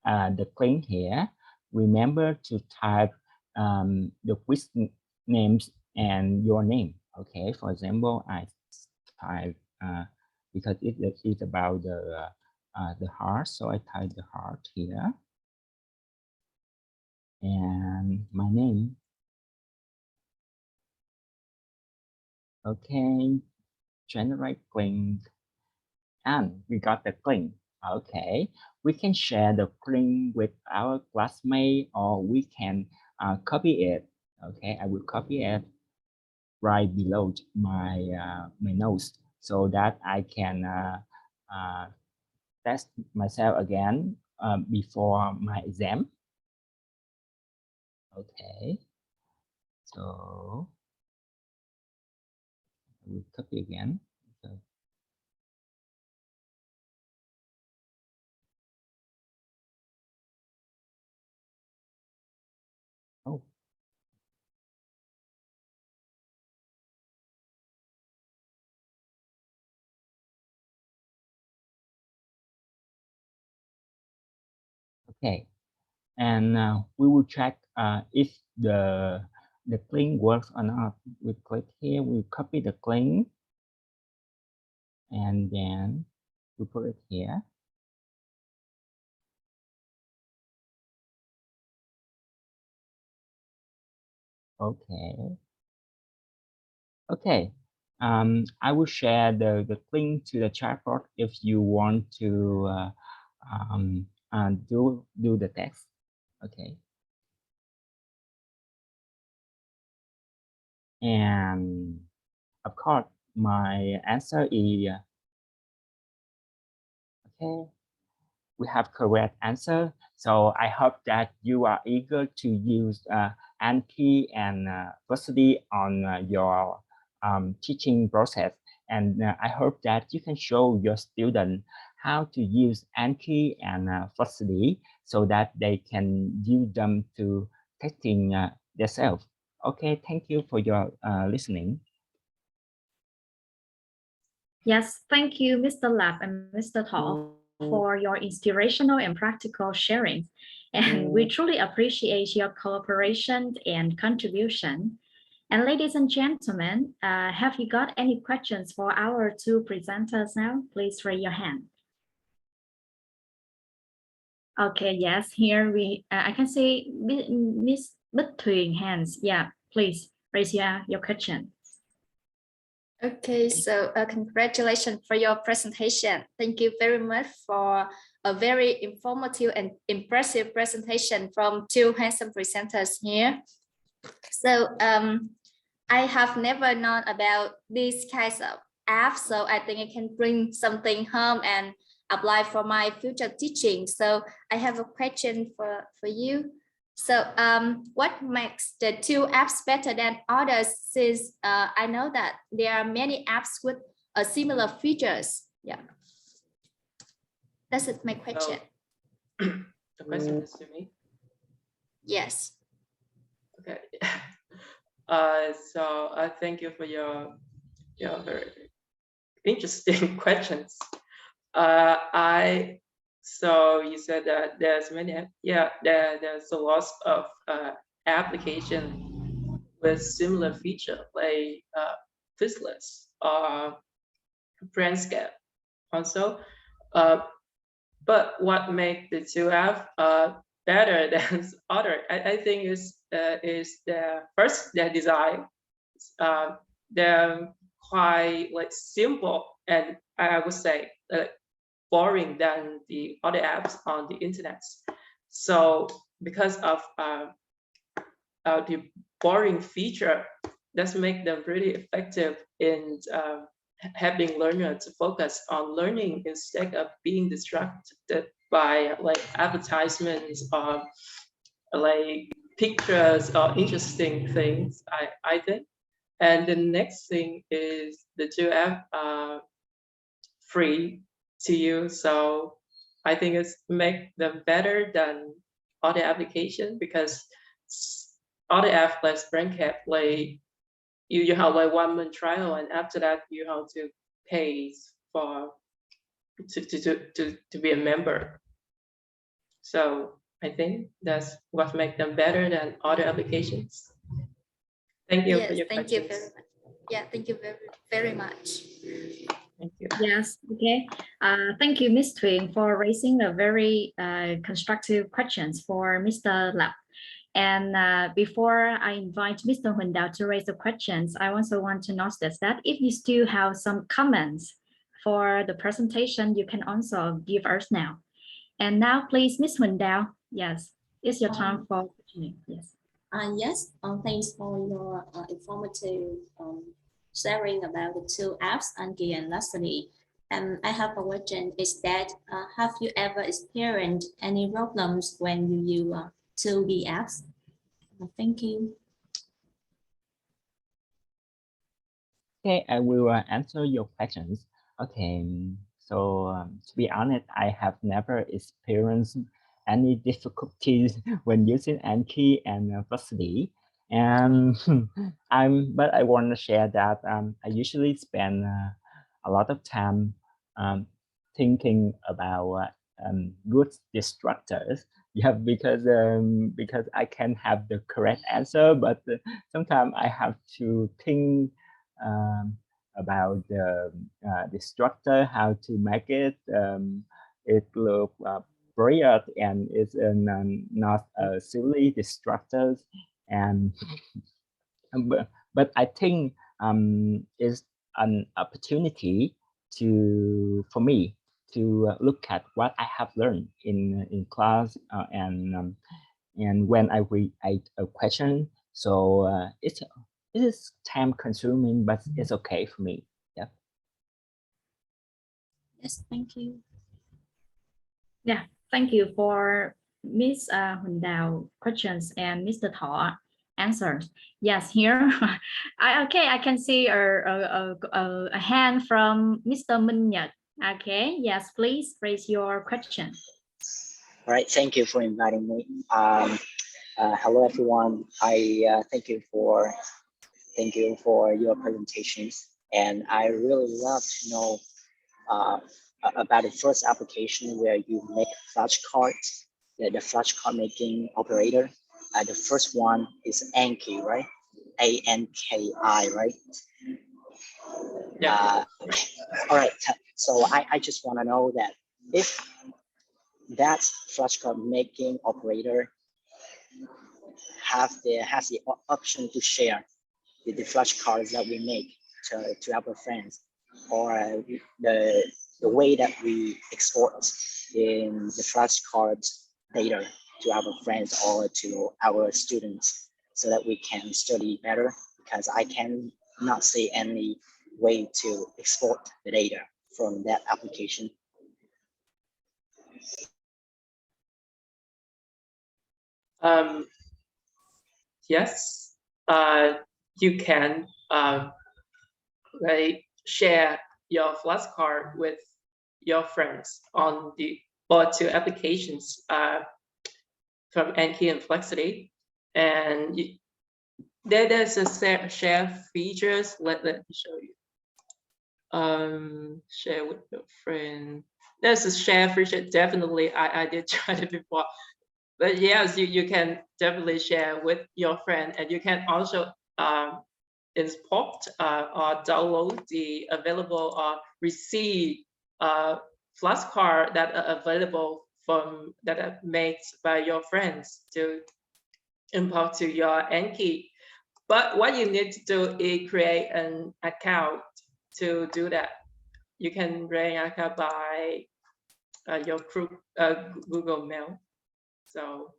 the link here. Remember to type the quiz names and your name. Okay, for example, I type because it is about the heart, so I type the heart here, and my name. Okay, generate link, and we got the link. Okay, we can share the link with our classmate, or we can copy it. Okay, I will copy it right below my my notes so that I can test myself again before my exam. Okay, so I will copy again. So, oh. Okay, and we will check if the link works or not. We click here, we copy the link, and then we put it here. Okay. Okay. I will share the link to the chatbot if you want to do the test. Okay. And of course, my answer is okay. We have correct answer. So I hope that you are eager to use Anki and Varsity on your teaching process. And I hope that you can show your students how to use Anki and Varsity so that they can use them to testing themselves. Okay, thank you for your listening. Yes, thank you, Mr. Lap and Mr. Tho, for your inspirational and practical sharing. And we truly appreciate your cooperation and contribution. And ladies and gentlemen, have you got any questions for our two presenters now? Please raise your hand. Okay, yes, here I can see Miss Bích Thuyền hands. Yeah, please raise your question. Okay, so congratulations for your presentation. Thank you very much for a very informative and impressive presentation from two handsome presenters here. So I have never known about these kinds of apps, so I think I can bring something home and apply for my future teaching. So I have a question for you. So what makes the two apps better than others, since I know that there are many apps with similar features? Yeah, that's it, my question. The question is to me? Yes. Okay. So thank you for your very interesting questions. So you said that there's many, there's a lot of application with similar feature like Quizless or Brandscape also. But what makes the two apps better than other? I think is their design. They're quite like simple, and I would say boring than the other apps on the internet. So because of the boring feature, that's make them really effective in helping learners to focus on learning instead of being distracted by like advertisements or like pictures or interesting things, I think. And the next thing is the two apps are free to use, so I think it's make them better than other applications, because other apps like Brandscape, like you have like 1 month trial, and after that you have to pay for to be a member. So I think that's what makes them better than other applications. Thank you for your thank questions. you very much. Yeah, thank you very much. Thank you. Yes, okay. Thank you, Ms. Thuyền, for raising a very constructive questions for Mr. Lap. And before I invite Mr. Huỳnh Đào to raise the questions, I also want to notice that if you still have some comments for the presentation, you can also give us now. And now, please, Ms. Huỳnh Đào, yes, it's your time for questioning. Yes. Yes, thanks for your informative sharing about the two apps, Anki and Varsity. And I have a question, is that have you ever experienced any problems when you use 2B apps? Thank you. Okay, I will answer your questions. Okay, so to be honest, I have never experienced any difficulties when using Anki and Varsity. And but I want to share that I usually spend a lot of time thinking about good distractors Yeah, because I can have the correct answer, but sometimes I have to think about the structure, how to make it. It look brilliant and it's not silly the structures, and but I think it's an opportunity for me to look at what I have learned in class and when I read a question. So it is time consuming, but it's okay for me. Yeah. Yes, thank you. Yeah, thank you for Ms. Huỳnh Đào questions and Mr. Tho answers. Yes, here, I can see a hand from Mr. Minh Nhật. Okay, yes, please raise your question. All right, thank you for inviting me. Hello, everyone. I thank you for your presentations, and I really love to know about the first application where you make flashcards, the flashcard making operator. The first one is Anki, right? ANKI, right? Yeah. All right. So I just want to know that if that flashcard making operator has the option to share the flashcards that we make to our friends, or the way that we export in the flashcards data to our friends or to our students so that we can study better, because I cannot see any way to export the data from that application. Yes, you can like share your flashcard with your friends on the two applications from Anki and Fluency, and there's a share features. Let me show you. Share with your friend. There's a share feature. Definitely, I did try it before. But yes, you can definitely share with your friend, and you can also import or download the available or receive flashcard that are available that are made by your friends to import to your Anki. But what you need to do is create an account to do that. You can create an account by your Google Mail. So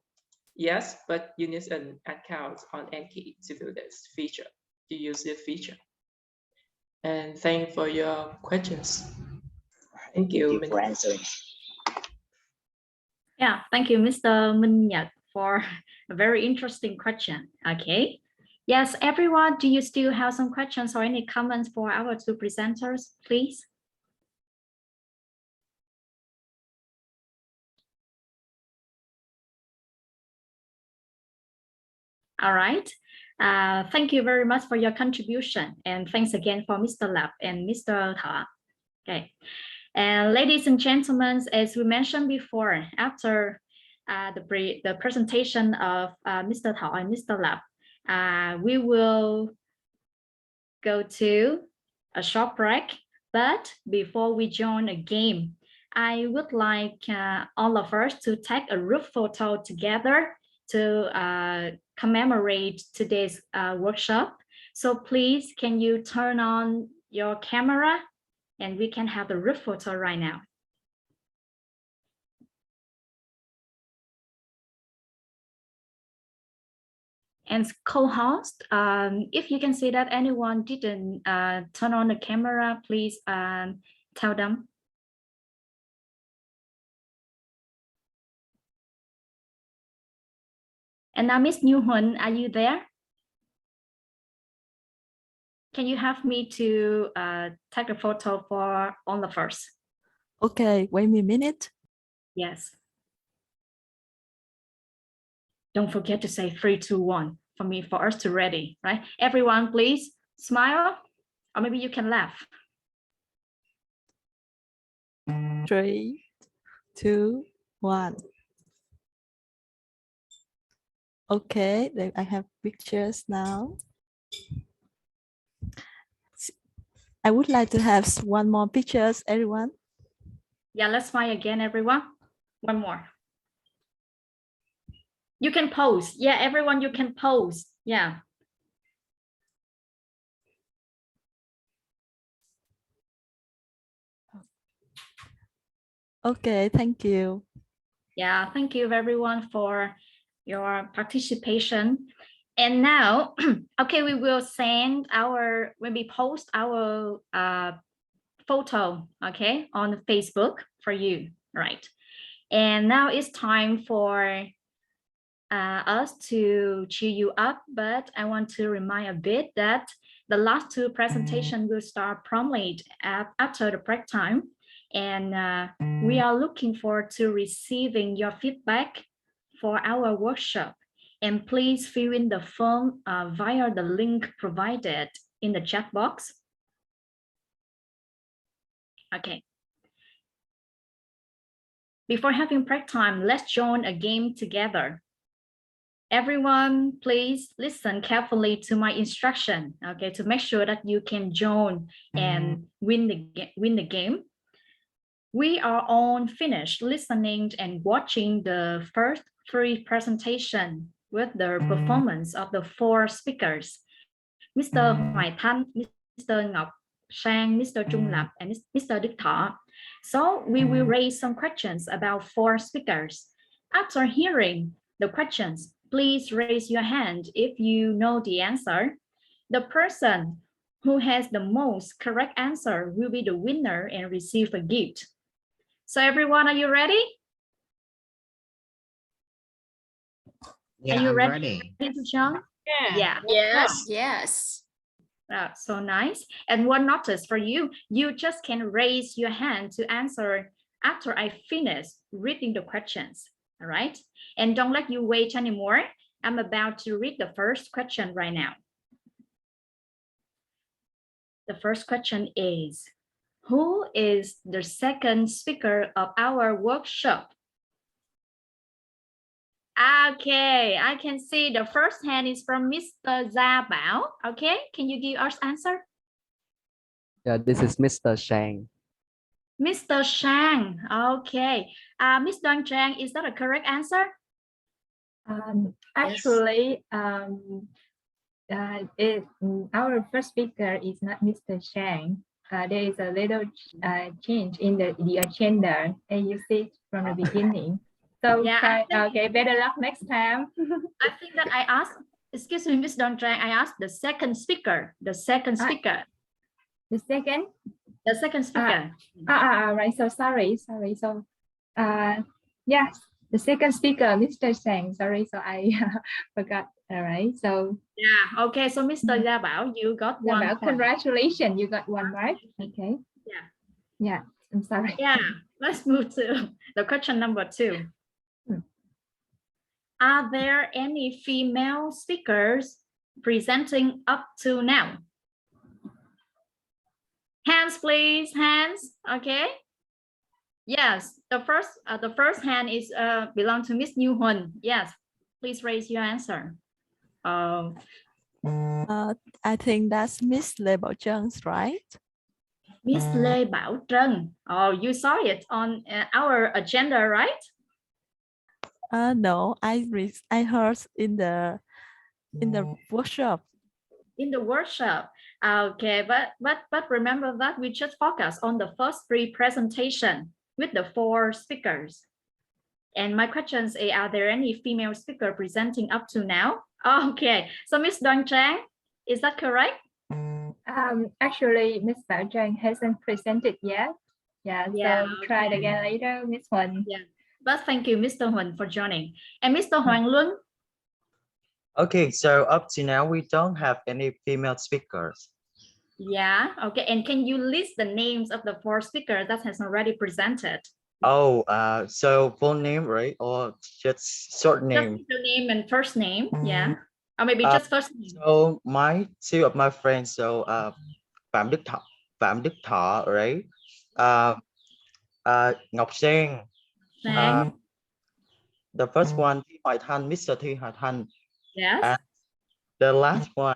yes, but you need an account on Anki to do this feature, to use this feature. And thank you for your questions. Thank you for answering. Yeah, thank you, Mr. Minh Nhật, for a very interesting question. Okay. Yes, everyone, do you still have some questions or any comments for our two presenters, please? All right. Thank you very much for your contribution. And thanks again for Mr. Lap and Mr. Tho. Okay. And ladies and gentlemen, as we mentioned before, after the presentation of Mr. Tho and Mr. Lap, we will go to a short break. But before we join a game, I would like all of us to take a group photo together to commemorate today's workshop. So please, can you turn on your camera and we can have the group photo right now. And co-host, if you can see that anyone didn't turn on the camera, please tell them. And now, Miss Nhu Huân, are you there? Can you help me to take a photo for all of us? Okay, wait me a minute. Yes. Don't forget to say 3, 2, 1 for us to ready, right? Everyone, please smile, or maybe you can laugh. 3, 2, 1. Okay, then I have pictures now. I would like to have one more pictures, everyone. Yeah, let's try again, everyone. One more. You can pose. Yeah, everyone, you can pose. Yeah. Okay, thank you. Yeah, thank you everyone for your participation. And now, okay, we will send our, when we post our photo, okay, on Facebook for you, right? And now it's time for us to cheer you up, but I want to remind a bit that the last two presentations will start promptly after the break time. And we are looking forward to receiving your feedback for our workshop. And please fill in the form via the link provided in the chat box. Okay. Before having break time, let's join a game together. Everyone, please listen carefully to my instruction, okay, to make sure that you can join and win the game. We are all finished listening and watching the first three presentations with the performance of the four speakers, Mr. Hoài Thanh, Mr. Ngọc Sang, Mr. Trung Lập, and Mr. Đức Thọ. So we will raise some questions about four speakers. After hearing the questions, please raise your hand if you know the answer. The person who has the most correct answer will be the winner and receive a gift. So everyone, are you ready? Yeah, are you I'm ready? ready. Yeah. Yes, yes. So nice. And one notice for you, you just can raise your hand to answer after I finish reading the questions. All right. And don't let you wait anymore. I'm about to read the first question right now. The first question is, who is the second speaker of our workshop? Okay, I can see the first hand is from Mr. Gia Bảo. Okay, can you give us answer? Yeah, this is Mr. Shang. Mr. Shang. Okay. Ms. Đoàn Trang, is that a correct answer? Actually, our first speaker is not Mr. Shang. There is a little change in the agenda, and you see from the beginning. So yeah, okay, better luck next time. I think that I asked, excuse me, Ms. Đoàn Trang, I asked the second speaker. The second speaker. The second? The second speaker. Right. So sorry. So, yeah, the second speaker, Mr. Shang. Sorry, so I forgot. All right. So yeah. Okay. So Mr. Gia Bảo, you got one point. Congratulations, you got one mark. Okay. Yeah. Yeah. I'm sorry. Yeah. Let's move to the question number 2. Are there any female speakers presenting up to now? Hands, please. Hands. Okay. Yes. The first hand is belong to Miss Như Huân. Yes. Please raise your answer. I think that's Miss Lê Bảo Trân, right? Miss Lê Bảo Trân. Oh, you saw it on our agenda, right? No, I heard in the workshop. In the workshop. Okay, but remember that we just focus on the first 3 presentation with the 4 speakers. And my questions are there any female speaker presenting up to now? Okay, so Miss Đoàn Trang, is that correct? Actually, Miss Bảo Trang hasn't presented yet. Yeah, so try it again later, Miss Huân. Yeah, but thank you, Mr. Huân, for joining. And Mr. Hoàng Luân? Okay, so up to now, we don't have any female speakers. Yeah, okay. And can you list the names of the 4 speakers that has already presented? Oh, so full name, right? Or just short name? Just the name and first name, yeah. Or maybe just first name. So two of my friends, so Phạm Đức Thọ, right? Ngọc Sang, The first one, Thi Hoài Thanh, Mr. Thi Hoài Thanh. Yes. And the last one,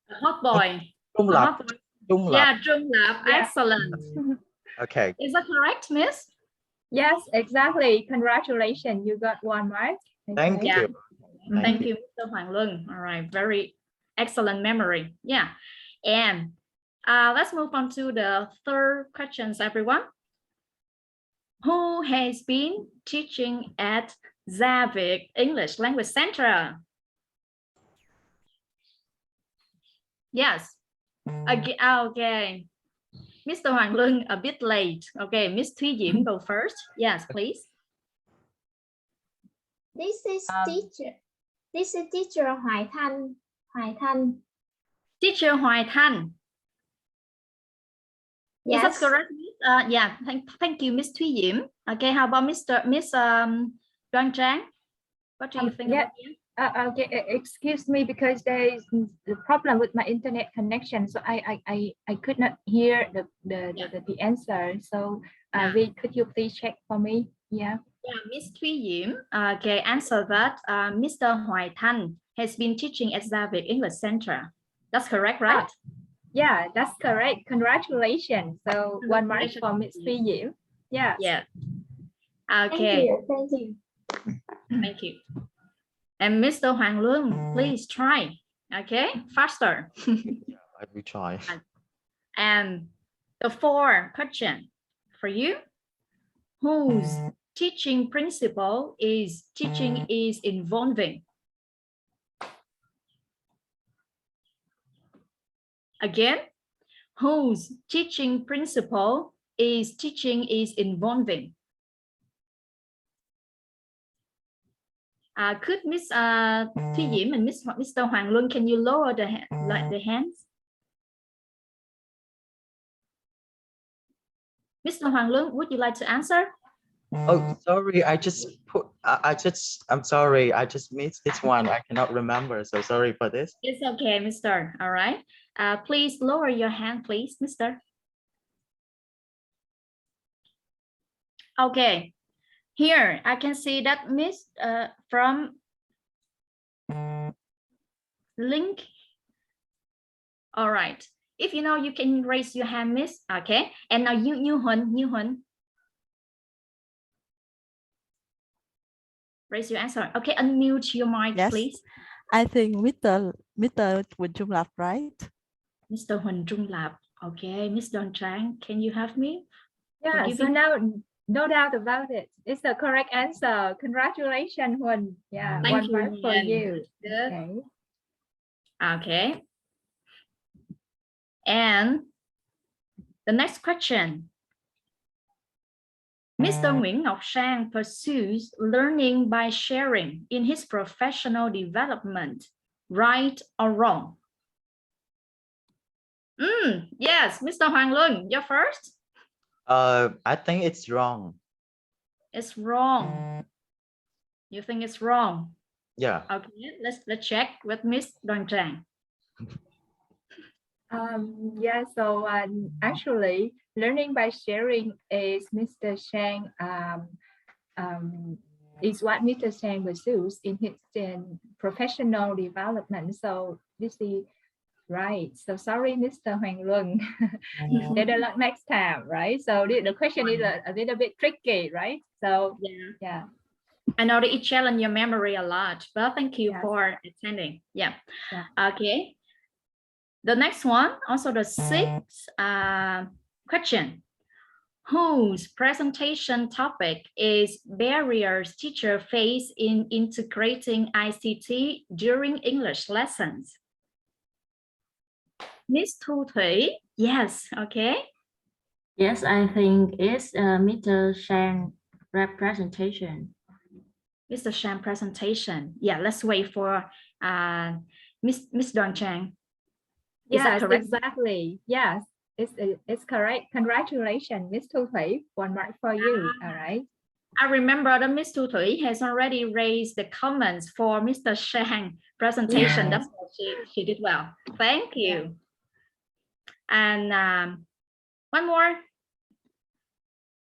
A hot boy. Trung A Lập. hot boy. Trung Lập. Yeah, Trung Lập. Yeah. Excellent. Okay. Is that correct, Miss? Yes, exactly. Congratulations. You got 1 mark. Thank Yeah. you. Thank you, Mr. Hoàng Luân. All right, very excellent memory. Yeah. And let's move on to the third questions, everyone. Who has been teaching at Zavik English Language Center? Yes. Okay. Mr. Hoàng Luân, a bit late. Okay, Miss Thúy Diễm, go first. Yes, please. This is teacher Hoài Thanh. Hoài Thanh. Teacher Hoài Thanh. Is that Yes. correct? Yeah. Thank you, Miss Thúy Diễm. Okay. How about Miss Đoan Trang? What do you think yeah. about you? Okay, excuse me, because there is the problem with my internet connection, so I could not hear the answer. So could you please check for me? Yeah. Yeah, Miss Thúy Diễm. Okay, answer that. Mr. Hoài Thanh has been teaching at Zavik English Center. That's correct, right? Yeah, that's correct. Congratulations. So 1 mark for Miss Thúy Diễm. Yeah. Yeah. Okay. Thank you. Thank you. And Mr. Hoàng Luân, please try. Okay, faster. I will try. And the fourth question for you: whose teaching principle is teaching is involving? Again, whose teaching principle is teaching is involving? Could Miss Thúy Diễm and Mr. Hoàng Luân, can you lower the hands? Mr. Hoàng Luân, would you like to answer? Oh, sorry. I'm sorry. I just missed this one. I cannot remember. So sorry for this. It's okay, Mister. All right. Please lower your hand, please, Mister. Okay. Here, I can see that Miss from link. All right. If you know, you can raise your hand, Miss. Okay. And now Như Huân. Raise your answer. Okay, unmute your mic, Yes. please. I think Mr. Huỳnh Trung Lập, right? Mr. Huỳnh Trung Lập. Okay, Miss Đoan Trang, can you help me? Yeah, so now no doubt about it. It's the correct answer. Congratulations, Huỳnh. Yeah, Thank 1 mark for you. Good. Okay. Okay. And the next question. Mr. Nguyễn Ngọc Sang pursues learning by sharing in his professional development, right or wrong? Yes, Mr. Hoàng Luân, you're first. I think it's wrong. It's wrong. You think it's wrong? Yeah. Okay, let's check with Miss Đoan Trang. Yeah, so actually learning by sharing is Mr. Sang is what Mr. Sang pursues in his professional development. So this is right. So sorry, Mr. Hoàng Luân. Better luck next time, right? So the question is a little bit tricky, right? So yeah. I know that it challenged your memory a lot, but thank you for attending. Yeah. Okay. The next one, also the sixth question. Whose presentation topic is barriers teachers face in integrating ICT during English lessons? Miss Thu Thủy, yes, okay. Yes, I think it's Mr. Shang presentation. Mr. Shang presentation. Yeah, let's wait for Miss Đoan Trang. Is that Yes, correct? exactly. Yes, it's correct. Congratulations, Miss Thu Thủy. 1 mark for you. All right. I remember that Miss Thu Thủy has already raised the comments for Mr. Shang presentation. Yeah. That's what she did well. Thank you. And one more.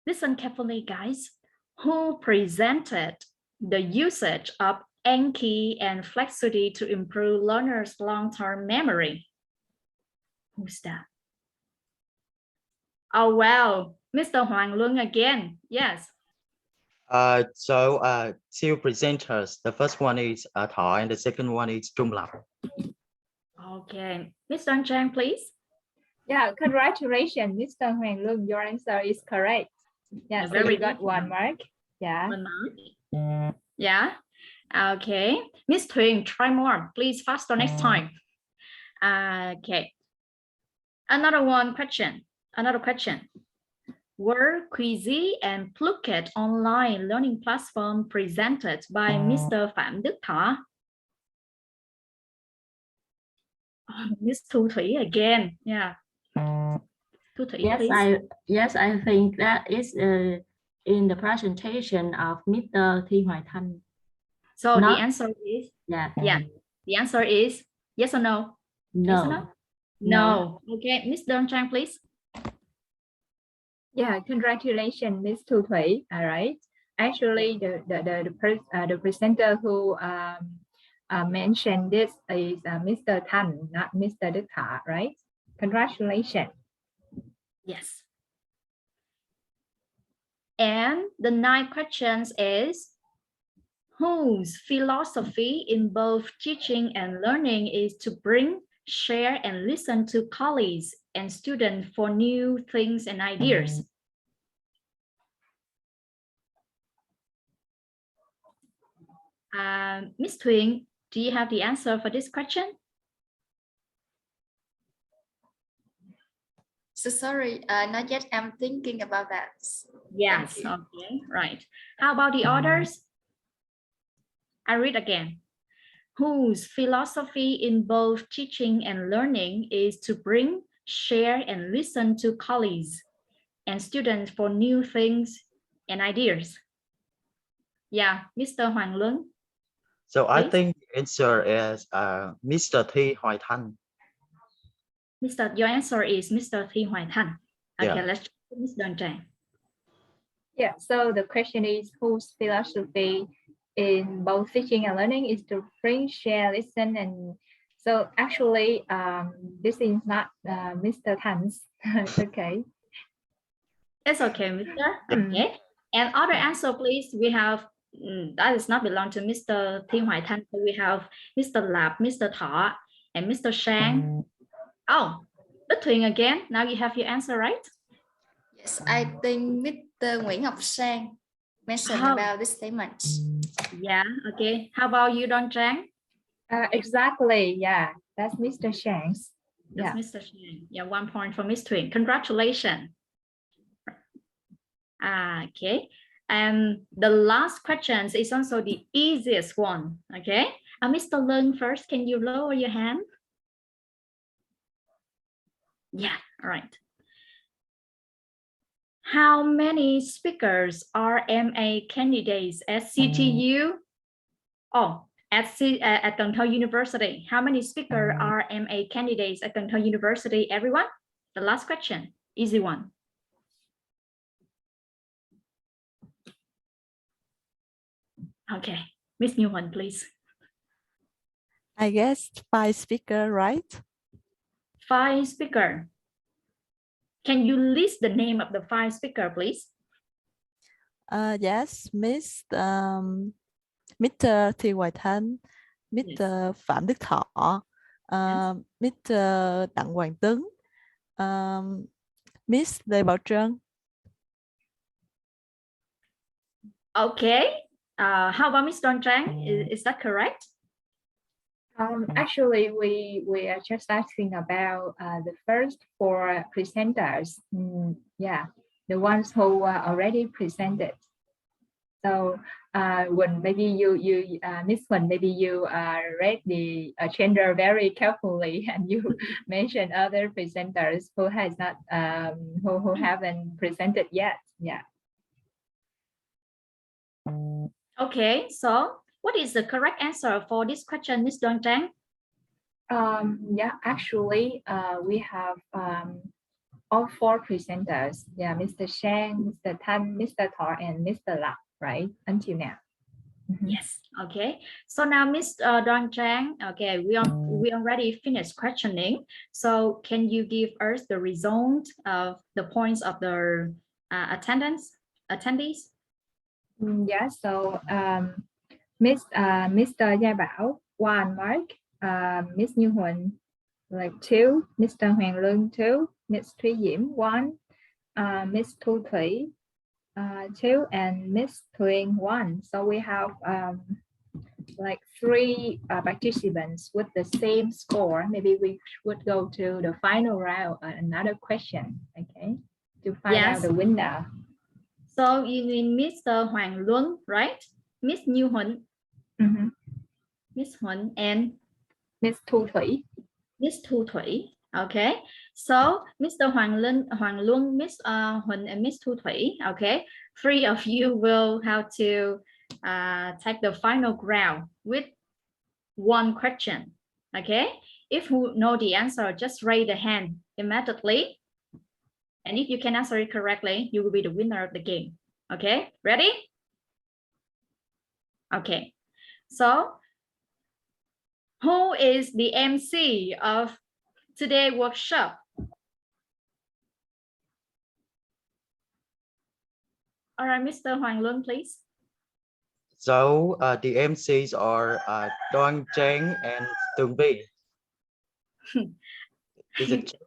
Listen carefully, guys. Who presented the usage of Anki and Flexity to improve learners' long-term memory? Who's that? Oh, wow, Mr. Hoàng Luân again. Yes. Two presenters. The first one is Thọ and the second one is Trung Lập. Okay, Ms. Đoan Trang, please. Yeah, congratulations, Mr. Hoàng Luân. Your answer is correct. Yeah, so you got 1 mark. Yeah. 1 mark. Yeah. Okay, Miss Thuyền, try more, please, faster next time. Okay. Another question. Were Quizy and Pluket online learning platform presented by Mr. Phạm Đức Thọ? Miss Thu Thủy again. Yeah. Thu Thủy, Yes, I think that is in the presentation of Mr. Thi Hoài Thanh. So the answer is The answer is yes or no? No. Yes or no? No. Okay, Miss Đoan Trang, please. Yeah, congratulations, Miss Thu Thủy. All right. Actually, the presenter who mentioned this is Mr. Thanh, not Mr. Đức Thọ, right? Congratulations. Yes. And the 9th questions is, whose philosophy in both teaching and learning is to bring, share, and listen to colleagues and students for new things and ideas? Miss Thuyền, do you have the answer for this question? So sorry, not yet. I'm thinking about that. Yes, okay, right. How about the others? I read again. Whose philosophy in both teaching and learning is to bring, share, and listen to colleagues and students for new things and ideas? Yeah, Mr. Hoàng Luân. So I think the answer is Mr. Thi Hoài Thanh. Your answer is Mr. Thi Hoài Thanh. Okay, Yeah. let's check Ms. Đoan Trang. Yeah, so the question is, whose philosophy in both teaching and learning is to bring, share, listen, and so actually this is not Mr. Thanh. Okay. It's okay, Mr. Okay. And other answer, please. We have that does not belong to Mr. Thi Hoài Thanh. So we have Mr. Lạp, Mr. Thọ, and Mr. Sang. Oh, Đức Thuyền again. Now you have your answer, right? Yes, I think Mr. Nguyễn Ngọc Sang mentioned about this statement. Yeah, okay. How about you, Đoan Trang? Exactly, yeah. That's Mr. Shanks. That's Mr. Shang. Yeah, 1 point for Miss Thuyền. Congratulations. Okay. And the last question is also the easiest one. Okay. Mr. Leung first, can you lower your hand? Yeah, all right. How many speakers are MA candidates at CTU? Oh, at Can Tho University. How many speakers are MA candidates at Can Tho University? Everyone? The last question, easy one. Okay, Miss New One, please. I guess 5 speakers, right? 5 speakers. Can you list the name of the 5 speakers, please? Yes, Mr. Thi Hoài Thanh, Mr. Phạm Đức Thọ, Mr. Đặng Hoàng Tuấn, Miss Lê Bảo Trân. Okay. How about Miss Đoan Trang? Is that correct? Actually, we are just asking about the first 4 presenters. Yeah, the ones who already presented. So when maybe you Miss Huân, maybe you read the agenda very carefully and you mentioned other presenters who has not who haven't presented yet. Yeah. Okay, so what is the correct answer for this question, Miss Đoan Trang? Yeah, actually, we have all 4 presenters. Yeah, Mr. Shang, Mr. Thanh, Mr. Thor, and Mr. Lạp, right? Until now. Yes. Okay. So now, Miss Dong Chang. Okay, we already finished questioning. So can you give us the result of the points of the attendees? Yeah. So Mr. Gia Bảo 1 mark, Miss Như Huỳnh like 2, Mr. Hoàng Lương 2, Miss Thúy Diễm 1, Miss Thu Thủy 2, and Miss Thuyền 1. So we have like 3 participants with the same score. Maybe we would go to the final round, another question, okay, to find out the winner. So you mean Mr. Hoàng Luân, right? Miss Như Huỳnh, Miss Huỳnh, and Miss Thu Thủy. Miss Thu Thủy. Okay. So Mr. Hoàng Luân, Miss Huỳnh, and Miss Thu Thủy. Okay. 3 of you will have to take the final round with 1 question. Okay. If you know the answer, just raise the hand immediately. And if you can answer it correctly, you will be the winner of the game. Okay, ready? Okay, so who is the MC of today's workshop? All right, Mr. Hoàng Luân, please. So the MCs are Đoan Trang and Tường Vi. Is it true?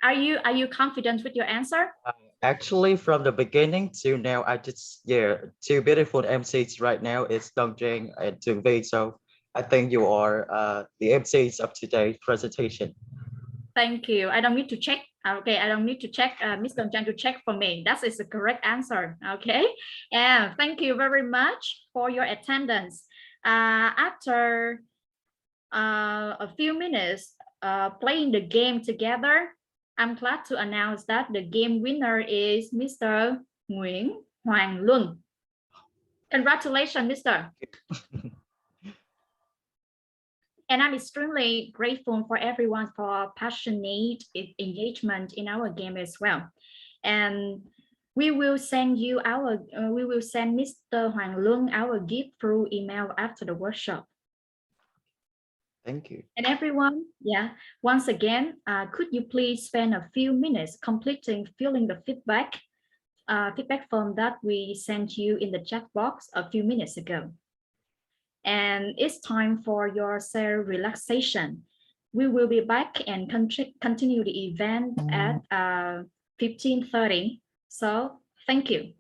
Are you confident with your answer? Actually, from the beginning to now, I just, 2 beautiful MCs right now is Đoan Trang and Tường Vi. So I think you are the MCs of today's presentation. Thank you. I don't need to check. Okay, I don't need to check Ms. Dong Chang to check for me. That is the correct answer. Okay, and thank you very much for your attendance. After a few minutes playing the game together, I'm glad to announce that the game winner is Mr. Nguyễn Hoàng Luân. Congratulations, Mr. And I'm extremely grateful for everyone for passionate engagement in our game as well. And we will send you Mr. Hoàng Luân our gift through email after the workshop. Thank you. And everyone, once again, could you please spend a few minutes filling the feedback form that we sent you in the chat box a few minutes ago. And it's time for your self-relaxation. We will be back and continue the event at 15:30. So thank you.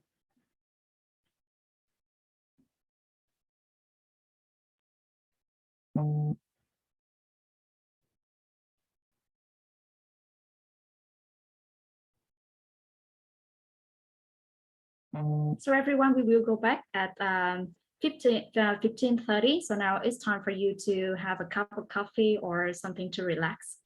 So everyone, we will go back at 15:30. So now it's time for you to have a cup of coffee or something to relax.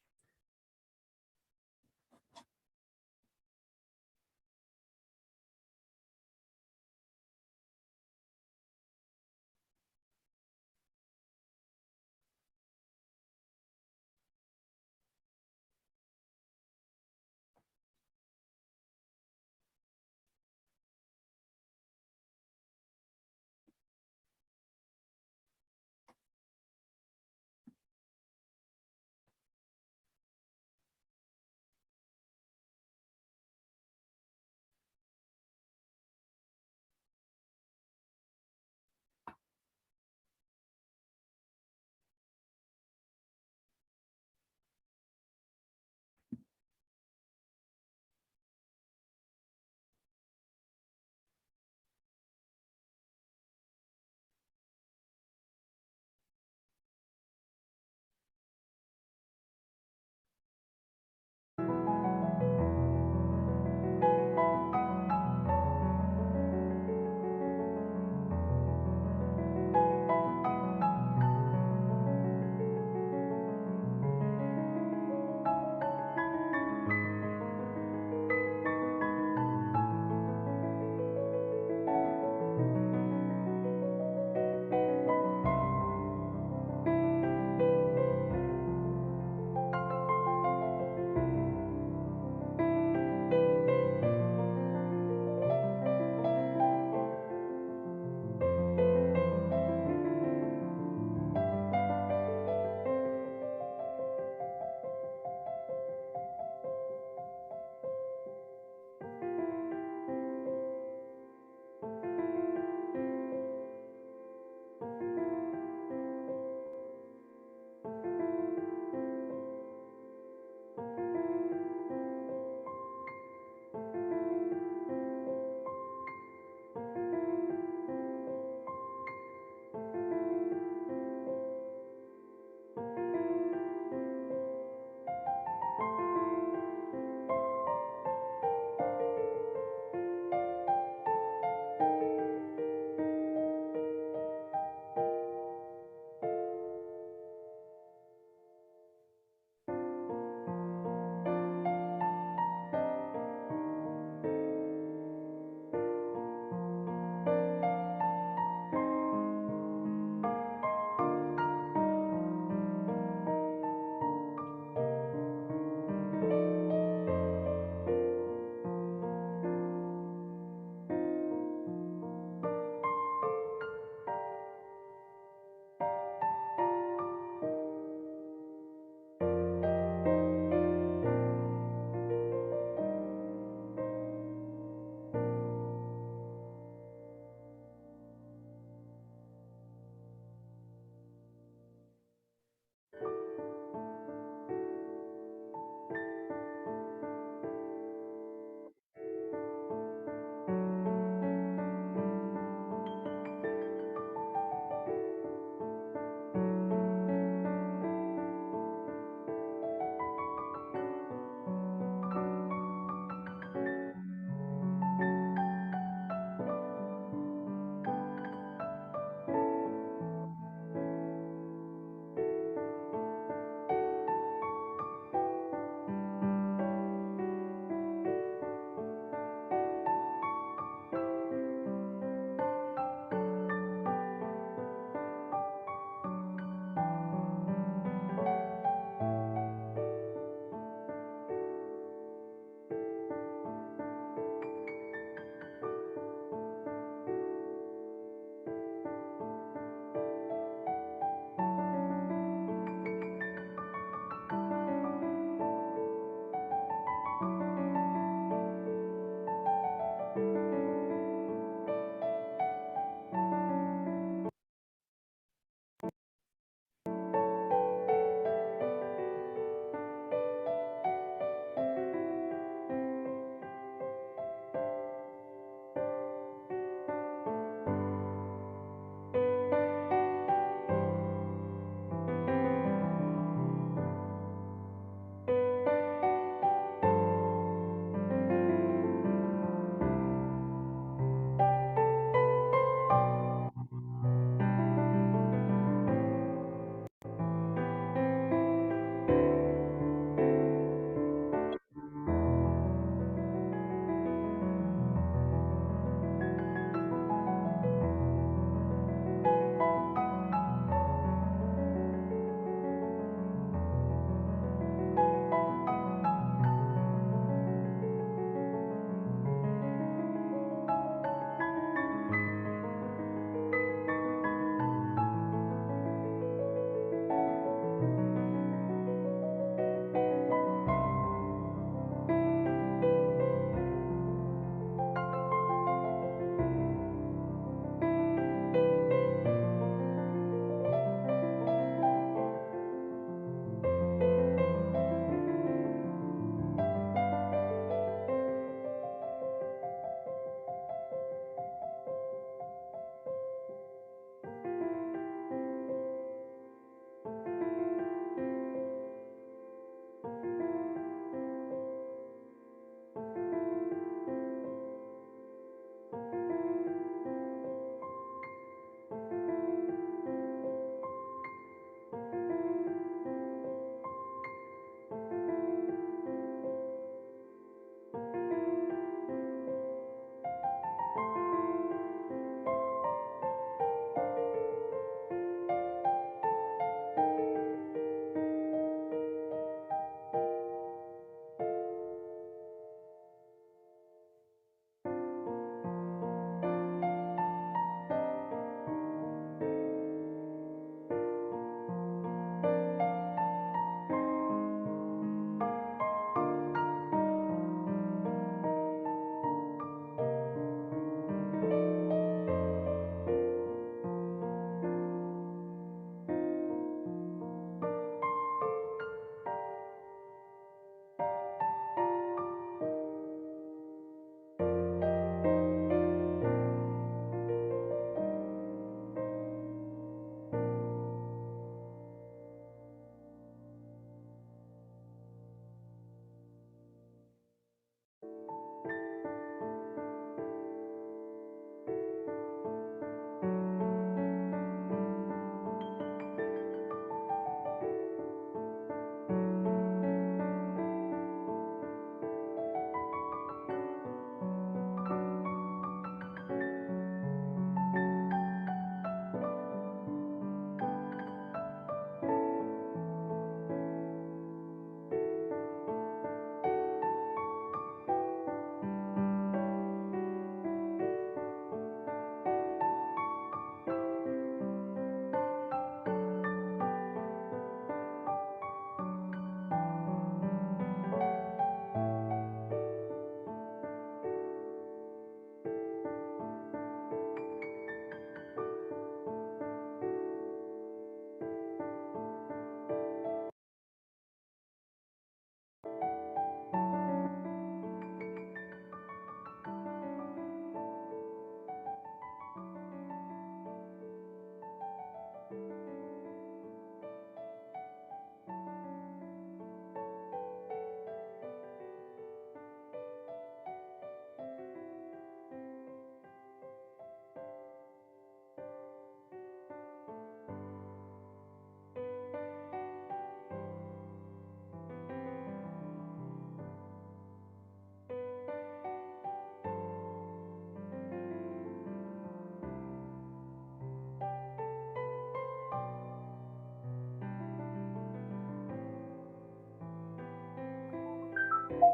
All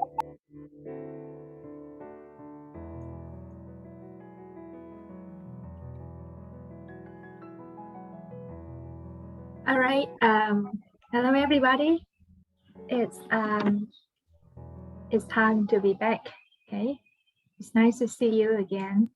right. Hello, everybody. It's time to be back. Okay. It's nice to see you again.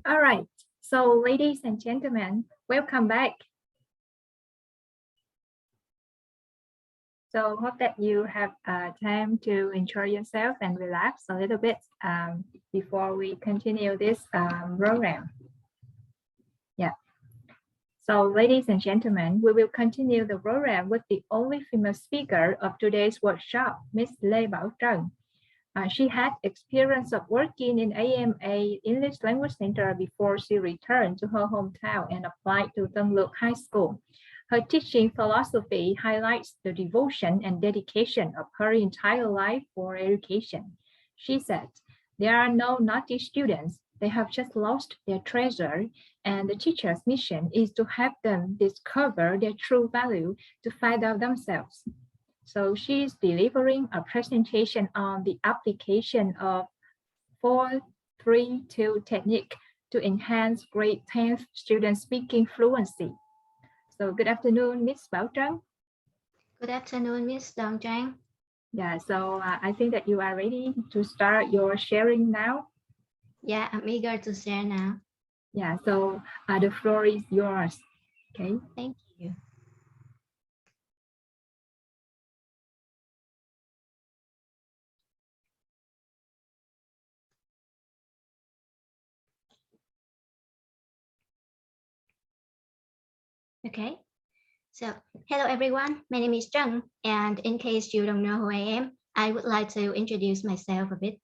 All right. So, ladies and gentlemen, welcome back. So hope that you have time to enjoy yourself and relax a little bit before we continue this program. Yeah. So ladies and gentlemen, we will continue the program with the only female speaker of today's workshop, Miss Lê Bảo Trân. She had experience of working in AMA English Language Center before she returned to her hometown and applied to Tân Lược High School. Her teaching philosophy highlights the devotion and dedication of her entire life for education. She said, "There are no naughty students. They have just lost their treasure, and the teacher's mission is to help them discover their true value to find out themselves." So she's delivering a presentation on the application of 4-3-2 technique to enhance grade 10th student speaking fluency. So good afternoon, Miss Bảo Trân. Good afternoon, Miss Dong Trang. Yeah, so I think that you are ready to start your sharing now. Yeah, I'm eager to share now. Yeah, so the floor is yours. Okay. Thank you. Okay, so hello everyone, my name is Trân, and in case you don't know who I am, I would like to introduce myself a bit.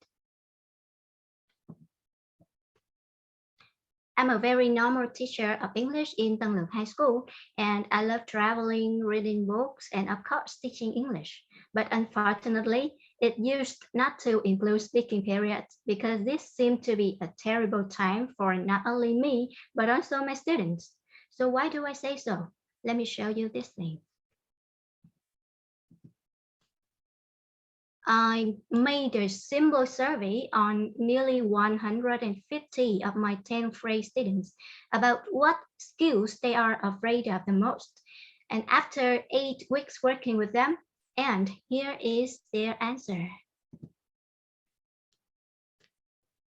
I'm a very normal teacher of English in Tân Lược High School, and I love traveling, reading books, and of course teaching English. But unfortunately, it used not to include speaking periods because this seemed to be a terrible time for not only me, but also my students. So why do I say so? Let me show you this thing. I made a simple survey on nearly 150 of my 10th grade students about what skills they are afraid of the most. And after 8 weeks working with them, and here is their answer.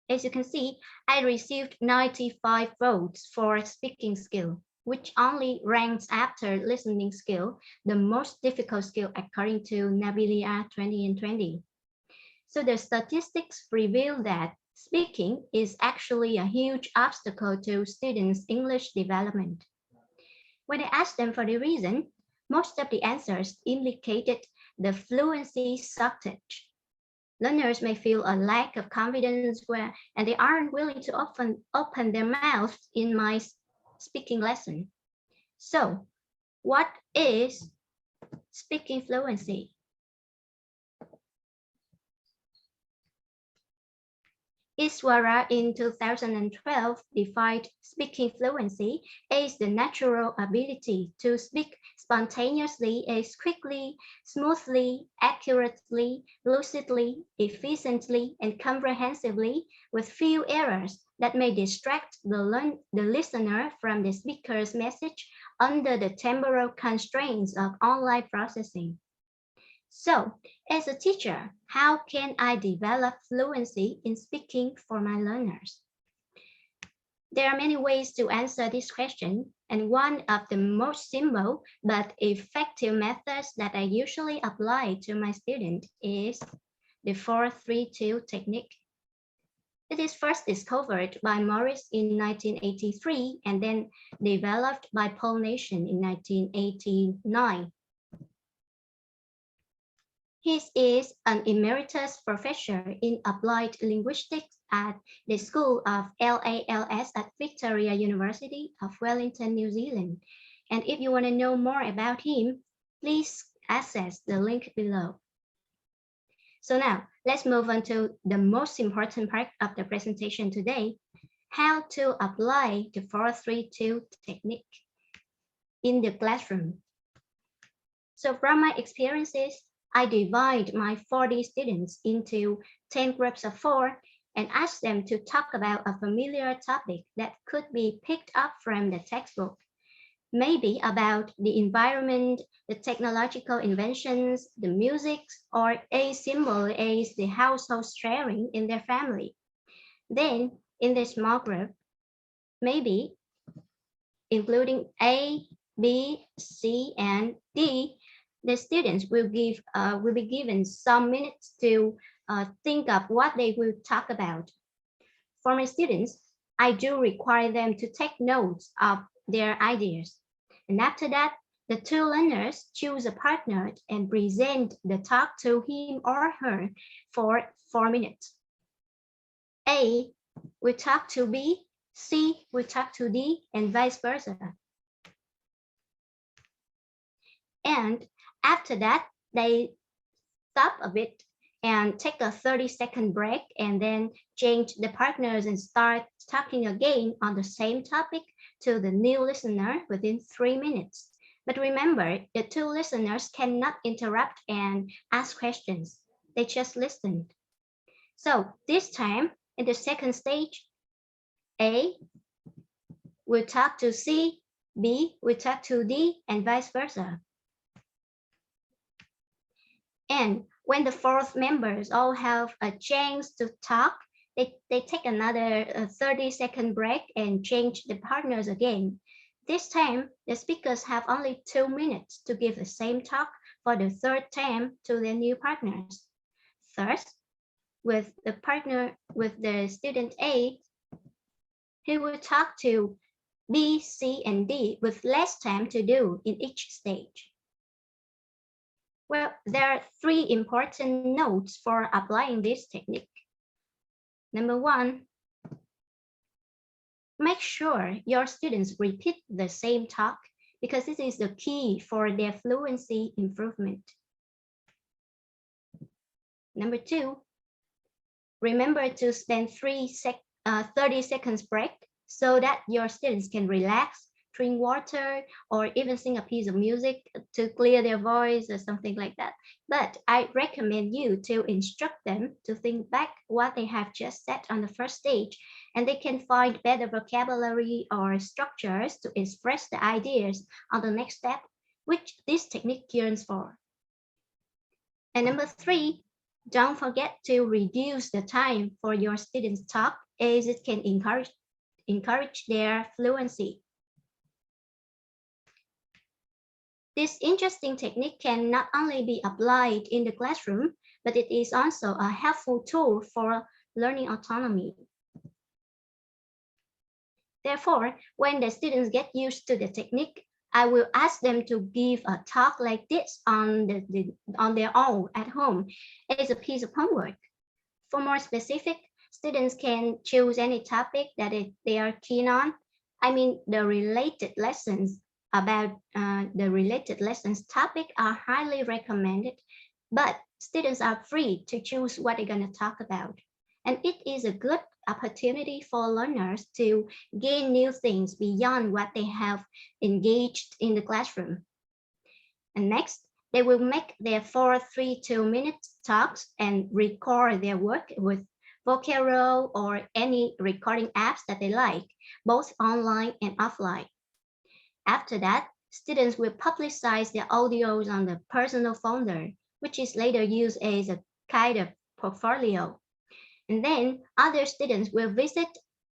As you can see, I received 95 votes for speaking skill, which only ranks after listening skill, the most difficult skill according to Nabilia 2020. So the statistics reveal that speaking is actually a huge obstacle to students' English development. When I asked them for the reason, most of the answers indicated the fluency shortage. Learners may feel a lack of confidence and they aren't willing to open their mouths in my speaking lesson. So, what is speaking fluency? Iswara in 2012 defined speaking fluency as the natural ability to speak spontaneously as quickly, smoothly, accurately, lucidly, efficiently, and comprehensively with few errors that may distract the listener from the speaker's message under the temporal constraints of online processing. So, as a teacher, how can I develop fluency in speaking for my learners? There are many ways to answer this question, and one of the most simple but effective methods that I usually apply to my students is the 4-3-2 technique. It is first discovered by Morris in 1983 and then developed by Paul Nation in 1989. He is an emeritus professor in applied linguistics at the School of LALS at Victoria University of Wellington, New Zealand. And if you want to know more about him, please access the link below. So now, let's move on to the most important part of the presentation today, how to apply the 4-3-2 technique in the classroom. So from my experiences, I divide my 40 students into 10 groups of 4 and ask them to talk about a familiar topic that could be picked up from the textbook. Maybe about the environment, the technological inventions, the music, or as simple as the household sharing in their family. Then, in the small group, maybe including A, B, C, and D, the students will be given some minutes to think of what they will talk about. For my students, I do require them to take notes of their ideas. And after that, the two learners choose a partner and present the talk to him or her for 4 minutes. A will talk to B, C will talk to D, and vice versa. And after that, they stop a bit and take a 30-second break and then change the partners and start talking again on the same topic to the new listener within 3 minutes. But remember, the two listeners cannot interrupt and ask questions. They just listen. So this time, in the second stage, A will talk to C, B will talk to D, and vice versa. And when the 4th members all have a chance to talk, they take another 30-second break and change the partners again. This time, the speakers have only 2 minutes to give the same talk for the 3rd time to their new partners. First, with the student A, he will talk to B, C, and D with less time to do in each stage. Well, there are 3 important notes for applying this technique. Number 1, make sure your students repeat the same talk because this is the key for their fluency improvement. Number 2, remember to spend 30 seconds break so that your students can relax, drink water, or even sing a piece of music to clear their voice or something like that. But I recommend you to instruct them to think back what they have just said on the first stage, and they can find better vocabulary or structures to express the ideas on the next step, which this technique yearns for. And number 3, don't forget to reduce the time for your students' talk, as it can encourage their fluency. This interesting technique can not only be applied in the classroom, but it is also a helpful tool for learning autonomy. Therefore, when the students get used to the technique, I will ask them to give a talk like this on their own at home as a piece of homework. For more specific, students can choose any topic that they are keen on. I mean, the related lessons topic are highly recommended, but students are free to choose what they're going to talk about. And it is a good opportunity for learners to gain new things beyond what they have engaged in the classroom. And next, they will make their 4-3-2 minute talks and record their work with Vocero or any recording apps that they like, both online and offline. After that, students will publicize their audios on the personal folder, which is later used as a kind of portfolio. And then other students will visit,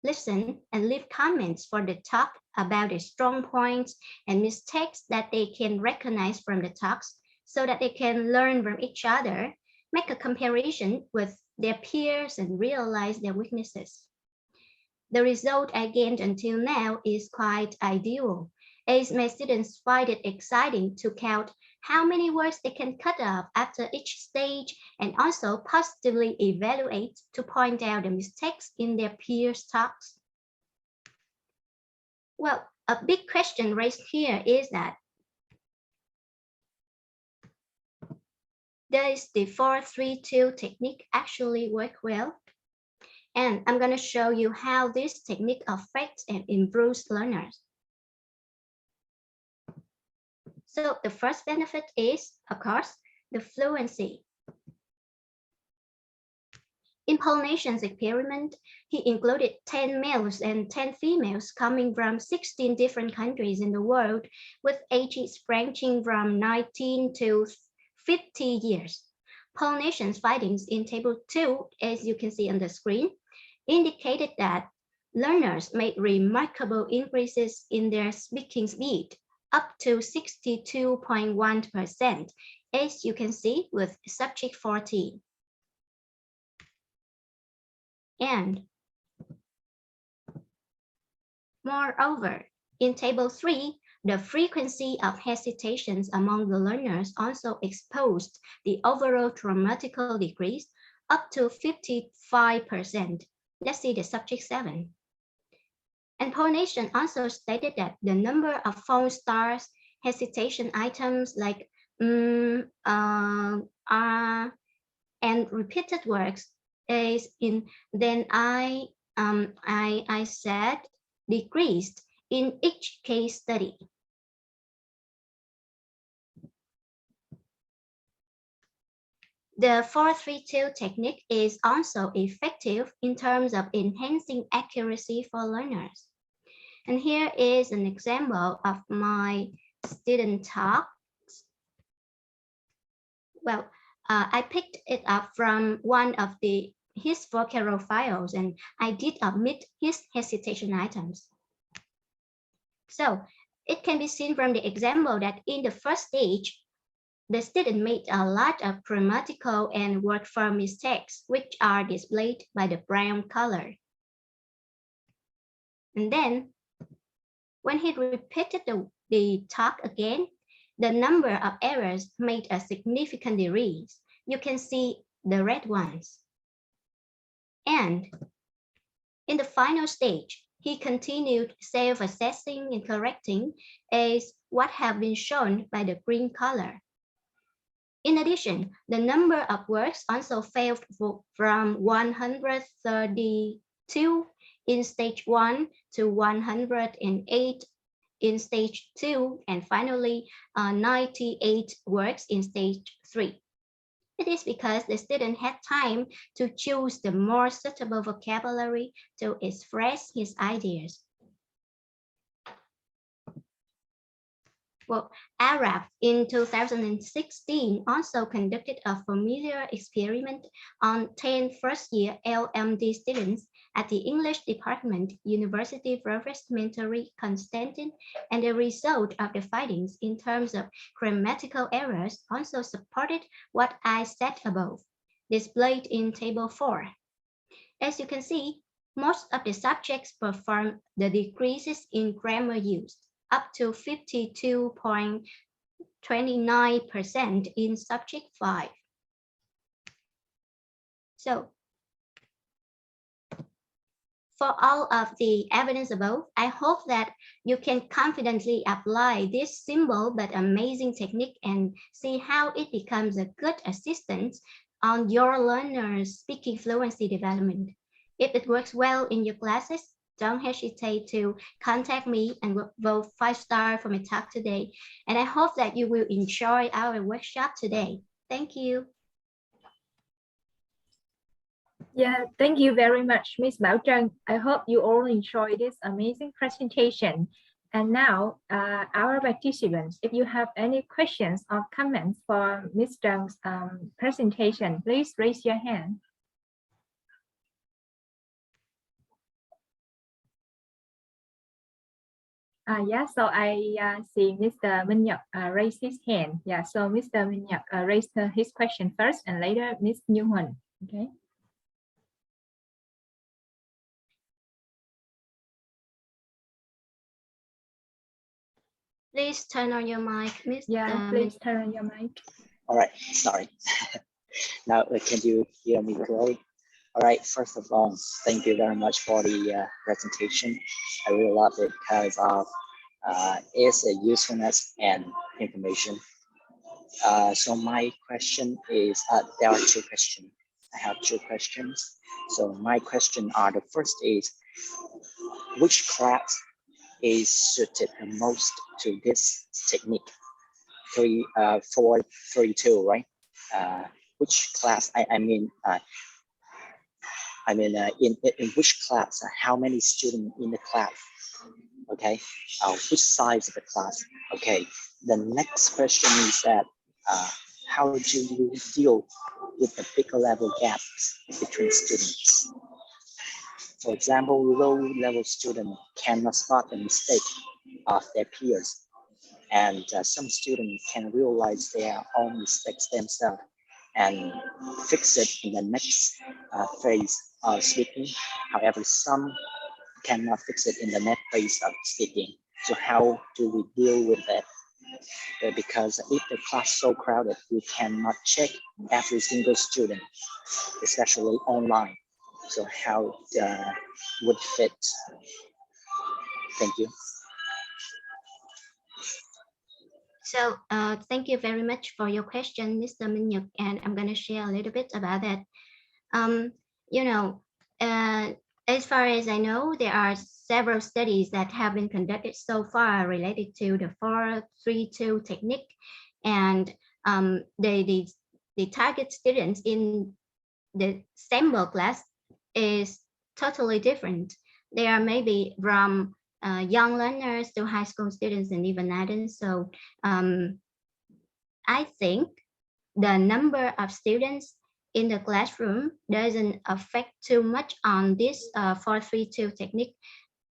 listen, and leave comments for the talk about the strong points and mistakes that they can recognize from the talks so that they can learn from each other, make a comparison with their peers, and realize their weaknesses. The result I gained until now is quite ideal, as my students find it exciting to count how many words they can cut off after each stage and also positively evaluate to point out the mistakes in their peers' talks. Well, a big question raised here is that does the 4-3-2 technique actually work well? And I'm going to show you how this technique affects and improves learners. So the first benefit is, of course, the fluency. In Paul Nation's experiment, he included 10 males and 10 females coming from 16 different countries in the world with ages ranging from 19 to 50 years. Paul Nation's findings in Table 2, as you can see on the screen, indicated that learners made remarkable increases in their speaking speed, up to 62.1%, as you can see with subject 14. And moreover, in Table 3, the frequency of hesitations among the learners also exposed the overall grammatical decrease up to 55%. Let's see the subject 7. And Paul Nation also stated that the number of false starts, hesitation items like and repeated words is in then I said decreased in each case study. The 4-3-2 technique is also effective in terms of enhancing accuracy for learners. And here is an example of my student talk. Well, I picked it up from one of his vocabulary files, and I did omit his hesitation items. So it can be seen from the example that in the first stage, the student made a lot of grammatical and word form mistakes, which are displayed by the brown color. And then, when he repeated the talk again, the number of errors made a significant decrease. You can see the red ones. And in the final stage, he continued self-assessing and correcting as what have been shown by the green color. In addition, the number of words also fell from 132 in stage 1 to 108 in stage 2, and finally 98 words in stage 3. It is because the student had time to choose the more suitable vocabulary to express his ideas. Well, Arab in 2016 also conducted a familiar experiment on 10 first-year LMD students at the English Department, University Professor Constantin, and the result of the findings in terms of grammatical errors also supported what I said above, displayed in Table 4. As you can see, most of the subjects performed the decreases in grammar use, up to 52.29% in subject 5. So, for all of the evidence above, I hope that you can confidently apply this simple but amazing technique and see how it becomes a good assistance on your learners' speaking fluency development. If it works well in your classes, don't hesitate to contact me and vote 5-star for my talk today. And I hope that you will enjoy our workshop today. Thank you. Yeah, thank you very much, Ms. Bảo Trân. I hope you all enjoy this amazing presentation. And now, our participants, if you have any questions or comments for Ms. Trân's presentation, please raise your hand. Yeah, so I see Mr. Minh Nhật raise his hand. Yeah, so Mr. Minh Nhật raised his question first and later Ms. Như Huỳnh. Okay. Please turn on your mic, Mr. Yeah, please turn on your mic. All right, sorry. Now, can you hear me clearly? All right, first of all, thank you very much for the presentation. I really love it because of its usefulness and information. So my question is, there are two questions. I have two questions. So my question are, the first is, which class is suited the most to this technique? 432, right? Which class? I mean, in which class? How many students in the class? Okay. Which size of the class? Okay. The next question is that how do you deal with the bigger level gaps between students? For example, low-level students cannot spot the mistake of their peers, and some students can realize their own mistakes themselves and fix it in the next phase of speaking. However, some cannot fix it in the next phase of speaking. So how do we deal with that? Because if the class is so crowded, we cannot check every single student, especially online. So how would fit? Thank you. So thank you very much for your question, Mr. Minh Nhật, and I'm going to share a little bit about that. You know, as far as I know, there are several studies that have been conducted so far related to the 432 technique, and the target students in the sample class is totally different. They are maybe from young learners to high school students and even adults. So I think the number of students in the classroom doesn't affect too much on this 432 technique.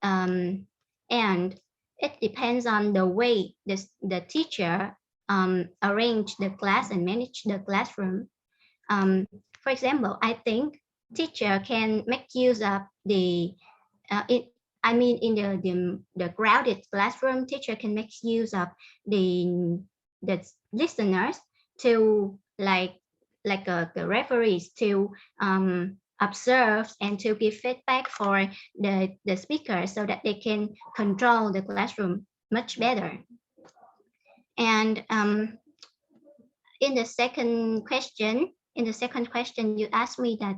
And it depends on the way the teacher arrange the class and manage the classroom. For example, I think teacher can make use of the in the crowded classroom, teacher can make use of the listeners to like the referees to observe and to give feedback for the speaker so that they can control the classroom much better. And in the second question, you asked me that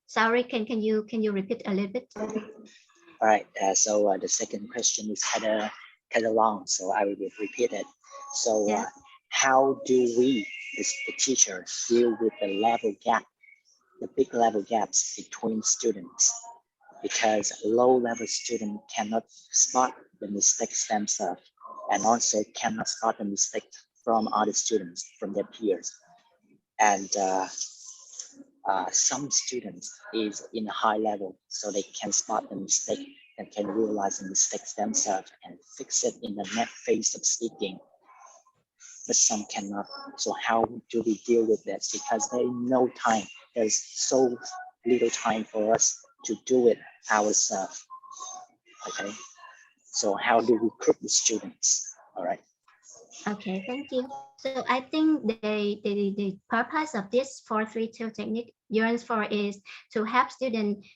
sorry, can you repeat a little bit? All right. So the second question is kind of long, so I will repeat it. So yeah. How do we, the teachers, deal with the level gap, the big level gaps between students? Because low-level students cannot spot the mistakes themselves, and also cannot spot the mistakes from other students, from their peers. And some students is in a high level, so they can spot the mistake and can realize the mistakes themselves and fix it in the next phase of speaking. But some cannot. So how do we deal with this? Because there is no time. There's so little time for us to do it ourselves. Okay. So how do we group the students? All right. Okay, thank you. So I think the purpose of this 432 technique yearns for is to help students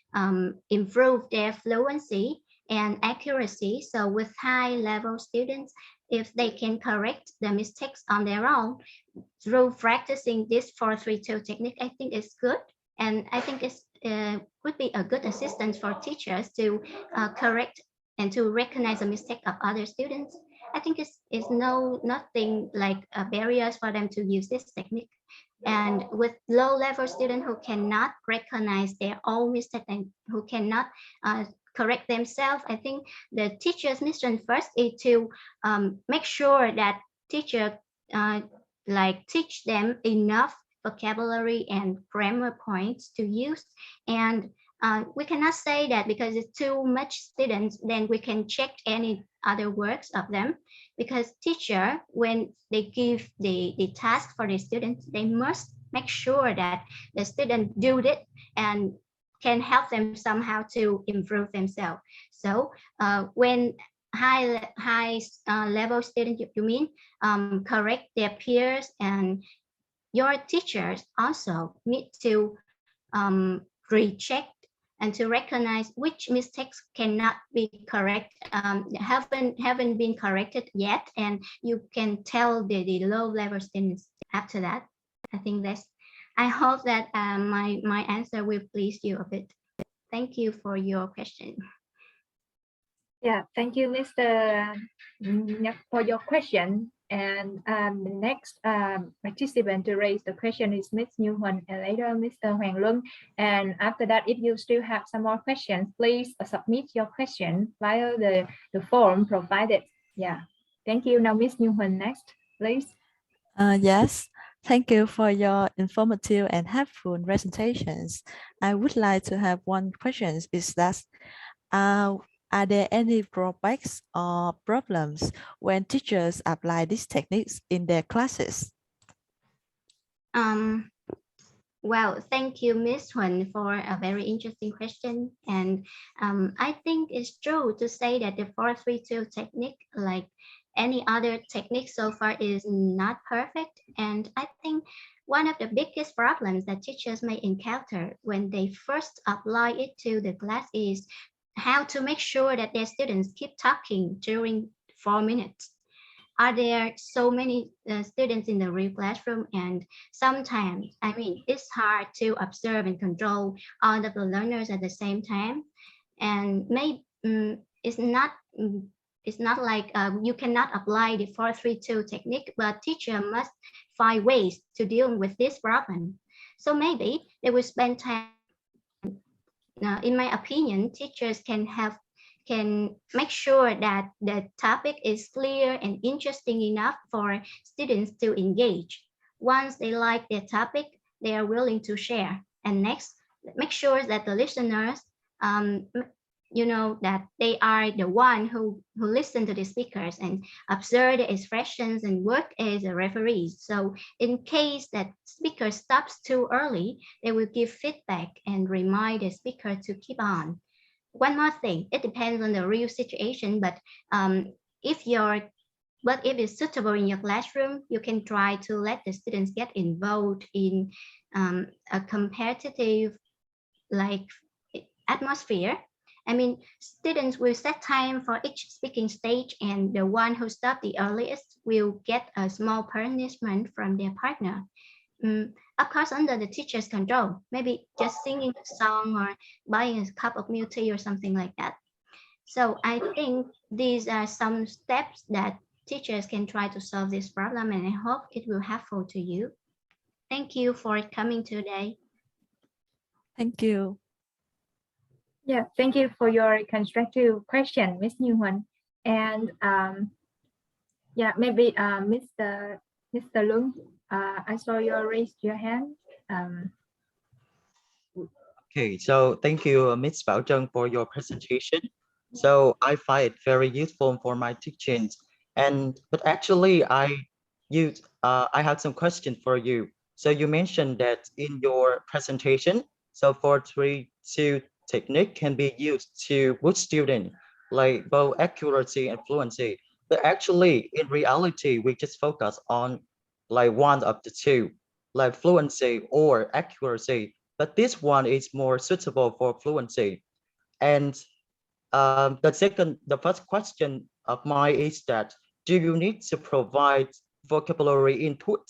improve their fluency and accuracy. So with high level students, if they can correct the mistakes on their own through practicing this 432 technique, I think it's good. And I think it's would be a good assistance for teachers to correct and to recognize the mistake of other students. I think it's nothing like barriers for them to use this technique. And with low-level students who cannot recognize their own mistake and who cannot correct themselves, I think the teacher's mission first is to make sure that teacher teach them enough vocabulary and grammar points to use, and We cannot say that because it's too much students, then we can check any other works of them, because teacher, when they give the task for the students, they must make sure that the student do it and can help them somehow to improve themselves. So when high level students, you mean correct their peers, and your teachers also need to recheck and to recognize which mistakes cannot be correct, haven't been corrected yet, and you can tell the low level students after that. I think that's, I hope that my answer will please you a bit. Thank you for your question. Yeah, thank you, Mr. Nhật, for your question. And the next participant to raise the question is Ms. Như Huỳnh, and later Mr. Hoàng Luân. And after that, if you still have some more questions, please submit your question via the form provided. Yeah, thank you. Now, Ms. Như Huỳnh, next, please. Yes, thank you for your informative and helpful presentations. I would like to have one question, is that are there any drawbacks or problems when teachers apply these techniques in their classes? Well, thank you, Ms. Huỳnh, for a very interesting question. And I think it's true to say that the 432 technique, like any other technique so far, is not perfect. And I think one of the biggest problems that teachers may encounter when they first apply it to the class is how to make sure that their students keep talking during 4 minutes. Are there so many students in the real classroom, and sometimes, I mean, it's hard to observe and control all of the learners at the same time. And maybe it's not like you cannot apply the 432 technique, but teacher must find ways to deal with this problem. So maybe they will spend time. In my opinion, teachers can make sure that the topic is clear and interesting enough for students to engage. Once they like their topic, they are willing to share. And next, make sure that the listeners, that they are the one who listen to the speakers and observe the expressions and work as a referees. So in case that speaker stops too early, they will give feedback and remind the speaker to keep on. One more thing, it depends on the real situation, but if it's suitable in your classroom, you can try to let the students get involved in a competitive atmosphere. I mean, students will set time for each speaking stage, and the one who stopped the earliest will get a small punishment from their partner. Of course, under the teacher's control, maybe just singing a song or buying a cup of milk tea or something like that. So I think these are some steps that teachers can try to solve this problem, and I hope it will be helpful to you. Thank you for coming today. Thank you. Yeah, thank you for your constructive question, Ms. Như Huỳnh. And yeah, maybe Mr. Luân, I saw you raised your hand. Okay, so thank you, Ms. Bảo Trân, for your presentation. So I find it very useful for my teachings. But actually, I have some questions for you. So you mentioned that in your presentation, so 432 technique can be used to boost students, like both accuracy and fluency. But actually, in reality, we just focus on like one of the two, like fluency or accuracy. But this one is more suitable for fluency. And the first question of mine is that, do you need to provide vocabulary input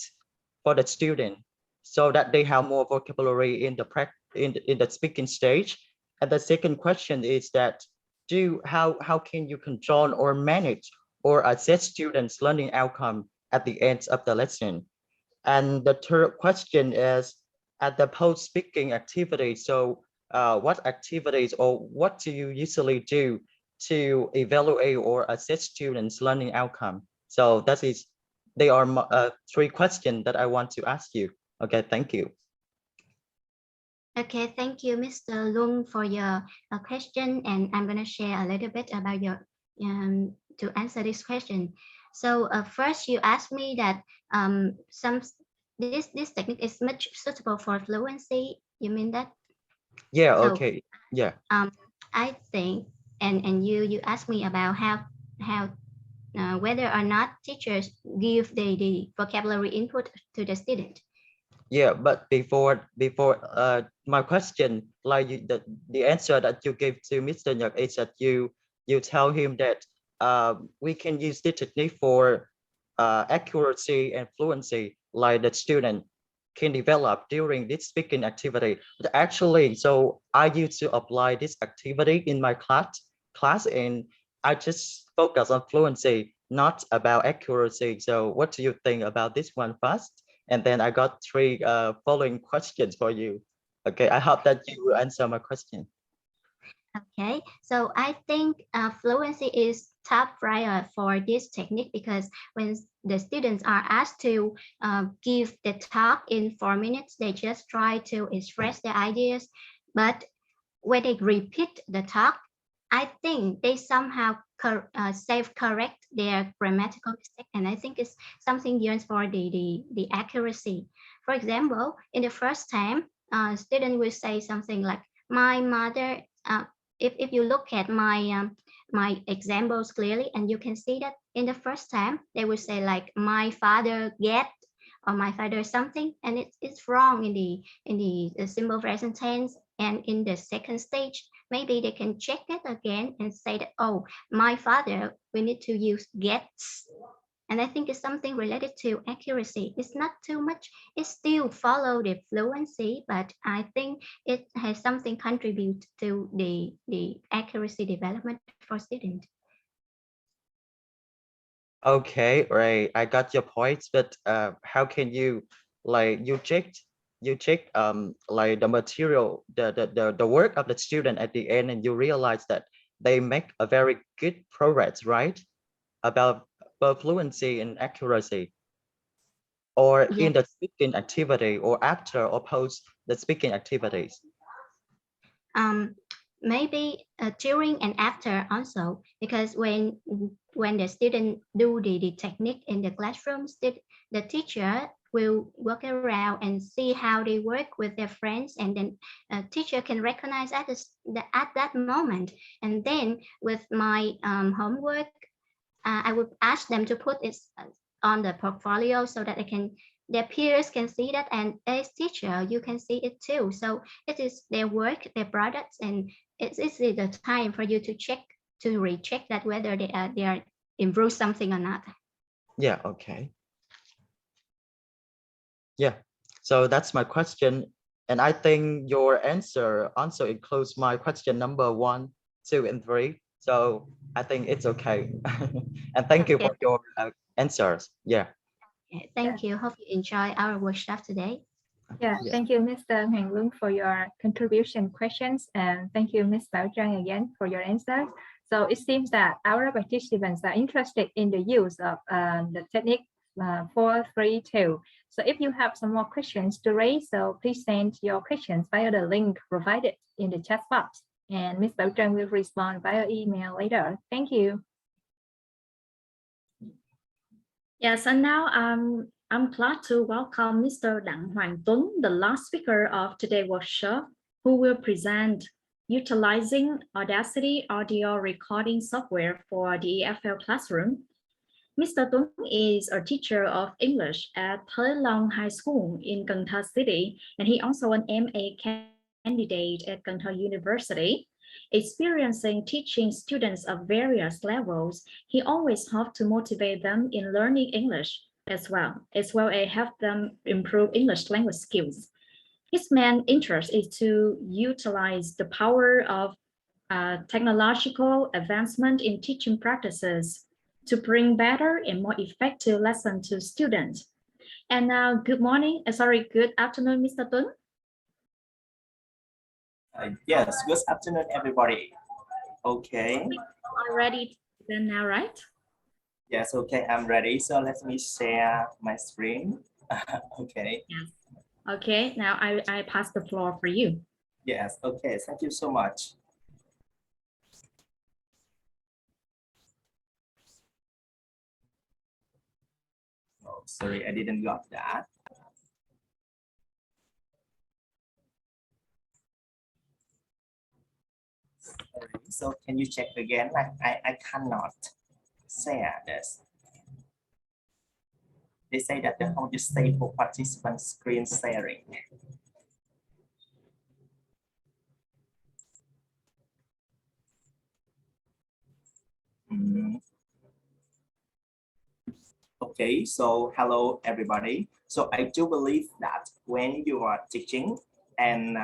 for the student so that they have more vocabulary in the speaking stage? And the second question is that, how can you control or manage or assess students' learning outcome at the end of the lesson? And the third question is, at the post-speaking activity, so what activities or what do you usually do to evaluate or assess students' learning outcome? So they are three questions that I want to ask you. Okay, thank you. Okay, thank you, Mr. Lung, for your question, and I'm going to share a little bit about your to answer this question. So first, you asked me that this technique is much suitable for fluency. You mean that? Yeah. So, Okay. Yeah. I think, and you asked me about how whether or not teachers give the vocabulary input to the student. Yeah, but before my question, like the answer that you gave to Mr. Nhật is that you tell him that we can use this technique for accuracy and fluency, like the student can develop during this speaking activity. But actually, so I used to apply this activity in my class, and I just focus on fluency, not about accuracy. So what do you think about this one first? And then I got three following questions for you. Okay, I hope that you will answer my question. Okay, so I think fluency is top priority for this technique, because when the students are asked to give the talk in 4 minutes, they just try to express their ideas. But when they repeat the talk, I think they somehow self-correct their grammatical mistake, and I think it's something yearns for the accuracy. For example, in the first time, student will say something like, "My mother." If you look at my my examples clearly, and you can see that in the first time they will say like, "My father get," or "My father something," and it's wrong in the simple present tense. And in the second stage, maybe they can check it again and say that, "Oh, my father, we need to use gets." And I think it's something related to accuracy. It's not too much. It still follow the fluency, but I think it has something contribute to the accuracy development for students. Okay, right. I got your points, but how can you like you check like the material, the work of the student at the end, and you realize that they make a very good progress, right? About both fluency and accuracy, or in the speaking activity, or after or post the speaking activities. Maybe during and after also, because when the student do the technique in the classroom, the teacher will walk around and see how they work with their friends, and then a teacher can recognize at that moment. And then with my homework, I would ask them to put it on the portfolio so that their peers can see that, and as teacher you can see it too. So it is their work, their products, and it's the time for you to recheck that whether they are improve something or not. Yeah. Okay. Yeah. So that's my question, and I think your answer also includes my question number 1, 2, and 3. So I think it's okay. And thank you for your answers. Yeah. Thank you. Hope you enjoy our workshop today. Yeah, thank you, Mr. Hoàng Lung, for your contribution questions, and thank you, Ms. Bảo Trang, again for your answers. So it seems that our participants are interested in the use of the technique 432. So if you have some more questions to raise, so please send your questions via the link provided in the chat box, and Ms. Bảo Trang will respond via email later. Thank you. Yes, and now I'm glad to welcome Mr. Đặng Hoàng Tuấn, the last speaker of today's workshop, who will present utilizing Audacity audio recording software for the EFL classroom. Mr. Tuấn is a teacher of English at Thới Long High School in Can Tho City, and he also an MA candidate at Can Tho University. Experiencing teaching students of various levels, he always hopes to motivate them in learning English as well as help them improve English language skills. His main interest is to utilize the power of technological advancement in teaching practices to bring better and more effective lessons to students. And now, good afternoon, Mr. Tuấn. Yes, good afternoon, everybody. Okay. I'm ready then now, right? Yes, okay, I'm ready. So let me share my screen. Okay. Yes. Okay, now I pass the floor for you. Yes, okay, thank you so much. Oh, sorry, I didn't got that. So can you check again? I cannot share this. They say that the whole disabled participant screen sharing. Okay, so hello everybody. So I do believe that when you are teaching, and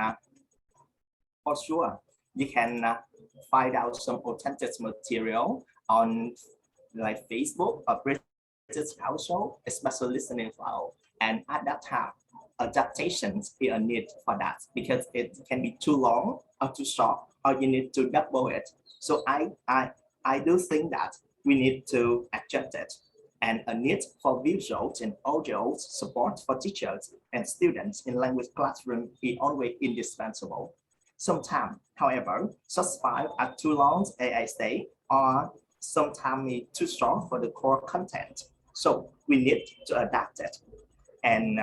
for sure you can find out some authentic material on like Facebook or British household, especially listening file. And at that time, adaptations is a need for that because it can be too long or too short, or you need to double it. So I do think that we need to adjust it. And a need for visuals and audio support for teachers and students in language classroom is always indispensable. Sometimes, however, such files are too long, as I say, or sometimes too short for the core content. So we need to adapt it. And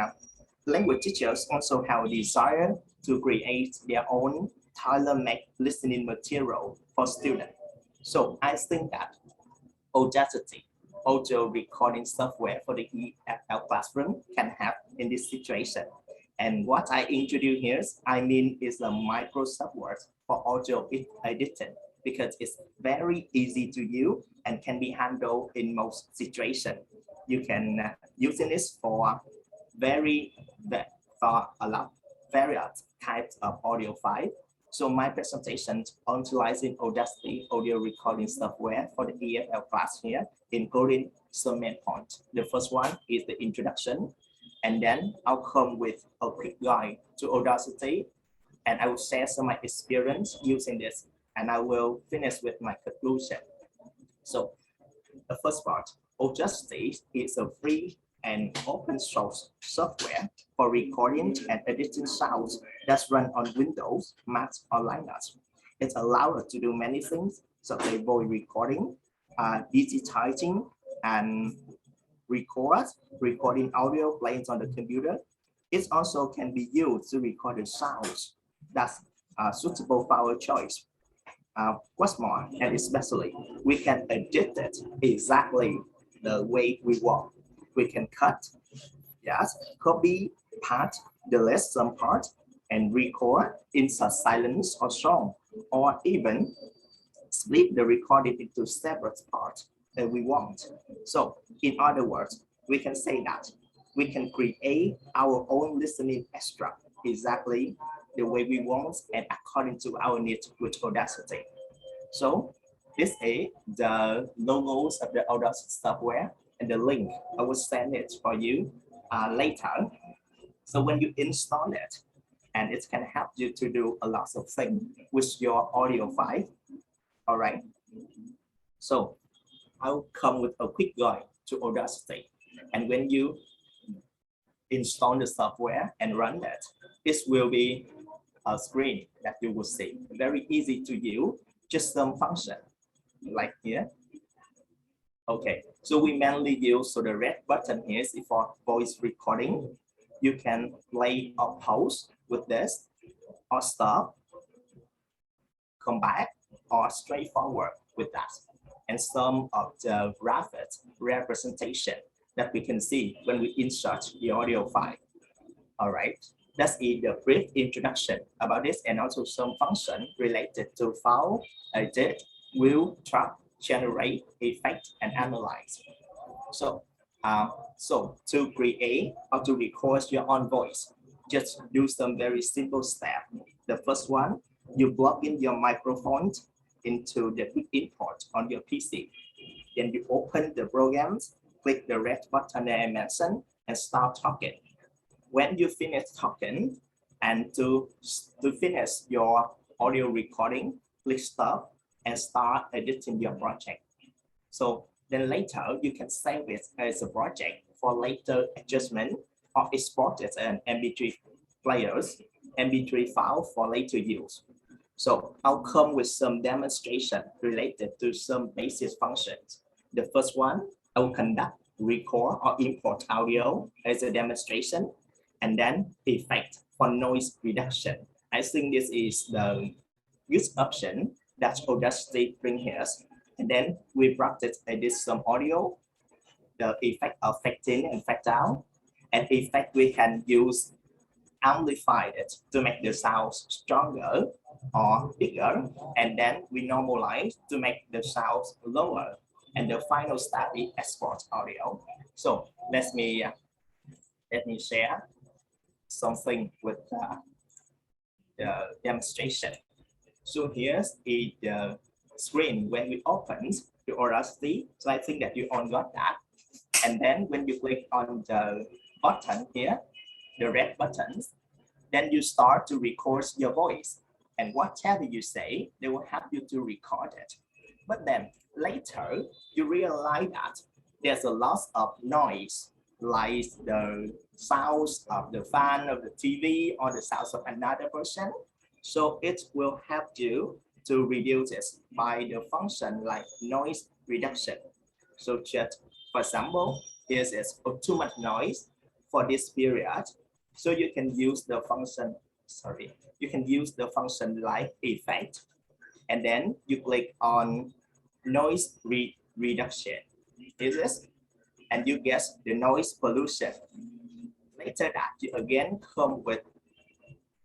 language teachers also have a desire to create their own tailor-made listening material for students. So I think that Audacity, audio recording software for the EFL classroom, can help in this situation. And what I introduce here, is a Microsoft Word for audio editing, because it's very easy to use and can be handled in most situations. You can use this for various types of audio file. So my presentation on utilizing Audacity audio recording software for the EFL class here, including some main points. The first one is the introduction, and then I'll come with a quick guide to Audacity, and I will share some of my experience using this, and I will finish with my conclusion. So the first part, Audacity is a free and open source software for recording and editing sounds that's run on Windows, Mac, or Linux. It allows us to do many things, such as voice recording, digitizing, and recording audio playing on the computer. It also can be used to record the sounds that's suitable for our choice. What's more, and especially, we can edit it exactly the way we want. We can cut, yes, copy part, delete some part, and record in silence or song, or even split the recording into separate parts that we want. So in other words, we can say that we can create our own listening extract exactly the way we want and according to our needs with Audacity. So this is the logos of the Audacity software, and the link, I will send it for you later. So when you install it, and it can help you to do a lot of things with your audio file. All right. So I'll come with a quick guide to Audacity. And when you install the software and run it, this will be a screen that you will see. Very easy to use, just some function like here. Okay, so we mainly use, so the red button here is for voice recording. You can play or pause with this, or stop, come back, or straightforward with that. And some of the graphic representation that we can see when we insert the audio file. All right, that's the brief introduction about this, and also some function related to file, edit, view, track, generate, effect, and analyze. So, to create or to record your own voice, just do some very simple steps. The first one, you plug in your microphone into the input on your PC. Then you open the programs, click the red button that I mentioned, and start talking. When you finish talking, and to finish your audio recording, click stop and start editing your project. So then later you can save it as a project for later adjustment or export it as an MP3 players MP3 file for later use. So I'll come with some demonstration related to some basic functions. The first one, I will conduct, record, or import audio as a demonstration, and then effect for noise reduction. I think this is the good option that Audacity bring here. And then we practice edit some audio, the effect of fact in and fact out, and effect we can use amplify it to make the sound stronger or bigger, and then we normalize to make the sound lower, and the final step is export audio. So let me share something with the demonstration. So here's the screen when we open the Audacity. So I think that you all got that. And then when you click on the button here, the red buttons, then you start to record your voice. And whatever you say, they will help you to record it. But then later, you realize that there's a lot of noise, like the sounds of the fan of the TV or the sounds of another person. So it will help you to reduce it by the function like noise reduction. So just for example, here is too much noise for this period. So you can use the function, you can use the function like effect, and then you click on noise reduction. Is this? And you get the noise pollution. Later that you again come with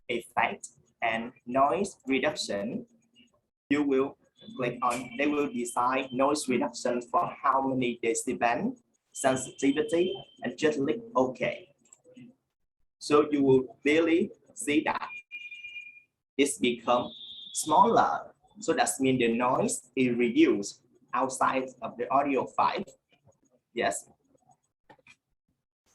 effect and noise reduction. You will click on, they will decide noise reduction for how many decibel, sensitivity, and just click OK. So you will really see that it's become smaller. So that means the noise is reduced outside of the audio file. Yes.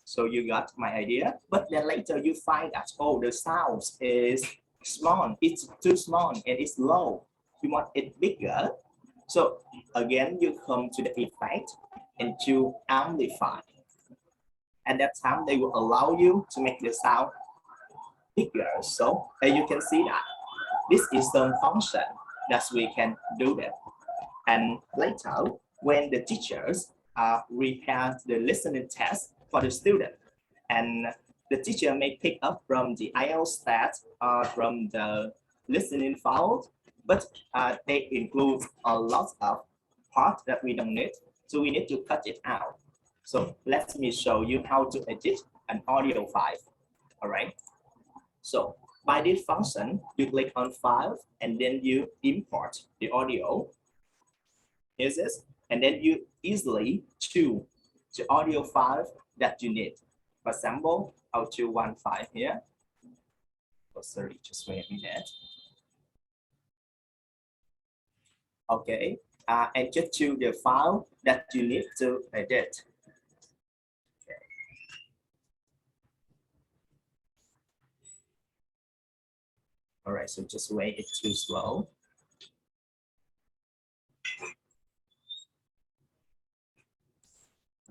So you got my idea, but then later you find that, oh, the sound is small, it's too small and it's low. You want it bigger. So again, you come to the effect and to amplify. At that time, they will allow you to make the sound bigger. So you can see that this is some function that we can do that. And later, when the teachers prepare the listening test for the student, and the teacher may pick up from the IELTS stats from the listening file, but they include a lot of parts that we don't need, so we need to cut it out. So let me show you how to edit an audio file. All right. So by this function, you click on File and then you import the audio. Here's this, and then you easily choose the audio file that you need. For example, I'll choose one file here. Oh, sorry, just wait a minute. Okay, and just choose the file that you need to edit. Okay. All right, so just wait, it's too slow.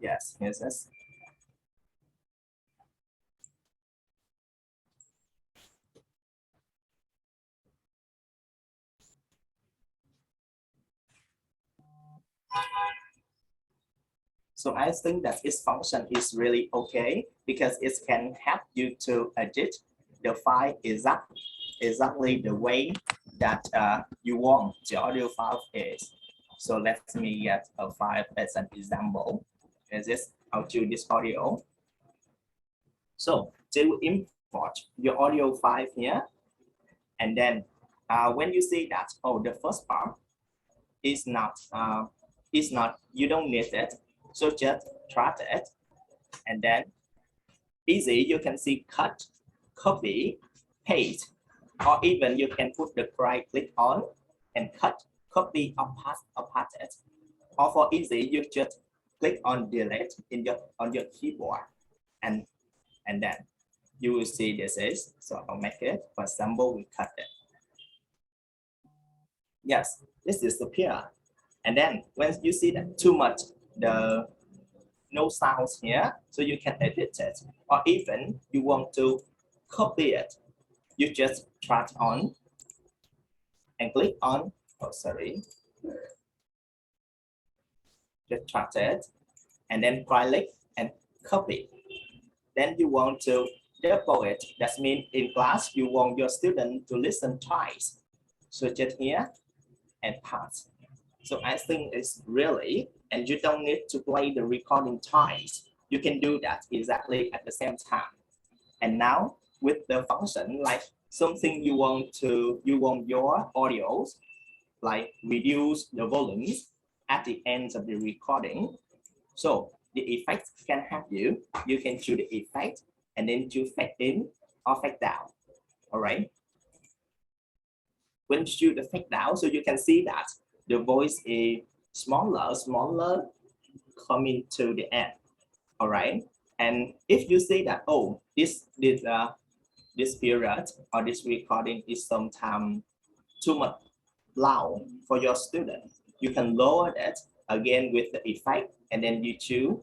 Yes, here's this. So I think that its function is really okay because it can help you to edit the file exactly the way that you want the audio file is. So let me get a file as an example. Is this? I'll choose this audio. So to import your audio file here, and then when you see that, oh, the first part is not, you don't need it. So just try it, and then easy, you can see cut, copy, paste, or even you can put the right click on and cut, copy, or paste it. Or for easy, you just click on delete in on your keyboard, and then you will see this is. So I'll make it. For example, we cut it. Yes, this is disappear. And then when you see that too much, the no sounds here, so you can edit it, or even you want to copy it. You just try it on and click on, just try it and then click and copy. Then you want to double it. That means in class, you want your student to listen twice. So just here and pass. So I think it's really, and you don't need to play the recording twice. You can do that exactly at the same time. And now with the function, like something you want your audios, like reduce the volumes at the end of the recording. So the effect can help you. You can choose the effect and then choose fade in or fade down. All right. When you choose the fade down, so you can see that the voice is smaller coming to the end. All right. And if you say that, oh, this period or this recording is sometimes too much loud for your student, you can lower that again with the effect, and then you choose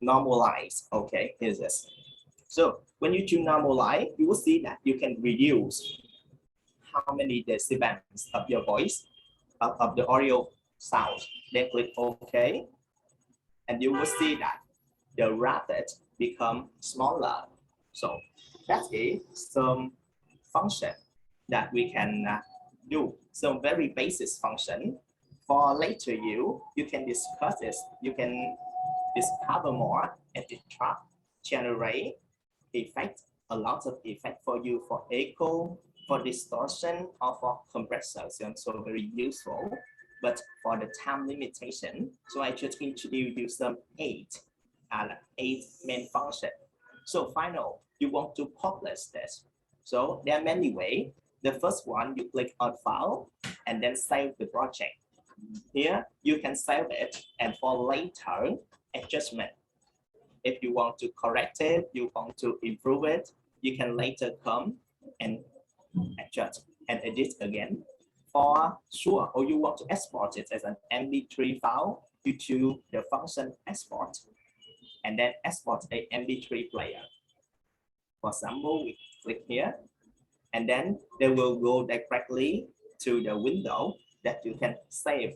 normalize. Okay, here's this. So when you choose normalize, you will see that you can reduce how many decibels of your voice, of the audio sound. Then click OK, and you will see that the rapid become smaller. So that is some function that we can do. Some very basic function. For later you can discuss this. You can discover more and generate effect, a lot of effect for you for echo, for distortion, or for compressor. So very useful. But for the time limitation, so I just introduce you some eight main function. So final, you want to publish this. So there are many ways. The first one, you click on file and then save the project. Here you can save it, and for later adjustment, if you want to correct it, you want to improve it, you can later come and adjust and edit again. For sure, or you want to export it as an MP3 file, you choose the function export and then export a MP3 player. For example, we click here and then they will go directly to the window that you can save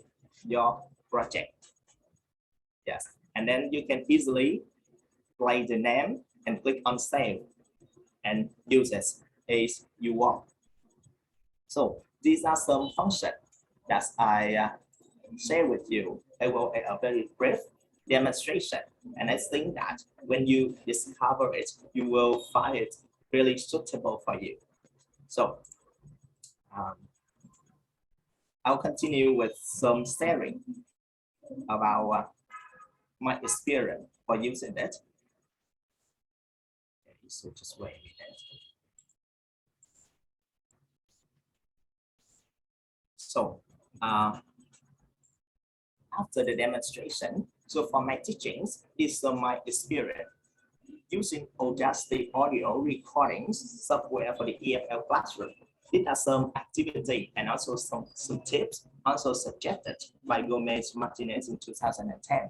your project. Yes, and then you can easily play the name and click on save and use it as you want. So these are some functions that I share with you. I will a very brief demonstration, and I think that when you discover it, you will find it really suitable for you. So I'll continue with some sharing about my experience for using it. Okay, so just wait a minute. So after the demonstration, so for my teachings, this is my experience using Audacity audio recordings software for the EFL classroom. These are some activity and also some tips also suggested by Gomez Martinez in 2010.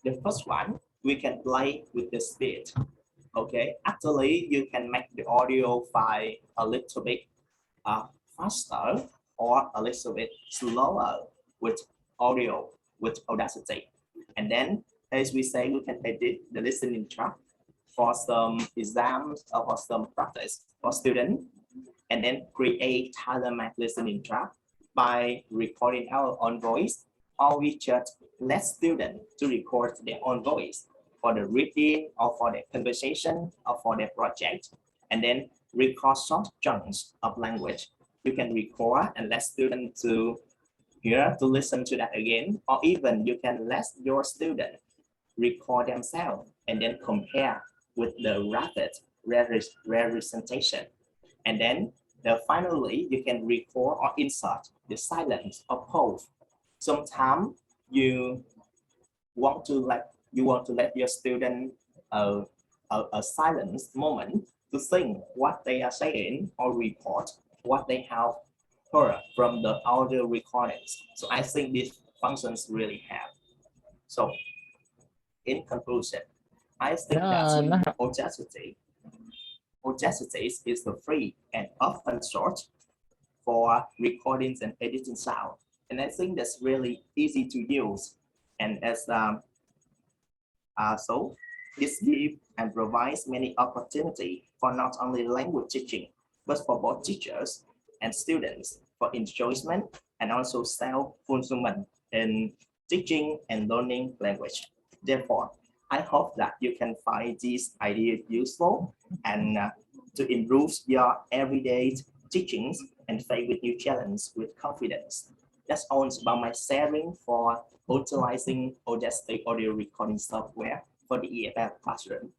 The first one, we can play with the speed. Okay, actually you can make the audio file a little bit faster or a little bit slower with audio with Audacity. And then, as we say, we can edit the listening track for some exams or for some practice for students, and then create tailor-made listening track by recording our own voice, or we just let students to record their own voice for the reading or for their conversation or for their project, and then record short chunks of language. You can record and let students to hear, to listen to that again, or even you can let your student record themselves and then compare with the rapid representation. And then finally, you can record or insert the silence or pause. Sometimes you want to let your student a silence moment to think what they are saying or report what they have heard from the audio recordings. So I think these functions really help. So in conclusion, I think that Audacity Audacity is the free and open source for recordings and editing sound. And I think that's really easy to use. And as so this gives and provides many opportunities for not only language teaching, but for both teachers and students for enjoyment and also self-fulfillment in teaching and learning language. Therefore, I hope that you can find these ideas useful and to improve your everyday teachings and face with new challenges with confidence. That's all about my sharing for utilizing Audacity audio recording software for the EFL classroom.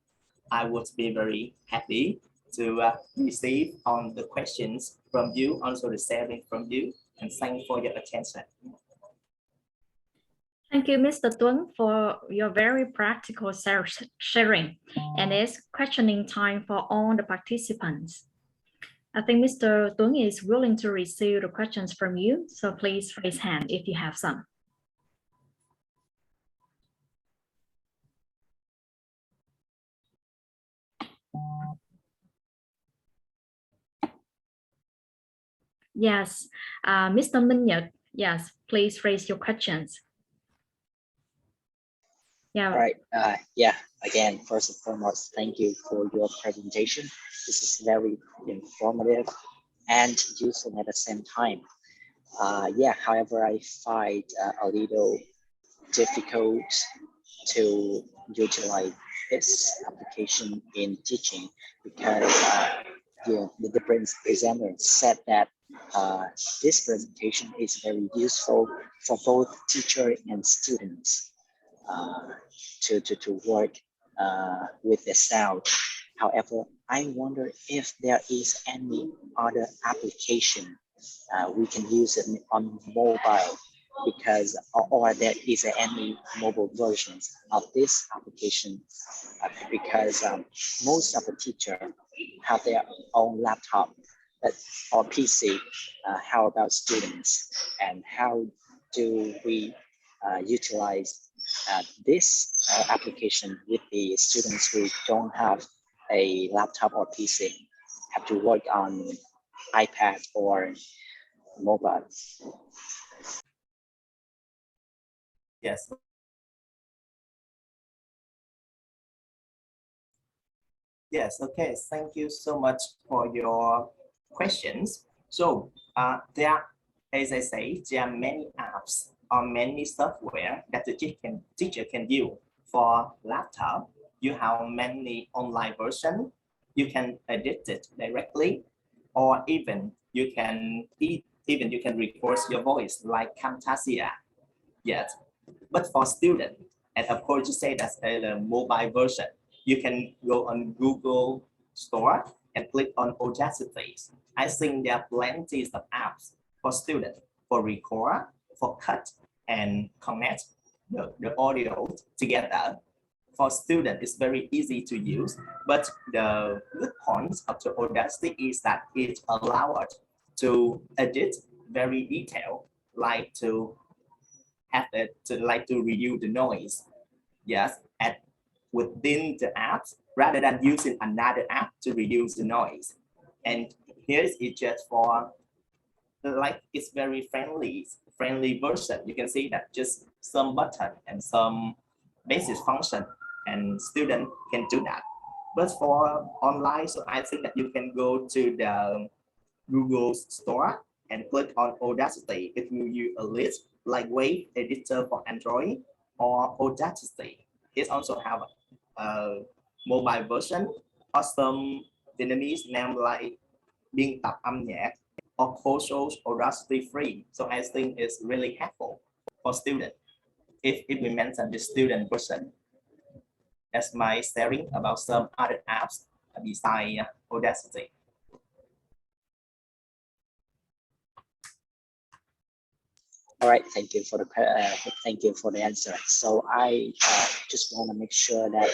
I would be very happy to receive on the questions from you, also the sharing from you, and thank you for your attention. Thank you, Mr. Tuấn, for your very practical sharing. And it's questioning time for all the participants. I think Mr. Tuấn is willing to receive the questions from you, so please raise hand if you have some. Yes, Mr. Minh Nhật, yes, please raise your questions. Yeah. All right. Again, first and foremost, thank you for your presentation. This is very informative and useful at the same time. However, I find a little difficult to utilize this application in teaching because the presenter said that this presentation is very useful for both teacher and students to work with the sound. However, I wonder if there is any other application we can use it on mobile, because or there is any mobile versions of this application, because most of the teachers have their own laptop or PC. How about students, and how do we utilize this application with the students who don't have a laptop or PC, have to work on iPad or mobile? Yes. Yes, okay, thank you so much for your questions. So there, as I say, there are many apps or many software that the teacher can use. For laptop, you have many online versions. You can edit it directly, or even you can record your voice like Camtasia. Yes, but for students, and of course you say that's a mobile version, you can go on Google Store and click on Audacity. I think there are plenty of apps for students, for record, for cut and connect the audio together. For students, it's very easy to use, but the good points of the Audacity is that it allows us to edit very detailed, like to have it to reduce the noise. Yes, and within the apps rather than using another app to reduce the noise. And here is just for like it's very friendly version. You can see that just some button and some basic function, and student can do that. But for online, so I think that you can go to the Google Store and click on Audacity if you use a list like Wave Editor for Android or Audacity. It also have a mobile version or some Vietnamese name like biên tập âm nhạc or also Audacity free. So I think it's really helpful for students if we mention the student version. That's my sharing about some other apps besides Audacity. All right, thank you for the answer. So I just want to make sure that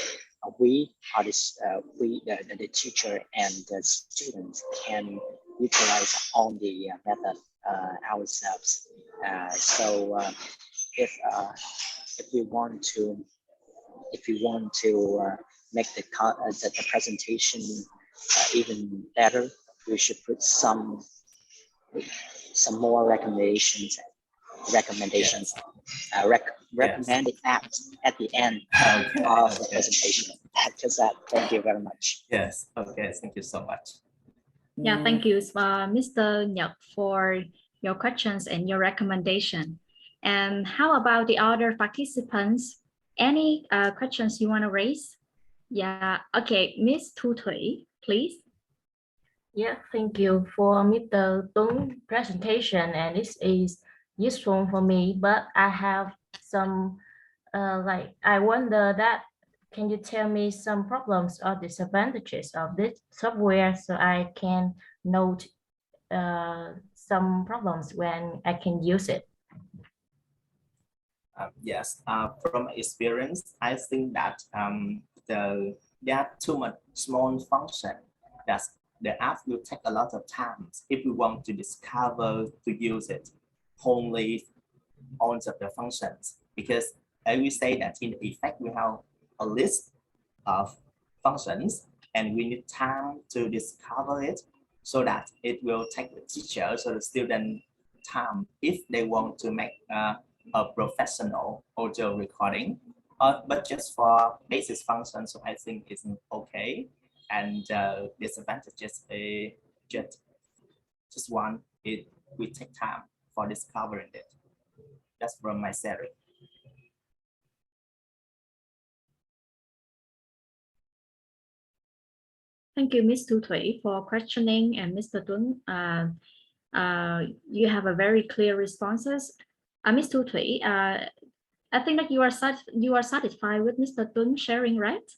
the teacher and the students can utilize all the method ourselves. If we want to make the presentation even better, we should put some more recommendations, recommended apps at the end of the presentation. Just that. Thank you very much. Yes. Okay. Thank you so much. Yeah, thank you, Mr. Nhật, for your questions and your recommendation. And how about the other participants? Any questions you want to raise? Yeah, okay, Miss Thu Thủy, please. Yeah, thank you for Mr. Tuấn presentation, and this is useful for me, but I have some I wonder that, can you tell me some problems or disadvantages of this software so I can note some problems when I can use it? Yes, from my experience, I think that there are too much small function that the app will take a lot of time if we want to discover to use it only all of the functions, because I will say that in effect we have a list of functions and we need time to discover it, so that it will take the teacher, so the student, time if they want to make a professional audio recording. But just for basic functions, so I think it's okay. And disadvantages is just one, it will take time for discovering it. That's from my sharing. Thank you, Ms. Thu Thủy, for questioning, and Mr. Tuấn, you have a very clear responses. Ms. Thu Thủy, I think that you are satisfied with Mr. Tuấn sharing, right?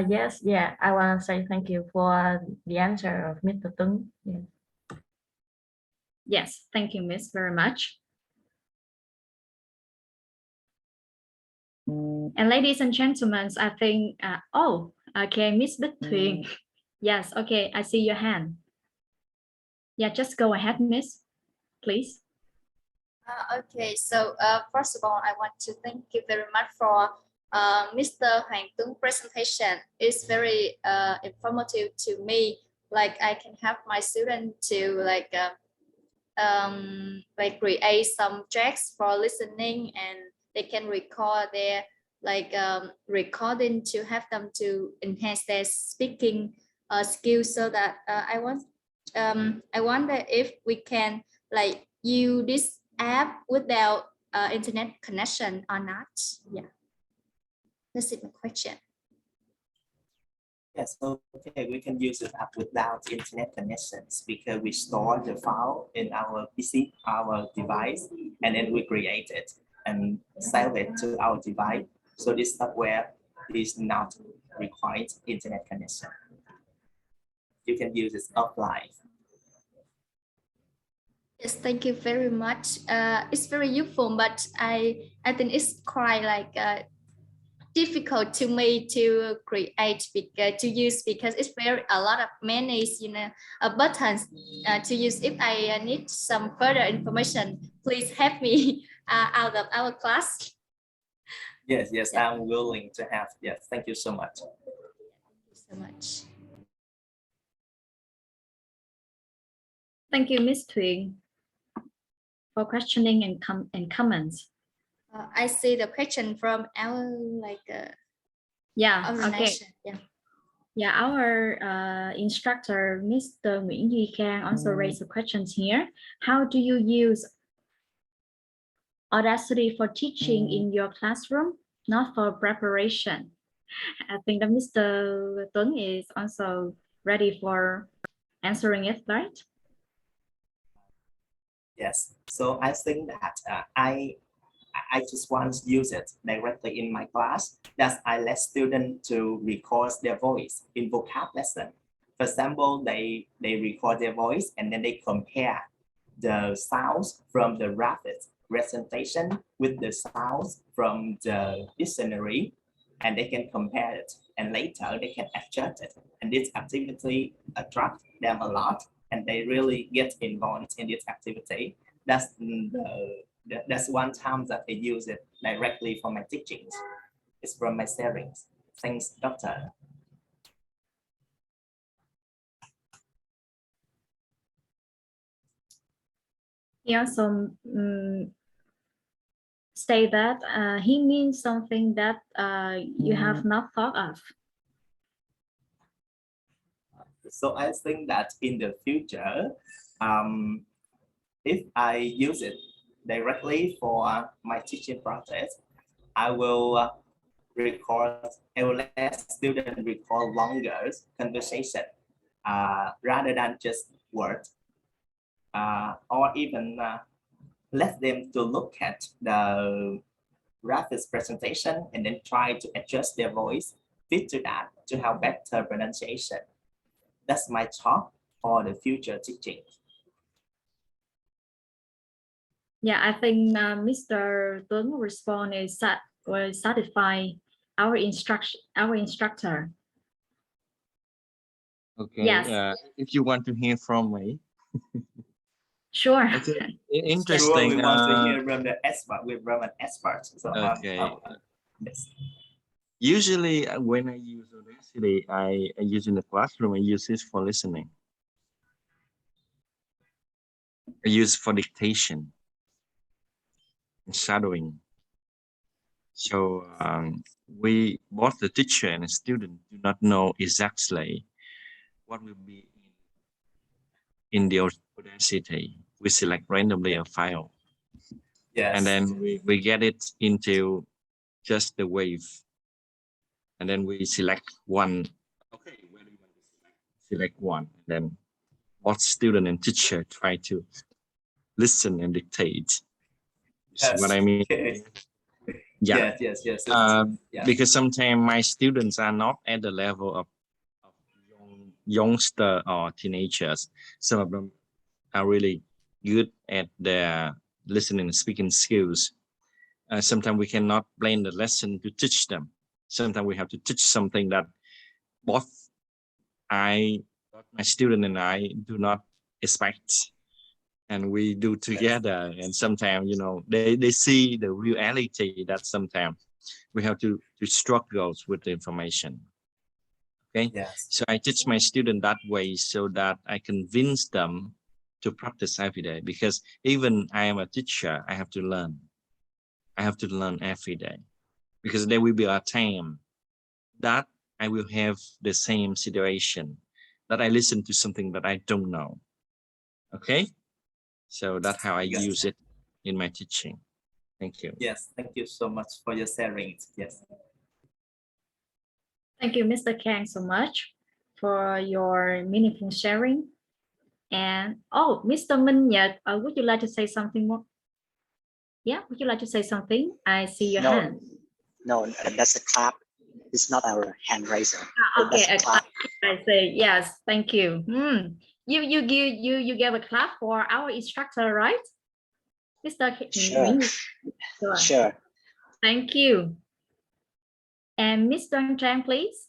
Yes, yeah, I want to say thank you for the answer of Mr. Tuấn. Yeah. Yes, thank you, Miss, very much. And ladies and gentlemen, I think, okay, Miss Bích Thuyền. Yes, okay, I see your hand. Yeah, just go ahead, Miss, please. Okay, so first of all, I want to thank you very much for Mr. Hoàng Tuấn presentation. It's very informative to me. Like I can help my student to create some tracks for listening, and they can record their recording to have them to enhance their speaking skills. So that I wonder if we can use this app without internet connection or not. Yeah, that's it, my question. Yes, okay, we can use the app without internet connections because we store the file in our PC, our device, and then we create it and save it to our device. So this software is not required internet connection. You can use it offline. Yes, thank you very much. It's very useful, but I think it's quite difficult to me to create, to use, because it's a lot of menus, buttons to use. If I need some further information, please help me out of our class. Yes, yeah. I'm willing to have. Yes, thank you so much. Thank you so much. Thank you, Ms. Thuyền, for questioning and comments. I see the question from our okay. Yeah, our instructor, Mr. Nguyễn Duy Khang, also raised the questions here. How do you use Audacity for teaching in your classroom, not for preparation? I think that Mr. Tuấn is also ready for answering it, right? Yes, so I think that I just want to use it directly in my class. That I let students to record their voice in vocab lesson. For example, they record their voice and then they compare the sounds from the rapid presentation with the sounds from the dictionary, and they can compare it, and later they can adjust it. And this activity attracts them a lot, and they really get involved in this activity. That's one time that I use it directly for my teachings. It's from my sharings. Thanks, Doctor. He also say that he means something that you have not thought of. So I think that in the future, if I use it directly for my teaching process, I will let students record longer conversation rather than just words, or even let them to look at the graphics presentation and then try to adjust their voice fit to that to have better pronunciation. That's my thought for the future teaching. Yeah, I think Mr. Tuấn response is will satisfy our instructor. Okay. Yes. If you want to hear from me. Sure. Okay. Interesting. Sure, we want to hear from the expert. We're from an expert. So, okay. Yes. Usually, when I use Audacity, I use in the classroom. I use this for listening. I use for dictation and shadowing. So we, both the teacher and the student, do not know exactly what will be in the Audacity. We select randomly a file. Yes. And then we get it into just the wave. And then we select one. Okay, where do you want to select one? And then both student and teacher try to listen and dictate. Yes. See what I mean? Okay. Yeah. Yes. Yeah. Because sometimes my students are not at the level of youngster or teenagers. Some of them are really good at their listening and speaking skills. Sometimes we cannot plan the lesson to teach them. Sometimes we have to teach something that both my student and I do not expect. And we do together. And sometimes, they see the reality that sometimes we have to struggle with the information. Okay. Yes. So I teach my student that way so that I convince them to practice every day, because even I am a teacher, I have to learn. I have to learn every day, because there will be a time that I will have the same situation, that I listen to something that I don't know. Okay. So that's how I use it in my teaching. Thank you. Yes, thank you so much for your sharing. Yes. Thank you, Mr. Kang, so much for your meaningful sharing. And Mr. Minh Nhật, would you like to say something more? Yeah, would you like to say something? I see your hand. No, that's a clap. It's not our hand raiser. Okay, a clap. I say yes. Thank you. You gave a clap for our instructor, right, Mr. Sure. Thank you. And Ms. Dong Trang, please.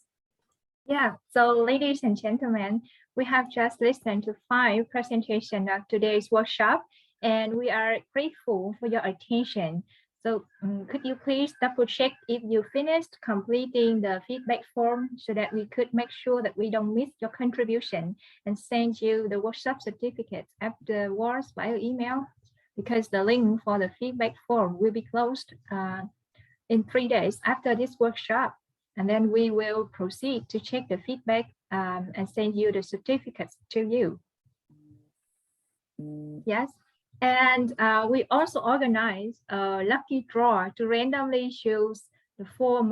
Yeah, so ladies and gentlemen, we have just listened to 5 presentations of today's workshop, and we are grateful for your attention. So could you please double check if you finished completing the feedback form so that we could make sure that we don't miss your contribution and send you the workshop certificate afterwards via email, because the link for the feedback form will be closed in 3 days after this workshop. And then we will proceed to check the feedback and send you the certificates to you. Yes. And we also organize a lucky draw to randomly choose the 4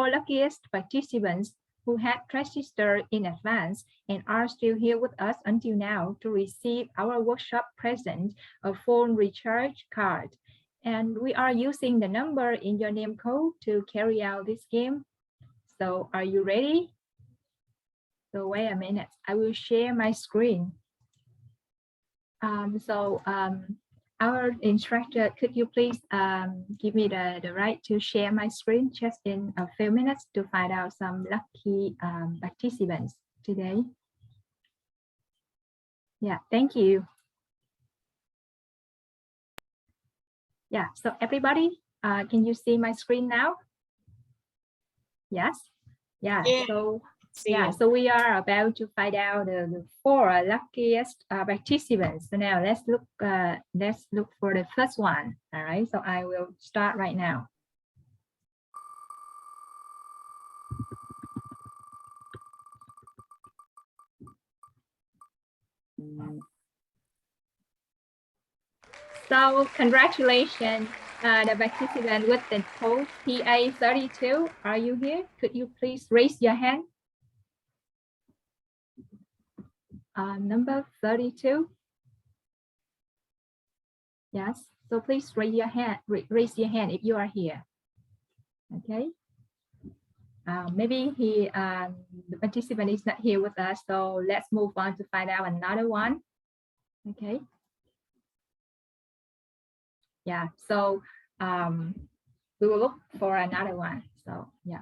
luckiest participants who had registered in advance and are still here with us until now to receive our workshop present, a phone recharge card. And we are using the number in your name code to carry out this game. So are you ready? So wait a minute, I will share my screen. Our instructor, could you please give me the right to share my screen just in a few minutes to find out some lucky participants today? Yeah, thank you. Yeah, so everybody, can you see my screen now? Yes. Yeah. Yeah, so we are about to find out the 4 luckiest participants. So now let's look for the first one. All right, so I will start right now. So congratulations, the participant with the code PA32. Are you here? Could you please raise your hand? Number 32. Yes, so please raise your hand. Raise your hand if you are here. Okay. Maybe the participant is not here with us, so let's move on to find out another one. Okay. Yeah, so we will look for another one. So yeah.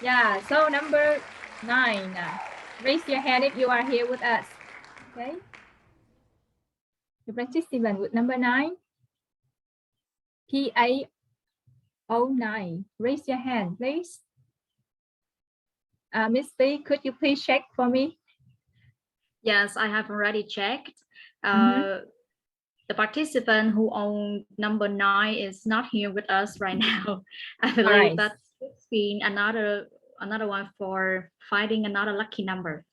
Yeah, so number 9. Raise your hand if you are here with us. Okay. The participant with number 9. PA09. Raise your hand, please. Miss B, could you please check for me? Yes, I have already checked. The participant who owned number 9 is not here with us right now. I believe that's been another one for finding another lucky number.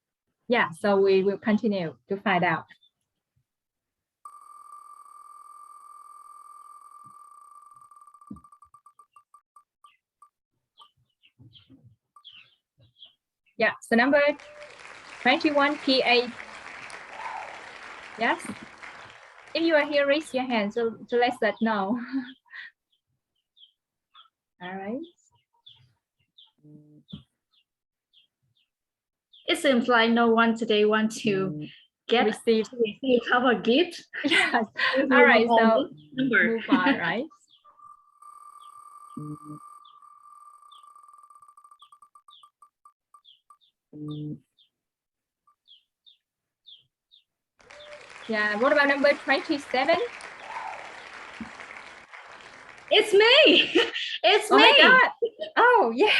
Yeah, so we will continue to find out. Yeah, so number 21 PA. Yes. If you are here, raise your hand so let us know. All right. It seems like no one today wants to receive our gift. Yes. All right, so move on, right? Yeah, what about number 27? It's me. It's me. My God. Oh, yeah.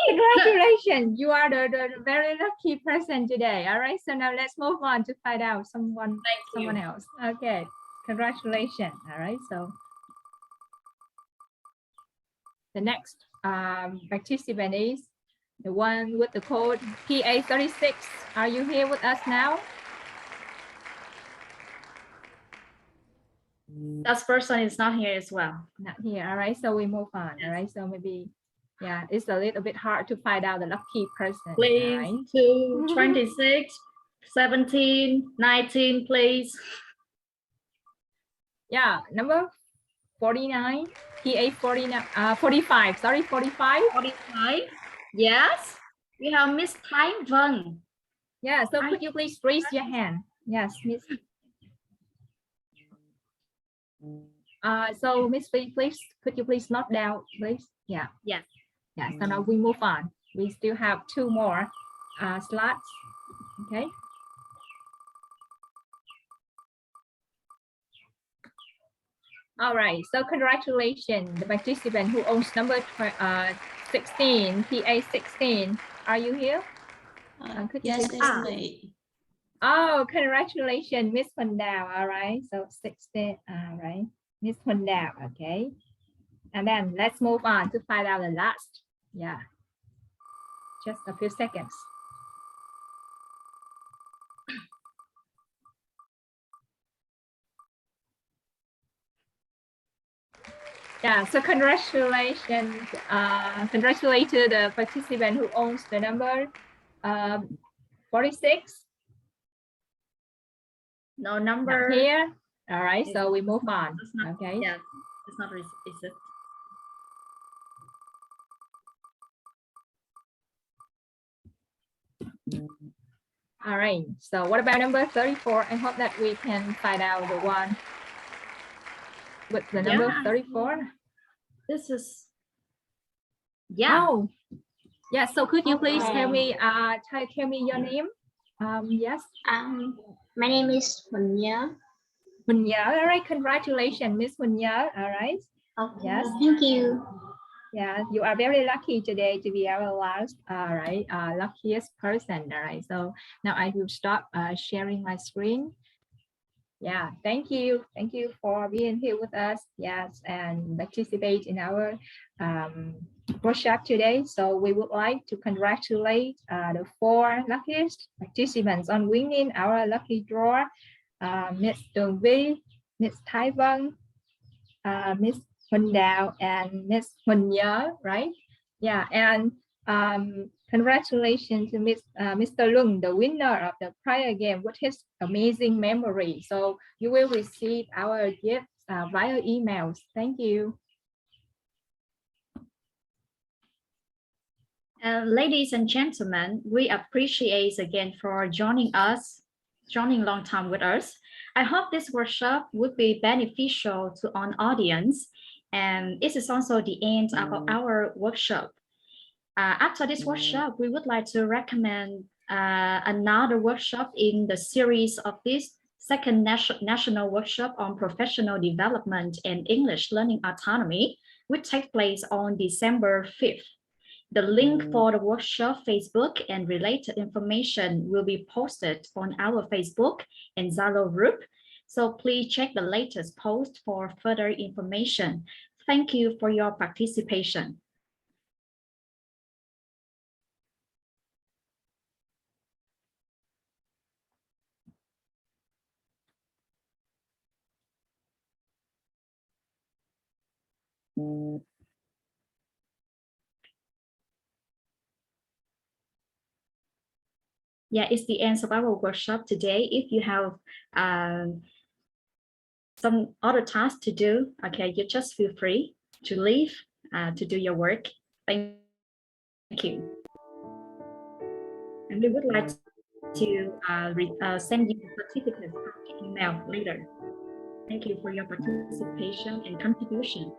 Congratulations. You are the very lucky person today. All right, so now let's move on to find out someone else. Okay, congratulations. All right, so the next participant is the one with the code PA36. Are you here with us now? That person is not here as well. Not here. All right, so we move on. All right, so maybe, yeah, it's a little bit hard to find out the lucky person. Please, right? 2, 26, 17, 19, please. Yeah, number 49, PA 49, 45, sorry, 45. 45, yes. We have Miss Thái Vân. Yeah, so could you please raise your hand? Yes, Miss. So Miss B, please, could you please note down, please? Yeah. Yes. Yeah, so now we move on. We still have 2 more slots. Okay. All right, so congratulations, the participant who owns number 16, PA 16. Are you here? Yes, it's me. Oh, congratulations, Miss Huân Đào. All right, so 16. All right, Miss Huân Đào. Okay, and then let's move on to find out the last. Yeah, just a few seconds. Yeah, so congratulations, congratulations to the participant who owns the number 46. No number not here. All right, so we move on. Not, okay. Yeah, it's not. Is it? All right. So what about number 34? I hope that we can find out the one with the number 34. This is. Yeah. Oh. Yeah. So could you please tell me? Tell me your name. Yes. My name is Huân Nhớ. Huân Nhớ, all right, congratulations, Miss Huân Nhớ, all right. Okay, Yes. thank you. Yeah, you are very lucky today to be our last, right, luckiest person, all right. So now I will stop sharing my screen. Yeah, thank you for being here with us. Yes, and participate in our workshop today. So we would like to congratulate the 4 luckiest participants on winning our lucky draw. Miss Tường Vi, Miss Thái Vân, Miss Huân Đào, and Miss Huân Nhớ, right? Yeah, and congratulations to Mr. Lung, the winner of the prior game with his amazing memory. So you will receive our gifts via emails. Thank you. Ladies and gentlemen, we appreciate again for joining long time with us. I hope this workshop would be beneficial to our audience, and this is also the end of our workshop. After this workshop, we would like to recommend another workshop in the series of this second national workshop on professional development and English learning autonomy, which takes place on December 5th. The link for the workshop Facebook and related information will be posted on our Facebook and Zalo group. So please check the latest post for further information. Thank you for your participation. Yeah, it's the end of our workshop today. If you have some other tasks to do, okay, you just feel free to leave to do your work. Thank you. And we would like to send you the certificate email later. Thank you for your participation and contribution.